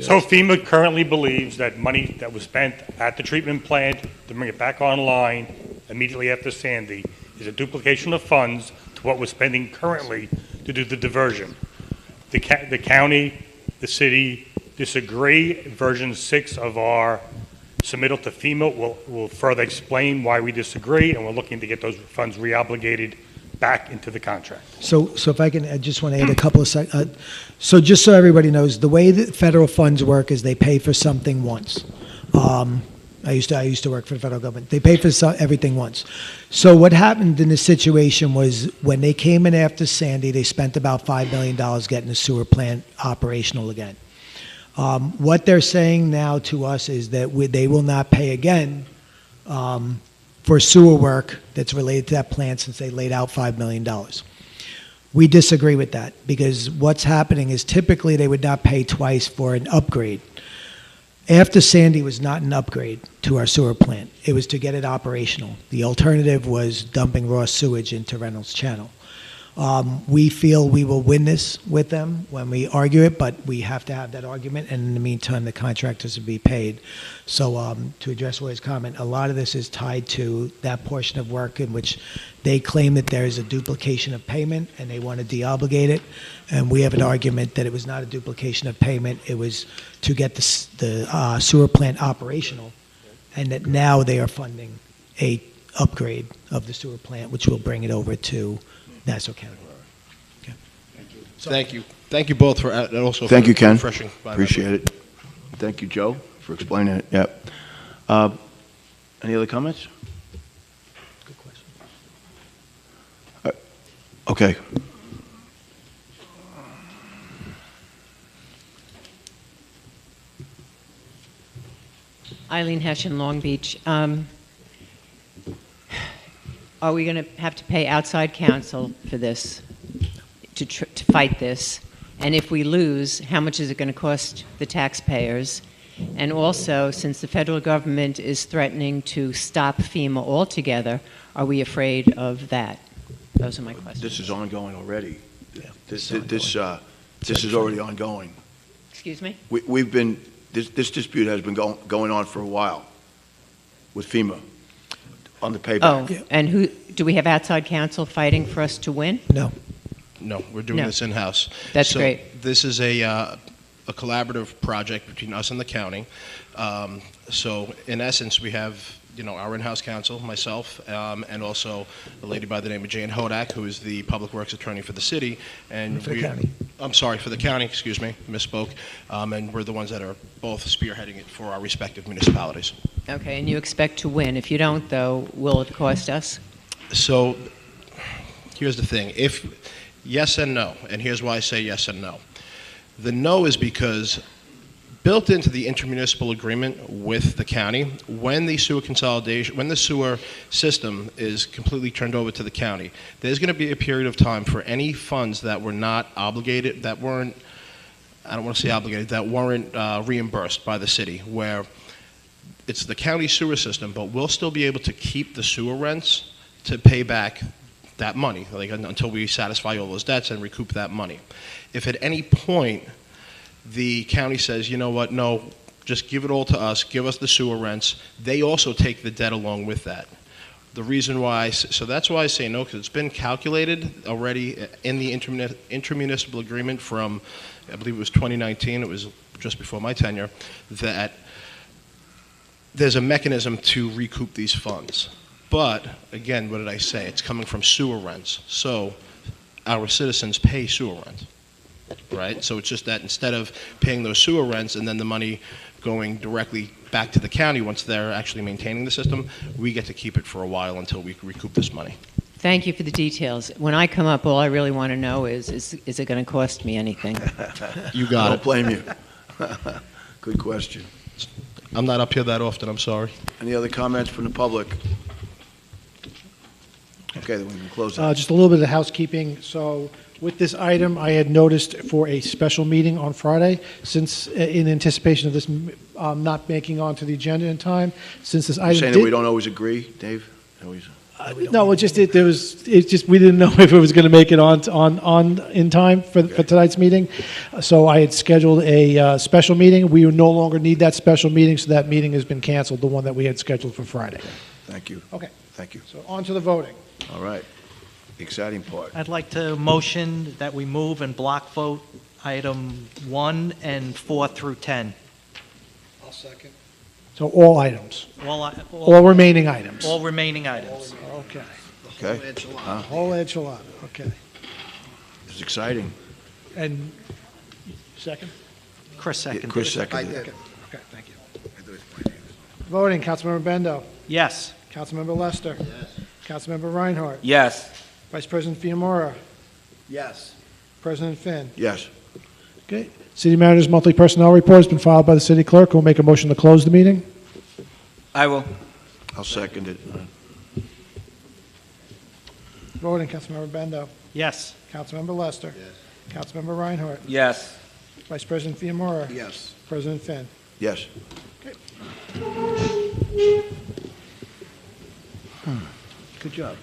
So FEMA currently believes that money that was spent at the treatment plant to bring it back online immediately after Sandy is a duplication of funds to what we're spending currently to do the diversion. The county, the city disagree. Version 6 of our submittal to FEMA will further explain why we disagree, and we're looking to get those funds reobligated back into the contract. So if I can, I just want to add a couple of seconds. So just so everybody knows, the way that federal funds work is they pay for something once. I used to work for the federal government. They pay for everything once. So what happened in this situation was when they came in after Sandy, they spent about $5 million getting the sewer plant operational again. What they're saying now to us is that they will not pay again for sewer work that's related to that plant since they laid out $5 million. We disagree with that because what's happening is typically they would not pay twice for an upgrade. After Sandy was not an upgrade to our sewer plant. It was to get it operational. The alternative was dumping raw sewage into Reynolds Channel. We feel we will win this with them when we argue it, but we have to have that argument, and in the meantime, the contractors will be paid. So to address Roy's comment, a lot of this is tied to that portion of work in which they claim that there is a duplication of payment, and they want to deobligate it. And we have an argument that it was not a duplication of payment, it was to get the sewer plant operational, and that now they are funding a upgrade of the sewer plant, which will bring it over to Nassau County. Okay. Thank you. Thank you both for, and also Thank for you, Ken. refreshing. my memory. Appreciate it. Thank you, Joe, for explaining it. Yep. Any other comments? Good question. Okay. Eileen Hessian, Long Beach. Are we going to have to pay outside counsel for this, to fight this? And if we lose, how much is it going to cost the taxpayers? And also, since the federal government is threatening to stop FEMA altogether, are we afraid of that? Those are my questions. This is ongoing already. Yeah, This it's ongoing. is already ongoing. Excuse me? We've been, this dispute has been going on for a while with FEMA on the payback. Oh, and who, do we have outside counsel fighting for us to win? No. No, we're doing No. this in-house. That's So great. This is a collaborative project between us and the county. So in essence, we have, our in-house counsel, myself, and also a lady by the name of Jane Hodak, who is the public works attorney for the city. And For the county. I'm sorry, for the county, excuse me, misspoke. And we're the ones that are both spearheading it for our respective municipalities. Okay, and you expect to win. If you don't, though, will it cost us? So here's the thing. Yes and no, and here's why I say yes and no. The no is because built into the intermunicipal agreement with the county, when the sewer system is completely turned over to the county, there's going to be a period of time for any funds that were not obligated, that weren't reimbursed by the city, where it's the county sewer system, but we'll still be able to keep the sewer rents to pay back that money, until we satisfy all those debts and recoup that money. If at any point the county says, you know what, no, just give it all to us, give us the sewer rents, they also take the debt along with that. The reason why, so that's why I say no, because it's been calculated already in the intermunicipal agreement from, I believe it was 2019, it was just before my tenure, that there's a mechanism to recoup these funds. But, again, what did I say? It's coming from sewer rents. So our citizens pay sewer rent, right? So it's just that instead of paying those sewer rents and then the money going directly back to the county once they're actually maintaining the system, we get to keep it for a while until we recoup this money. Thank you for the details. When I come up, all I really want to know is it going to cost me anything? You got I it. don't blame you. Good question. I'm not up here that often, I'm sorry. Any other comments from the public? Okay, then we can close that. Just a little bit of housekeeping. So with this item, I had noticed for a special meeting on Friday, since in anticipation of this not making onto the agenda in time, since this item Saying that we don't always agree, Dave? No, we didn't know if it was going to make it on in time for tonight's meeting. So I had scheduled a special meeting. We no longer need that special meeting, so that meeting has been canceled, the one that we had scheduled for Friday. Thank you. Okay. Thank you. So on to the voting. All right. The exciting part. I'd like to motion that we move and block vote item 1 and 4 through 10. I'll second. So all items, all remaining items. All remaining items. Okay. Okay. Whole enchilada, okay. It's exciting. And second? Chris seconded. Chris seconded. Okay, thank you. Voting, Councilmember Bendo. Yes. Councilmember Lester. Yes. Councilmember Reinhardt. Yes. Vice President Fiamora. Yes. President Finn. Yes. Okay. City Manager's monthly personnel report has been filed by the city clerk. Who will make a motion to close the meeting? I will. I'll second it. Voting, Councilmember Bendo. Yes. Councilmember Lester. Yes. Councilmember Reinhardt. Yes. Vice President Fiamora. Yes. President Finn. Yes. Good job.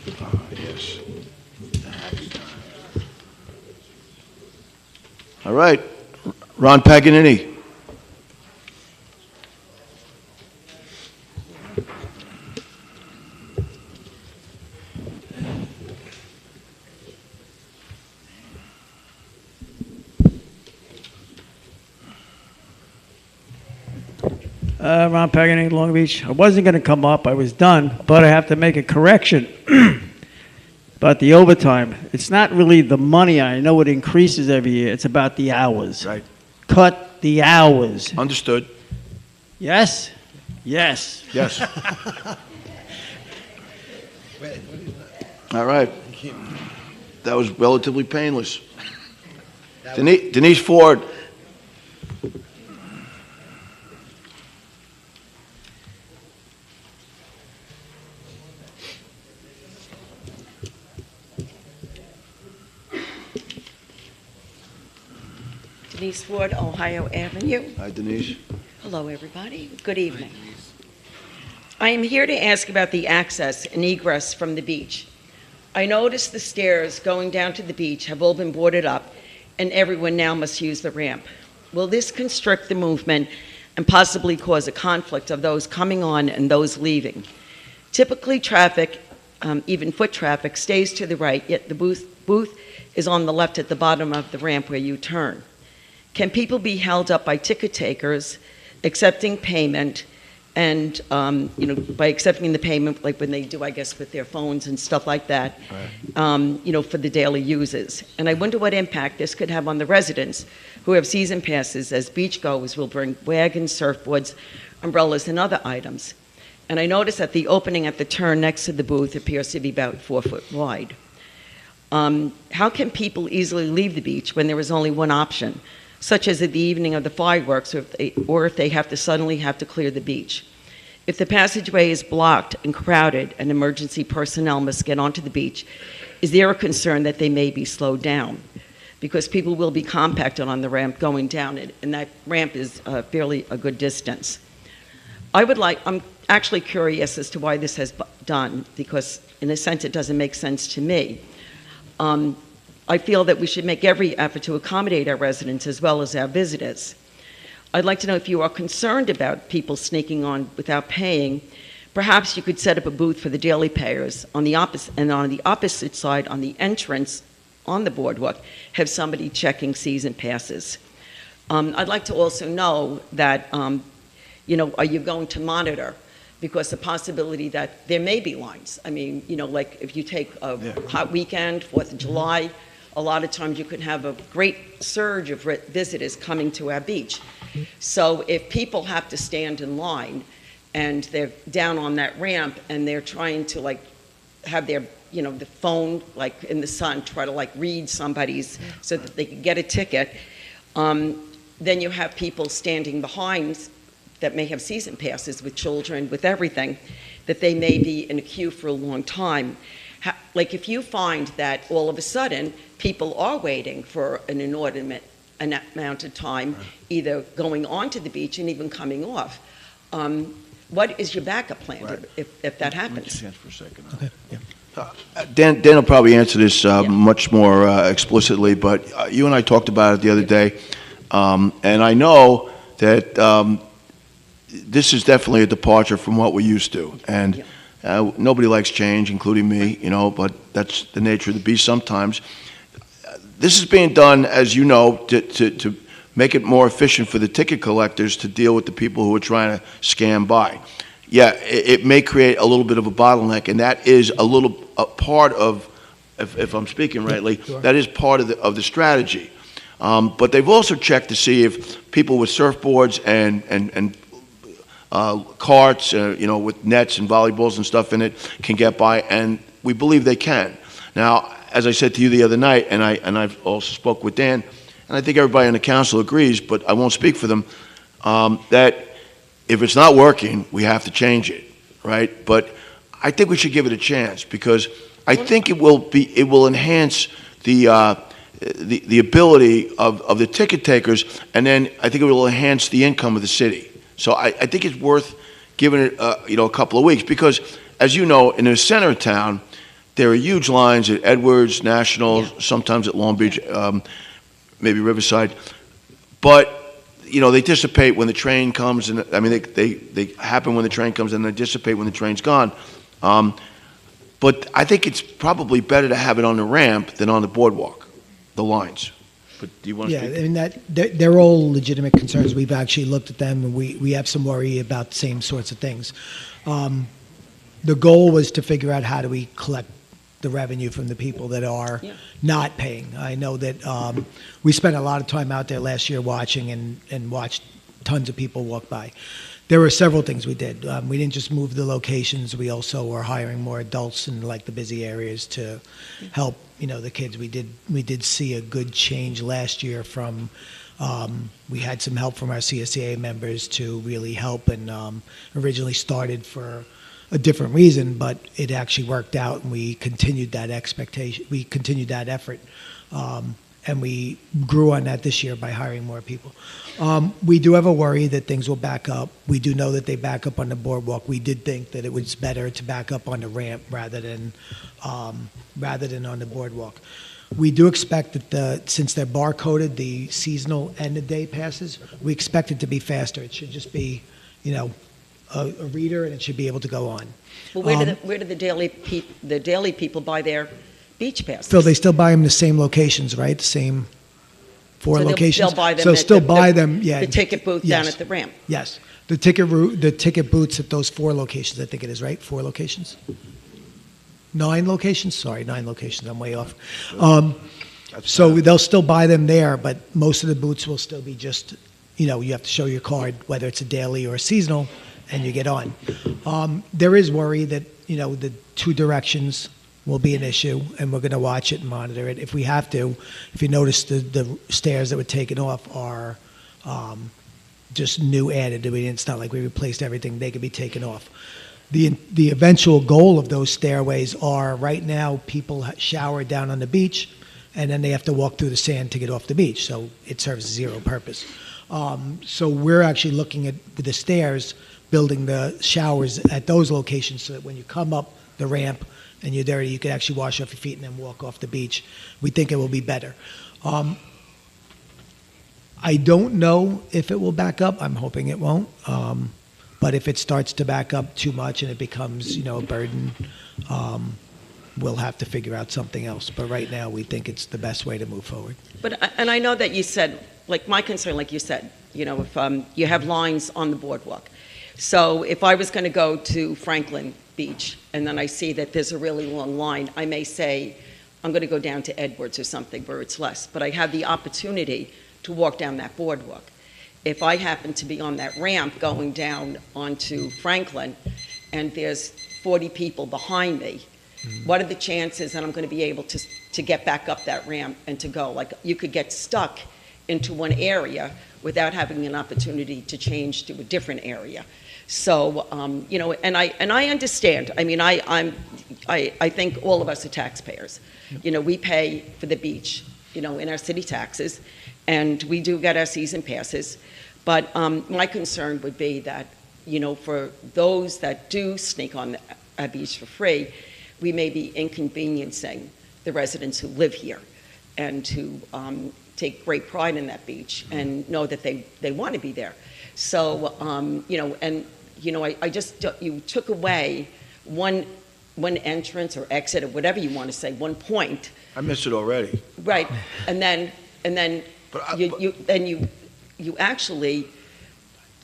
Yes. All right, Ron Paganini. Ron Paganini, Long Beach. I wasn't going to come up. I was done, but I have to make a correction about the overtime. It's not really the money. I know it increases every year. It's about the hours. Right. Cut the hours. Understood. Yes? Yes. Yes. All right. That was relatively painless. Denise Ford. Denise Ford, Ohio Avenue. Hi, Denise. Hello, everybody. Good evening. I am here to ask about the access and egress from the beach. I noticed the stairs going down to the beach have all been boarded up, and everyone now must use the ramp. Will this constrict the movement and possibly cause a conflict of those coming on and those leaving? Typically, traffic, even foot traffic, stays to the right, yet the booth is on the left at the bottom of the ramp where you turn. Can people be held up by ticket takers accepting payment and, by accepting the payment, like when they do, I guess, with their phones and stuff like that, for the daily users? And I wonder what impact this could have on the residents who have season passes, as beachgoers will bring wagons, surfboards, umbrellas, and other items. And I noticed that the opening at the turn next to the booth appears to be about 4 foot wide. How can people easily leave the beach when there is only one option, such as at the evening of the fireworks, or if they suddenly have to clear the beach? If the passageway is blocked and crowded and emergency personnel must get onto the beach, is there a concern that they may be slowed down? Because people will be compacted on the ramp going down it, and that ramp is fairly a good distance. I'm actually curious as to why this has done, because in a sense it doesn't make sense to me. I feel that we should make every effort to accommodate our residents as well as our visitors. I'd like to know if you are concerned about people sneaking on without paying. Perhaps you could set up a booth for the daily payers on the opposite side, on the entrance on the boardwalk, have somebody checking season passes. I'd like to also know that, are you going to monitor? Because the possibility that there may be lines. I mean, like if you take a hot weekend, 4th of July, a lot of times you could have a great surge of visitors coming to our beach. So if people have to stand in line and they're down on that ramp and they're trying to have their, the phone in the sun, try to read somebody's so that they can get a ticket, then you have people standing behind that may have season passes with children, with everything, that they may be in a queue for a long time. If you find that all of a sudden people are waiting for an inordinate amount of time, either going onto the beach and even coming off, what is your backup plan if that happens? For a second. Okay. Yeah. Dan will probably answer this much more explicitly, but you and I talked about it the other day, and I know that this is definitely a departure from what we're used to, and nobody likes change, including me, but that's the nature of the beast sometimes. This is being done, as you know, to make it more efficient for the ticket collectors to deal with the people who are trying to scam by. Yeah, it may create a little bit of a bottleneck, and that is a part of, if I'm speaking rightly, that is part of the strategy. But they've also checked to see if people with surfboards and carts, with nets and volleyballs and stuff in it can get by, and we believe they can. Now, as I said to you the other night, and I've also spoke with Dan, and I think everybody in the council agrees, but I won't speak for them, that if it's not working, we have to change it, right? But I think we should give it a chance, because I think it will enhance the ability of the ticket takers, and then I think it will enhance the income of the city. So I think it's worth giving it a couple of weeks, because as you know, in the center of town, there are huge lines at Edwards, National, sometimes at Long Beach, maybe Riverside. But, you know, they dissipate when the train comes, and I mean, they happen when the train comes, and they dissipate when the train's gone. But I think it's probably better to have it on the ramp than on the boardwalk, the lines. But do you want to Yeah, speak? I mean, they're all legitimate concerns. We've actually looked at them, and we have some worry about the same sorts of things. The goal was to figure out how do we collect the revenue from the people that are not paying. I know that we spent a lot of time out there last year watching and watched tons of people walk by. There were several things we did. We didn't just move the locations. We also were hiring more adults in like the busy areas to help, you know, the kids. We did see a good change last year from. We had some help from our CSEA members to really help, and originally started for a different reason, but it actually worked out, and we continued that expectation. We continued that effort, and we grew on that this year by hiring more people. We do have a worry that things will back up. We do know that they back up on the boardwalk. We did think that it was better to back up on the ramp rather than on the boardwalk. We do expect that since they're barcoded, the seasonal and the day passes, we expect it to be faster. It should just be, you know, a reader, and it should be able to go on. Well, where do the daily people buy their beach passes? Phil, they still buy them in the same locations, right? The same four So locations. they'll buy them So at still the- buy the- them, yeah. the ticket booth down Yes. at the ramp. Yes. The ticket booths at those 4 locations, I think it is, right? 4 locations? 9 locations? Sorry, 9 locations. I'm way off. So they'll still buy them there, but most of the booths will still be just, you know, you have to show your card, whether it's a daily or a seasonal, and you get on. There is worry that, you know, the 2 directions will be an issue, and we're going to watch it and monitor it. If we have to, if you notice the stairs that were taken off are just new added. It's not like we replaced everything. They could be taken off. The eventual goal of those stairways are, right now, people shower down on the beach, and then they have to walk through the sand to get off the beach, so it serves 0 purpose. So we're actually looking at the stairs, building the showers at those locations so that when you come up the ramp and you're dirty, you can actually wash off your feet and then walk off the beach. We think it will be better. I don't know if it will back up. I'm hoping it won't. But if it starts to back up too much and it becomes, you know, a burden, we'll have to figure out something else. But right now, we think it's the best way to move forward. And I know that you said, like, my concern, like you said, you know, if you have lines on the boardwalk. So if I was going to go to Franklin Beach and then I see that there's a really long line, I may say, I'm going to go down to Edwards or something where it's less. But I have the opportunity to walk down that boardwalk. If I happen to be on that ramp going down onto Franklin and there's 40 people behind me, what are the chances that I'm going to be able to get back up that ramp and to go? Like, you could get stuck into one area without having an opportunity to change to a different area. So, you know, and I understand. I mean, I think all of us are taxpayers. You know, we pay for the beach, you know, in our city taxes, and we do get our season passes. But my concern would be that, you know, for those that do sneak on our beach for free, we may be inconveniencing the residents who live here and who take great pride in that beach and know that they want to be there. So, you know, and, you know, I just, you took away one entrance or exit or whatever you want to say, one point. I missed it already. Right, and then you actually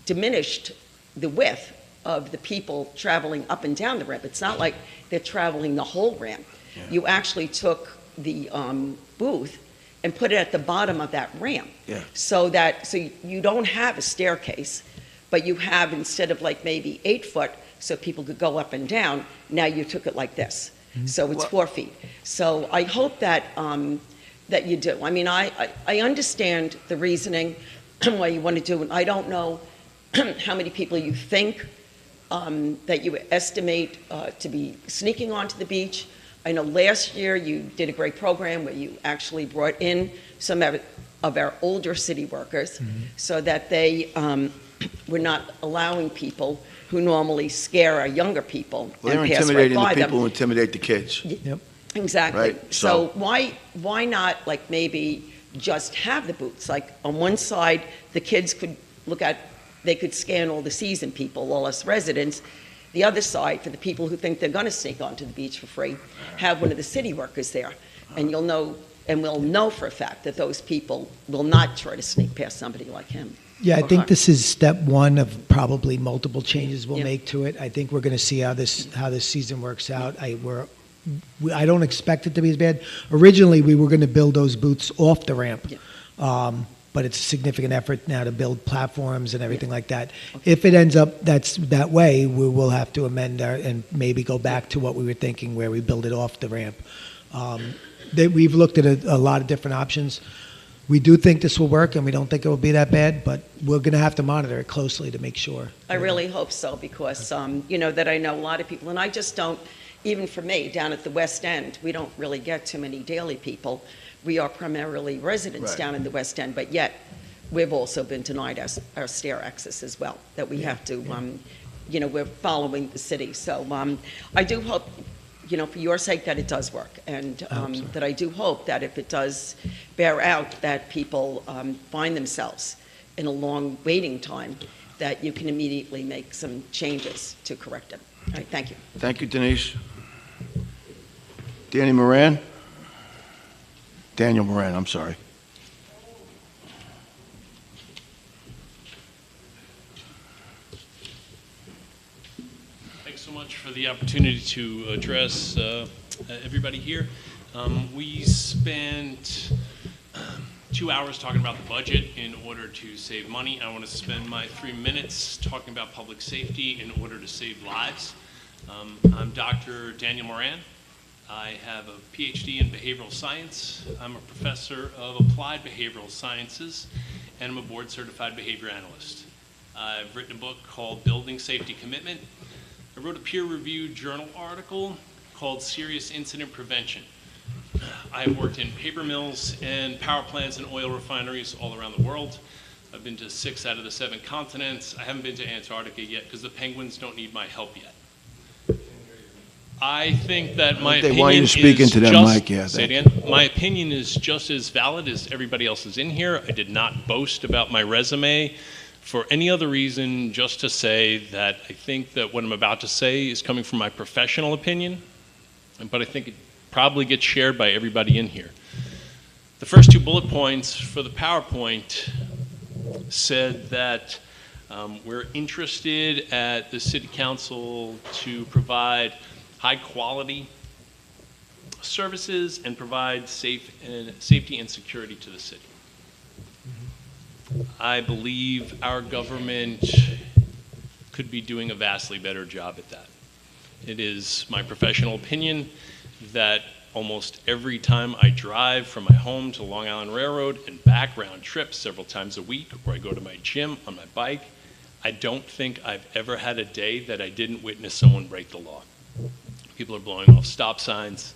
diminished the width of the people traveling up and down the ramp. It's not like they're traveling the whole ramp. Yeah. You actually took the booth and put it at the bottom of that ramp. Yeah. So you don't have a staircase, but you have, instead of like maybe 8 foot so people could go up and down, now you took it like this. Mm-hmm. So it's 4 feet. So I hope that that you do. I mean, I understand the reasoning why you want to do it. I don't know how many people you think that you estimate to be sneaking onto the beach. I know last year you did a great program where you actually brought in some of our older city workers, so that they were not allowing people who normally scare our younger people Well, they're and pass right intimidating the by them. people who intimidate the kids. Exactly. Right, So so- why not, like, maybe just have the booths? Like, on one side, the kids could they could scan all the season people, all us residents. The other side, for the people who think they're going to sneak onto the beach for free, have one of the city workers there. And you'll know, and we'll know for a fact that those people will not try to sneak past somebody like him. Yeah, I or think her. this is step one of probably multiple changes we'll Yeah. make to it. I think we're going to see how this season works out. I don't expect it to be as bad. Originally, we were going to build those booths off the ramp. But it's a significant effort now to build platforms and everything like that. If it ends up that way, we will have to amend and maybe go back to what we were thinking, where we build it off the ramp. We've looked at a lot of different options. We do think this will work, and we don't think it will be that bad, but we're going to have to monitor it closely to make sure. I really hope so, because, that I know a lot of people, and I just don't, even for me, down at the West End, we don't really get too many daily people. We are primarily residents Right. down in the West End, but yet we've also been denied our stair access as well, that we have to, we're following the city. So I do hope, for your sake, that it does work, and that I do hope that if it does bear out, that people find themselves in a long waiting time, that you can immediately make some changes to correct it. All right, thank you. Thank you, Denise. Danny Moran? Daniel Moran, I'm sorry. Thanks so much for the opportunity to address everybody here. We spent 2 hours talking about the budget in order to save money. I want to spend my 3 minutes talking about public safety in order to save lives. I'm Dr. Daniel Moran. I have a PhD in behavioral science. I'm a professor of applied behavioral sciences, and I'm a board-certified behavior analyst. I've written a book called Building Safety Commitment. I wrote a peer-reviewed journal article called Serious Incident Prevention. I've worked in paper mills and power plants and oil refineries all around the world. I've been to 6 out of the 7 continents. I haven't been to Antarctica yet because the penguins don't need my help yet. I think that my They opinion want you to speak is into that just, mic, yeah, say it thank again. My opinion is just as valid as everybody else's in here. I did not boast about my resume for any other reason, just to say that I think that what I'm about to say is coming from my professional opinion, but I think it probably gets shared by everybody in here. The first 2 bullet points for the PowerPoint said that we're interested at the City Council to provide high-quality services and provide safety and security to the city. I believe our government could be doing a vastly better job at that. It is my professional opinion that almost every time I drive from my home to Long Island Railroad and back round trips several times a week, or I go to my gym on my bike, I don't think I've ever had a day that I didn't witness someone break the law. People are blowing off stop signs,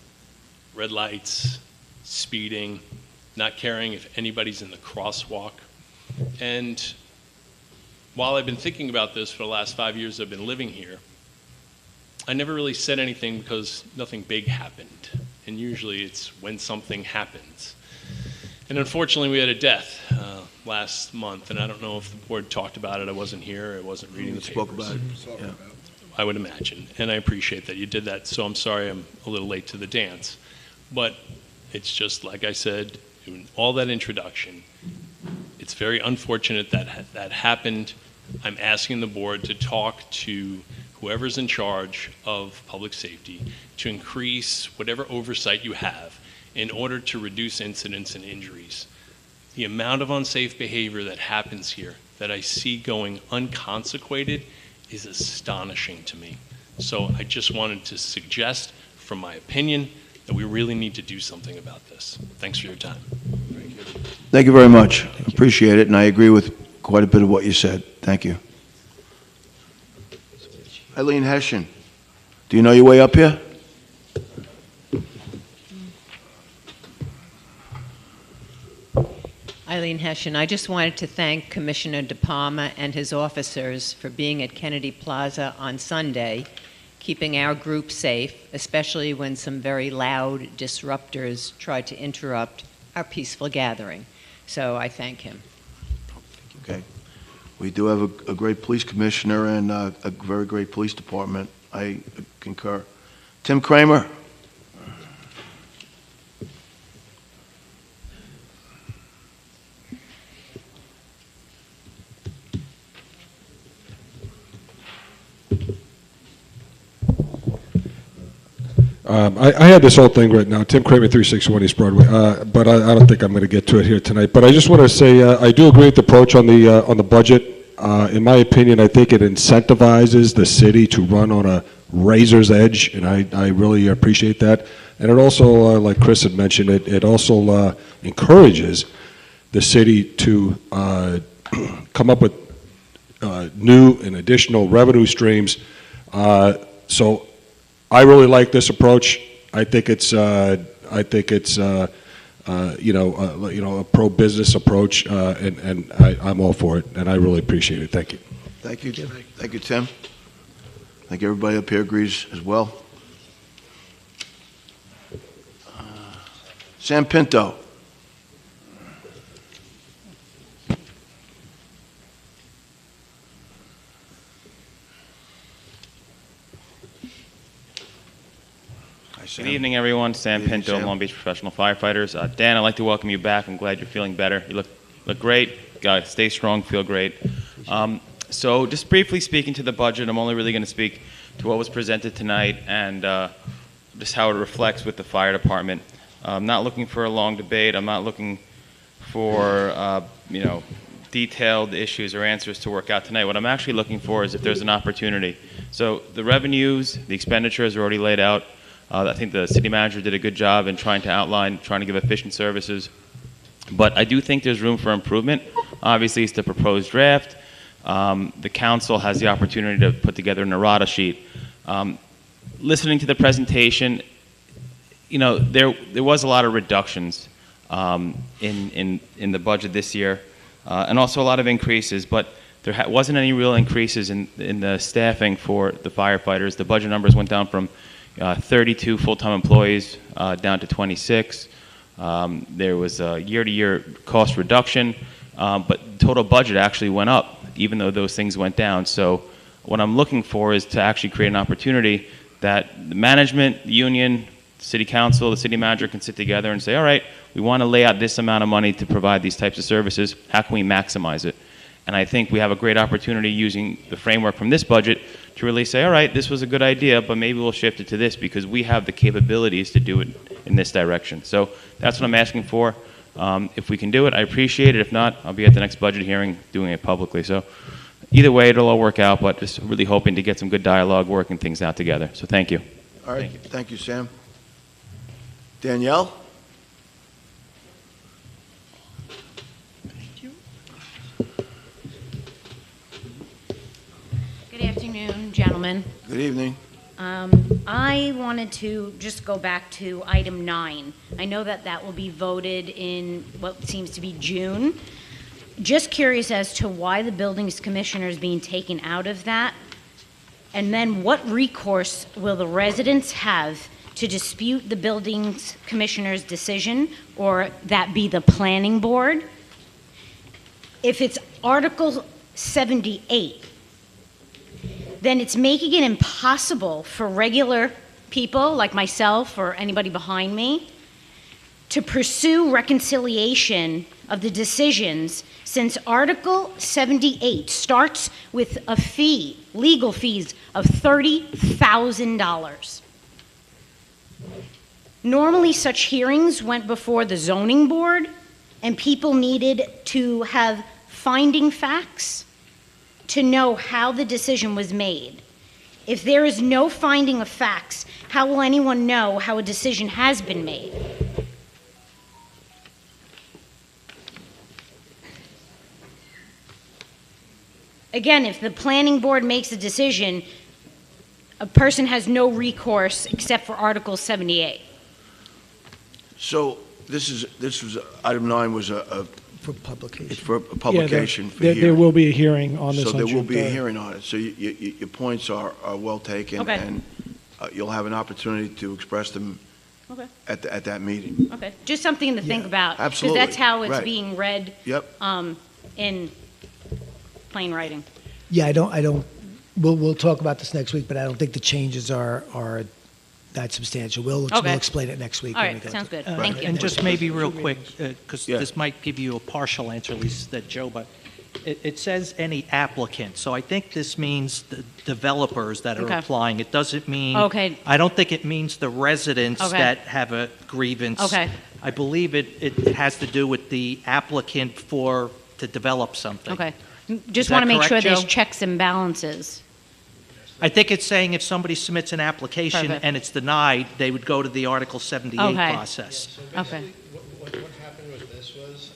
red lights, speeding, not caring if anybody's in the crosswalk. And while I've been thinking about this for the last 5 years I've been living here, I never really said anything because nothing big happened. And usually it's when something happens. And unfortunately we had a death last month, and I don't know if the board talked about it. I wasn't here. I wasn't reading the papers. Spoke about it. Yeah. I would imagine, and I appreciate that you did that, so I'm sorry I'm a little late to the dance. But it's just, like I said, in all that introduction, it's very unfortunate that that happened. I'm asking the board to talk to whoever's in charge of public safety to increase whatever oversight you have in order to reduce incidents and injuries. The amount of unsafe behavior that happens here that I see going unconsequated is astonishing to me. So I just wanted to suggest, from my opinion, that we really need to do something about this. Thanks for your time. Thank you very much. Appreciate it, and I agree with quite a bit of what you said. Thank you. Eileen Hessian, do you know your way up here? Eileen Hessian, I just wanted to thank Commissioner De Palma and his officers for being at Kennedy Plaza on Sunday, keeping our group safe, especially when some very loud disruptors tried to interrupt our peaceful gathering. So I thank him. Okay. We do have a great police commissioner and a very great police department. I concur. Tim Kramer? I had this whole thing right now, Tim Kramer, 361 East Broadway, but I don't think I'm going to get to it here tonight. But I just want to say I do agree with the approach on the budget. In my opinion, I think it incentivizes the city to run on a razor's edge, and I really appreciate that. And it also, like Chris had mentioned, it also encourages the city to come up with new and additional revenue streams. So I really like this approach. I think it's a pro-business approach, and I'm all for it, and I really appreciate it. Thank you. Thank you. Thank you, Tim. I think everybody up here agrees as well. Sam Pinto. Good evening, everyone. Sam Pinto, Long Beach Professional Firefighters. Dan, I'd like to welcome you back. I'm glad you're feeling better. You look great. Stay strong, feel great. So just briefly speaking to the budget, I'm only really going to speak to what was presented tonight and just how it reflects with the fire department. I'm not looking for a long debate. I'm not looking for detailed issues or answers to work out tonight. What I'm actually looking for is if there's an opportunity. So the revenues, the expenditures are already laid out. I think the city manager did a good job in trying to give efficient services. But I do think there's room for improvement. Obviously, it's the proposed draft. The council has the opportunity to put together an errata sheet. Listening to the presentation, there was a lot of reductions in the budget this year, and also a lot of increases. But there wasn't any real increases in the staffing for the firefighters. The budget numbers went down from 32 full-time employees down to 26. There was a year-to-year cost reduction, but total budget actually went up, even though those things went down. So what I'm looking for is to actually create an opportunity that the management, the union, the city council, the city manager can sit together and say, all right, we want to lay out this amount of money to provide these types of services. How can we maximize it? And I think we have a great opportunity using the framework from this budget to really say, all right, this was a good idea, but maybe we'll shift it to this because we have the capabilities to do it in this direction. So that's what I'm asking for. If we can do it, I appreciate it. If not, I'll be at the next budget hearing doing it publicly. So either way, it'll all work out, but just really hoping to get some good dialogue, working things out together. So thank you. All right. Thank you, Sam. Danielle? Good afternoon, gentlemen. Good evening. I wanted to just go back to item 9. I know that will be voted in what seems to be June. Just curious as to why the buildings commissioner is being taken out of that. And then what recourse will the residents have to dispute the buildings commissioner's decision, or that be the planning board? If it's Article 78, then it's making it impossible for regular people like myself or anybody behind me to pursue reconciliation of the decisions, since Article 78 starts with a fee, legal fees of $30,000. Normally, such hearings went before the zoning board, and people needed to have finding facts to know how the decision was made. If there is no finding of facts, how will anyone know how a decision has been made? Again, if the planning board makes a decision, a person has no recourse except for Article 78. So this was item 9 was a for publication. It's for publication, for There hearing. will be a hearing on this So on there will June be a 3rd. hearing on it. So your points are well taken. Okay. And you'll have an opportunity to express them Okay. at that meeting. Okay, just something to think about. absolutely. Because that's how it's Right. being read Yep. in plain writing. Yeah, I don't, we'll talk about this next week, but I don't think the changes are that substantial. We'll Okay. explain it next week. All when right, we go sounds to- good. Thank you. And just maybe real quick, because Yeah. this might give you a partial answer, at least that Joe, but it says any applicant, so I think this means the developers that are Okay. applying. It doesn't mean. Okay. I don't think it means the residents Okay. that have a grievance. Okay. I believe it has to do with the applicant to develop something. Okay. Is Just that want to make sure correct, there's Joe? checks and balances. I think it's saying if somebody submits an application Perfect. and it's denied, they would go to the Article 78 Okay. process. Okay. What happened with this was,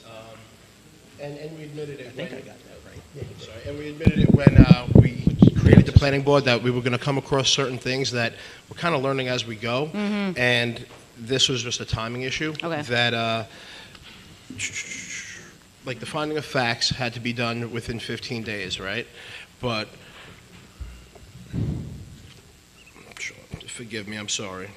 and we admitted it. I think I got that right. Sorry, and we admitted it when we created the planning board that we were going to come across certain things that we're kind of learning as we go, and this was just a timing issue. Okay. That, like the finding of facts had to be done within 15 days, right? But, forgive me, I'm sorry.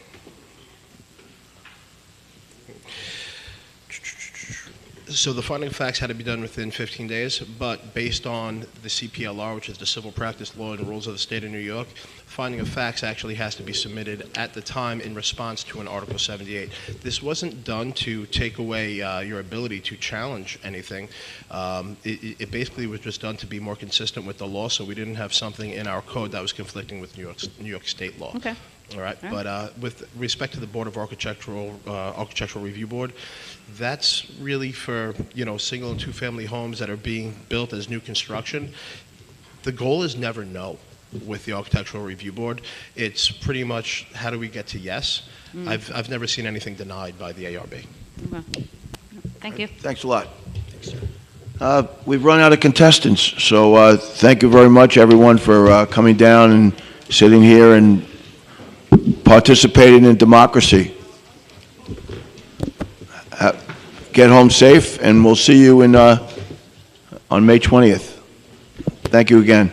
So the finding of facts had to be done within 15 days, but based on the CPLR, which is the Civil Practice Law and Rules of the State of New York, finding of facts actually has to be submitted at the time in response to an Article 78. This wasn't done to take away your ability to challenge anything. It basically was just done to be more consistent with the law, so we didn't have something in our code that was conflicting with New York State law. Okay. All right, All right. but with respect to the Board of Architectural Review Board, that's really for, single and two-family homes that are being built as new construction. The goal is never no with the Architectural Review Board. It's pretty much how do we get to yes. I've never seen anything denied by the ARB. Okay. Thank you. Thanks a lot. We've run out of contestants, so thank you very much, everyone, for coming down and sitting here and participating in democracy. Get home safe, and we'll see you on May 20th. Thank you again.